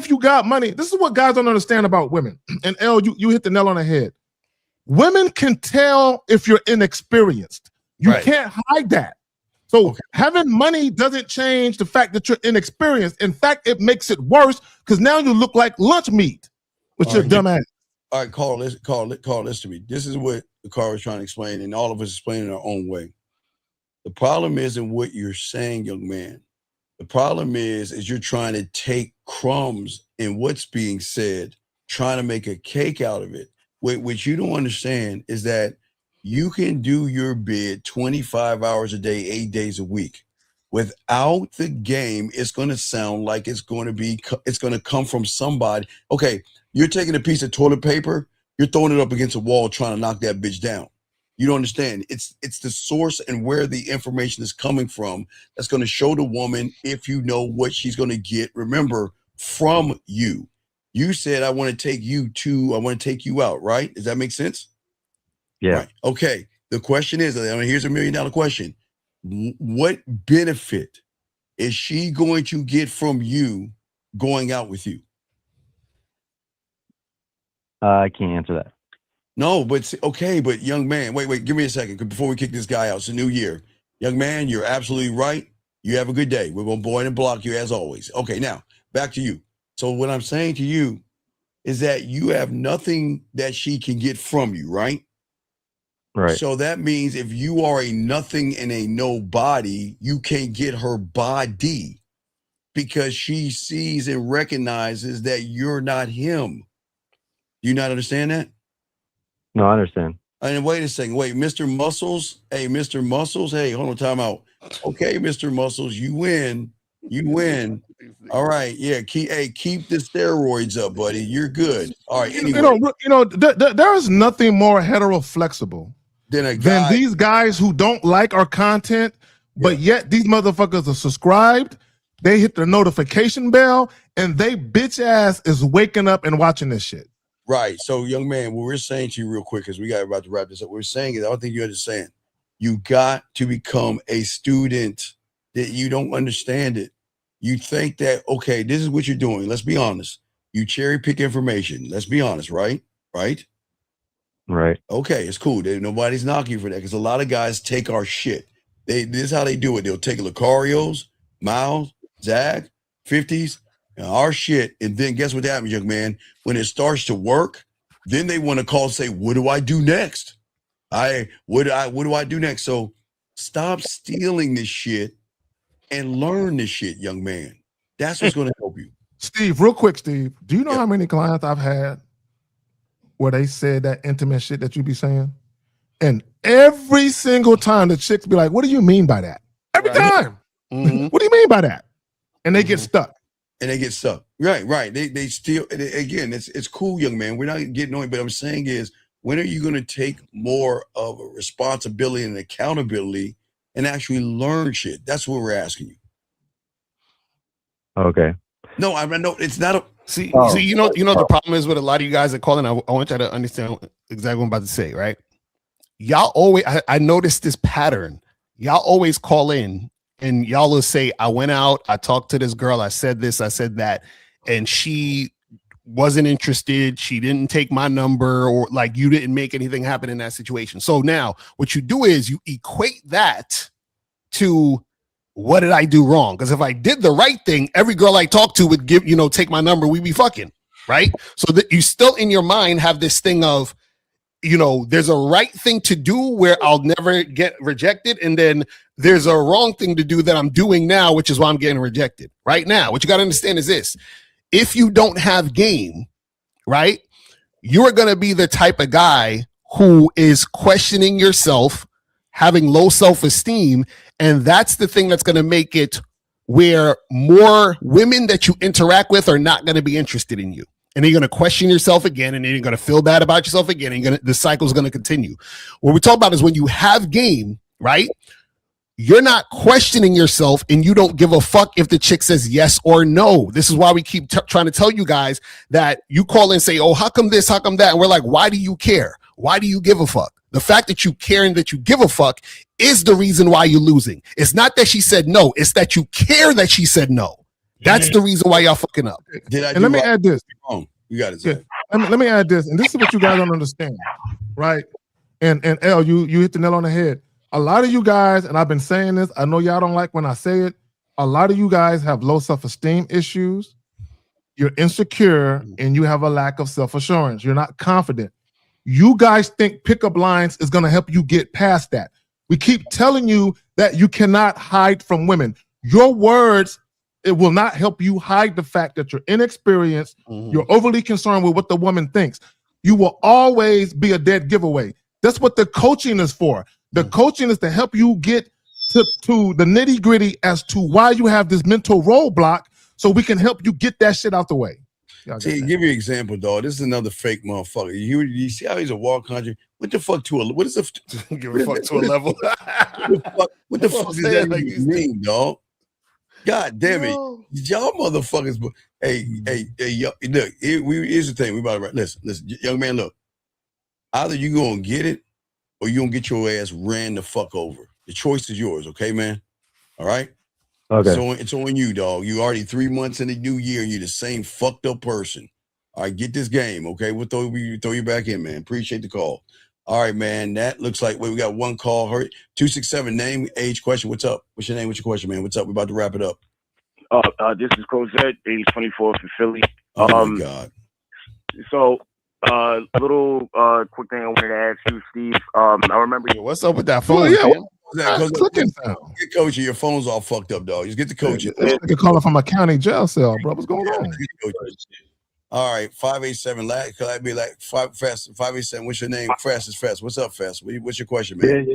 you got money, this is what guys don't understand about women. And L, you hit the nail on the head. Women can tell if you're inexperienced. You can't hide that. So having money doesn't change the fact that you're inexperienced. In fact, it makes it worse because now you look like lunch meat with your dumb ass. All right, call this to me. This is what the car is trying to explain, and all of us explain in our own way. The problem isn't what you're saying, young man. The problem is you're trying to take crumbs in what's being said, trying to make a cake out of it. What you don't understand is that you can do your bid 25 hours a day, 8 days a week. Without the game, it's going to sound like it's going to come from somebody. Okay, you're taking a piece of toilet paper, you're throwing it up against a wall trying to knock that bitch down. You don't understand. It's the source and where the information is coming from that's going to show the woman if you know what she's going to get. Remember, from you. You said, I want to take you out, right? Does that make sense? Yeah. Right. Okay. The question is, here's $1 million question. What benefit is she going to get from you going out with you? I can't answer that. No, but but young man, wait, give me a second before we kick this guy out. It's a new year. Young man, you're absolutely right. You have a good day. We're going to void and block you as always. Okay, now back to you. So what I'm saying to you is that you have nothing that she can get from you, right? Right. So that means if you are a nothing and a nobody, you can't get her body because she sees and recognizes that you're not him. Do you not understand that? No, I understand. And wait a second. Wait, Mr. Muscles. Hey, Mr. Muscles. Hey, hold on, time out. Okay, Mr. Muscles, you win. You win. All right. Yeah. Keep the steroids up, buddy. You're good. All right. Anyway. There is nothing more hetero-flexible than these guys who don't like our content, but yet these motherfuckers are subscribed they hit the notification bell, and they bitch ass is waking up and watching this shit. Right. So, young man, what we're saying to you real quick, because we got about to wrap this up. What we're saying is, I don't think you understand. You got to become a student. That you don't understand it. You think that, okay, this is what you're doing. Let's be honest. You cherry pick information. Let's be honest, right? Right? Right. Okay, it's cool. Nobody's knocking you for that because a lot of guys take our shit. This is how they do it. They'll take Lucarios, Miles, Zag, 50s, and our shit. And then guess what happens, young man? When it starts to work, then they want to call and say, what do I do next? What do I do next? So stop stealing this shit and learn this shit, young man. That's what's going to help you. Steve, real quick, Steve, do you know how many clients I've had where they said that intimate shit that you be saying? And every single time the chicks be like, what do you mean by that? Every time. What do you mean by that? And they get stuck. And they get stuck. Right. They still, again, it's cool, young man. We're not getting on it, but what I'm saying is, when are you going to take more of a responsibility and accountability and actually learn shit? That's what we're asking you. Okay. No, I know it's not a. See, you know, the problem is with a lot of you guys that call in. I want you to understand exactly what I'm about to say, right? Y'all always, I noticed this pattern. Y'all always call in and y'all will say, I went out, I talked to this girl, I said this, I said that, and she wasn't interested. She didn't take my number, or like you didn't make anything happen in that situation. So now what you do is you equate that to, what did I do wrong? Because if I did the right thing, every girl I talked to would take my number, we'd be fucking, right? So that you still in your mind have this thing of, there's a right thing to do where I'll never get rejected. And then there's a wrong thing to do that I'm doing now, which is why I'm getting rejected right now. What you got to understand is this: if you don't have game, right, you're going to be the type of guy who is questioning yourself, having low self-esteem. And that's the thing that's going to make it where more women that you interact with are not going to be interested in you. And you're going to question yourself again, and then you're going to feel bad about yourself again, and the cycle is going to continue. What we talk about is when you have game, right? You're not questioning yourself, and you don't give a fuck if the chick says yes or no. This is why we keep trying to tell you guys that you call and say, oh, how come this, how come that? And we're like, why do you care? Why do you give a fuck? The fact that you care and that you give a fuck is the reason why you're losing. It's not that she said no. It's that you care that she said no. That's the reason why y'all fucking up. And let me add this. You got it. Yeah. Let me add this. And this is what you guys don't understand, right? And L, you hit the nail on the head. A lot of you guys, and I've been saying this, I know y'all don't like when I say it, a lot of you guys have low self-esteem issues. You're insecure, and you have a lack of self-assurance. You're not confident. You guys think pickup lines is going to help you get past that. We keep telling you that you cannot hide from women. Your words, it will not help you hide the fact that you're inexperienced. You're overly concerned with what the woman thinks. You will always be a dead giveaway. That's what the coaching is for. The coaching is to help you get to the nitty gritty as to why you have this mental roadblock, so we can help you get that shit out the way. See, give you an example, dog. This is another fake motherfucker. You see how he's a wall country? What the fuck to a, what is a give a fuck to a level? What the fuck does that even mean, dog? God damn it, y'all motherfuckers! Hey, yo, look. Here's the thing. We about to listen, young man. Look, either you gonna get it, or you gonna get your ass ran the fuck over. The choice is yours, okay, man? All right. Okay. So it's on you, dog. You already 3 months in the new year, and you're the same fucked up person. All right, get this game, okay? We'll throw you back in, man. Appreciate the call. All right, man. That looks like we got one call. 267 name, age, question. What's up? What's your name? What's your question, man? What's up? We're about to wrap it up. This is Cosette, age 24 from Philly. Oh my God. So, little quick thing I wanted to ask you, Steve. I remember. What's up with that phone? Get coaching. Your phone's all fucked up, dog. Just get the coaching. I could call it from a county jail cell, bro. What's going on? All right, 587. Could I be like 587? What's your name? Fast. What's up, Fast? What's your question, man?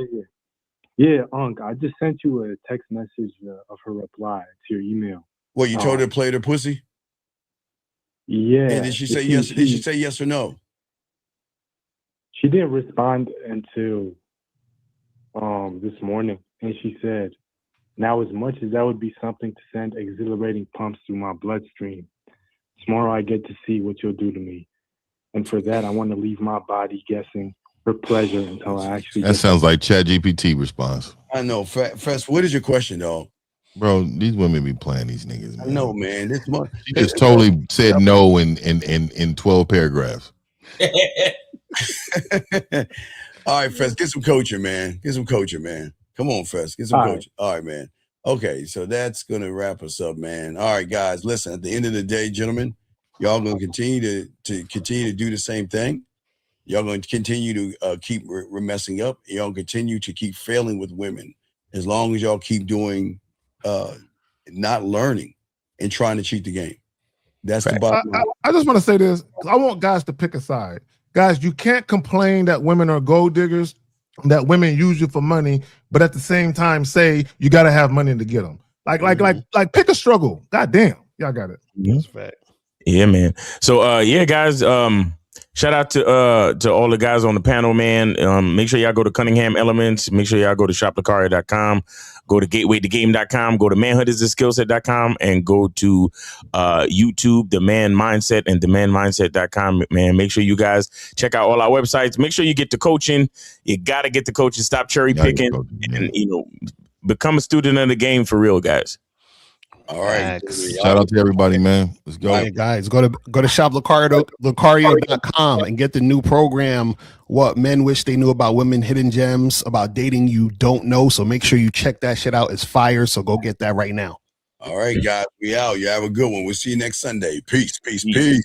Yeah, Unc. I just sent you a text message of her reply to your email. Well, you told her to play her pussy? Yeah. And did she say yes? Did she say yes or no? She didn't respond until this morning, and she said, Now, as much as that would be something to send exhilarating pumps through my bloodstream, tomorrow I get to see what you'll do to me. And for that, I want to leave my body guessing for pleasure until I actually That sounds like ChatGPT response. I know. Fest, what is your question, dog? Bro, these women be playing these niggas, man. I know, man. This month She just totally said no in 12 paragraphs. All right, Fest, get some coaching, man. Get some coaching, man. Come on, Fest, get some coaching. All right, man. Okay, so that's gonna wrap us up, man. All right, guys. Listen, at the end of the day, gentlemen, y'all gonna continue to do the same thing. Y'all going to continue to keep messing up. Y'all continue to keep failing with women as long as y'all keep doing, not learning and trying to cheat the game. That's the bottom line. I just want to say this. I want guys to pick a side. Guys, you can't complain that women are gold diggers, that women use you for money, but at the same time say you got to have money to get them. Like pick a struggle. God damn. Y'all got it. That's fact. Yeah, man. So yeah, guys, shout out to all the guys on the panel, man. Make sure y'all go to Cunningham Elements. Make sure y'all go to shoplakaria.com, go to gatewaythegame.com, go to manhoodistheskillset.com, and go to YouTube, The Man Mindset, and themanmindset.com, man. Make sure you guys check out all our websites. Make sure you get the coaching. You got to get the coaching. Stop cherry picking and, become a student of the game for real, guys. All right. Shout out to everybody, man. Let's go. Right, guys, go to shoplakaria.com and get the new program, What Men Wish They Knew About Women, Hidden Gems About Dating You Don't Know. So make sure you check that shit out. It's fire. So go get that right now. All right, guys. We out. You have a good one. We'll see you next Sunday. Peace, peace, peace.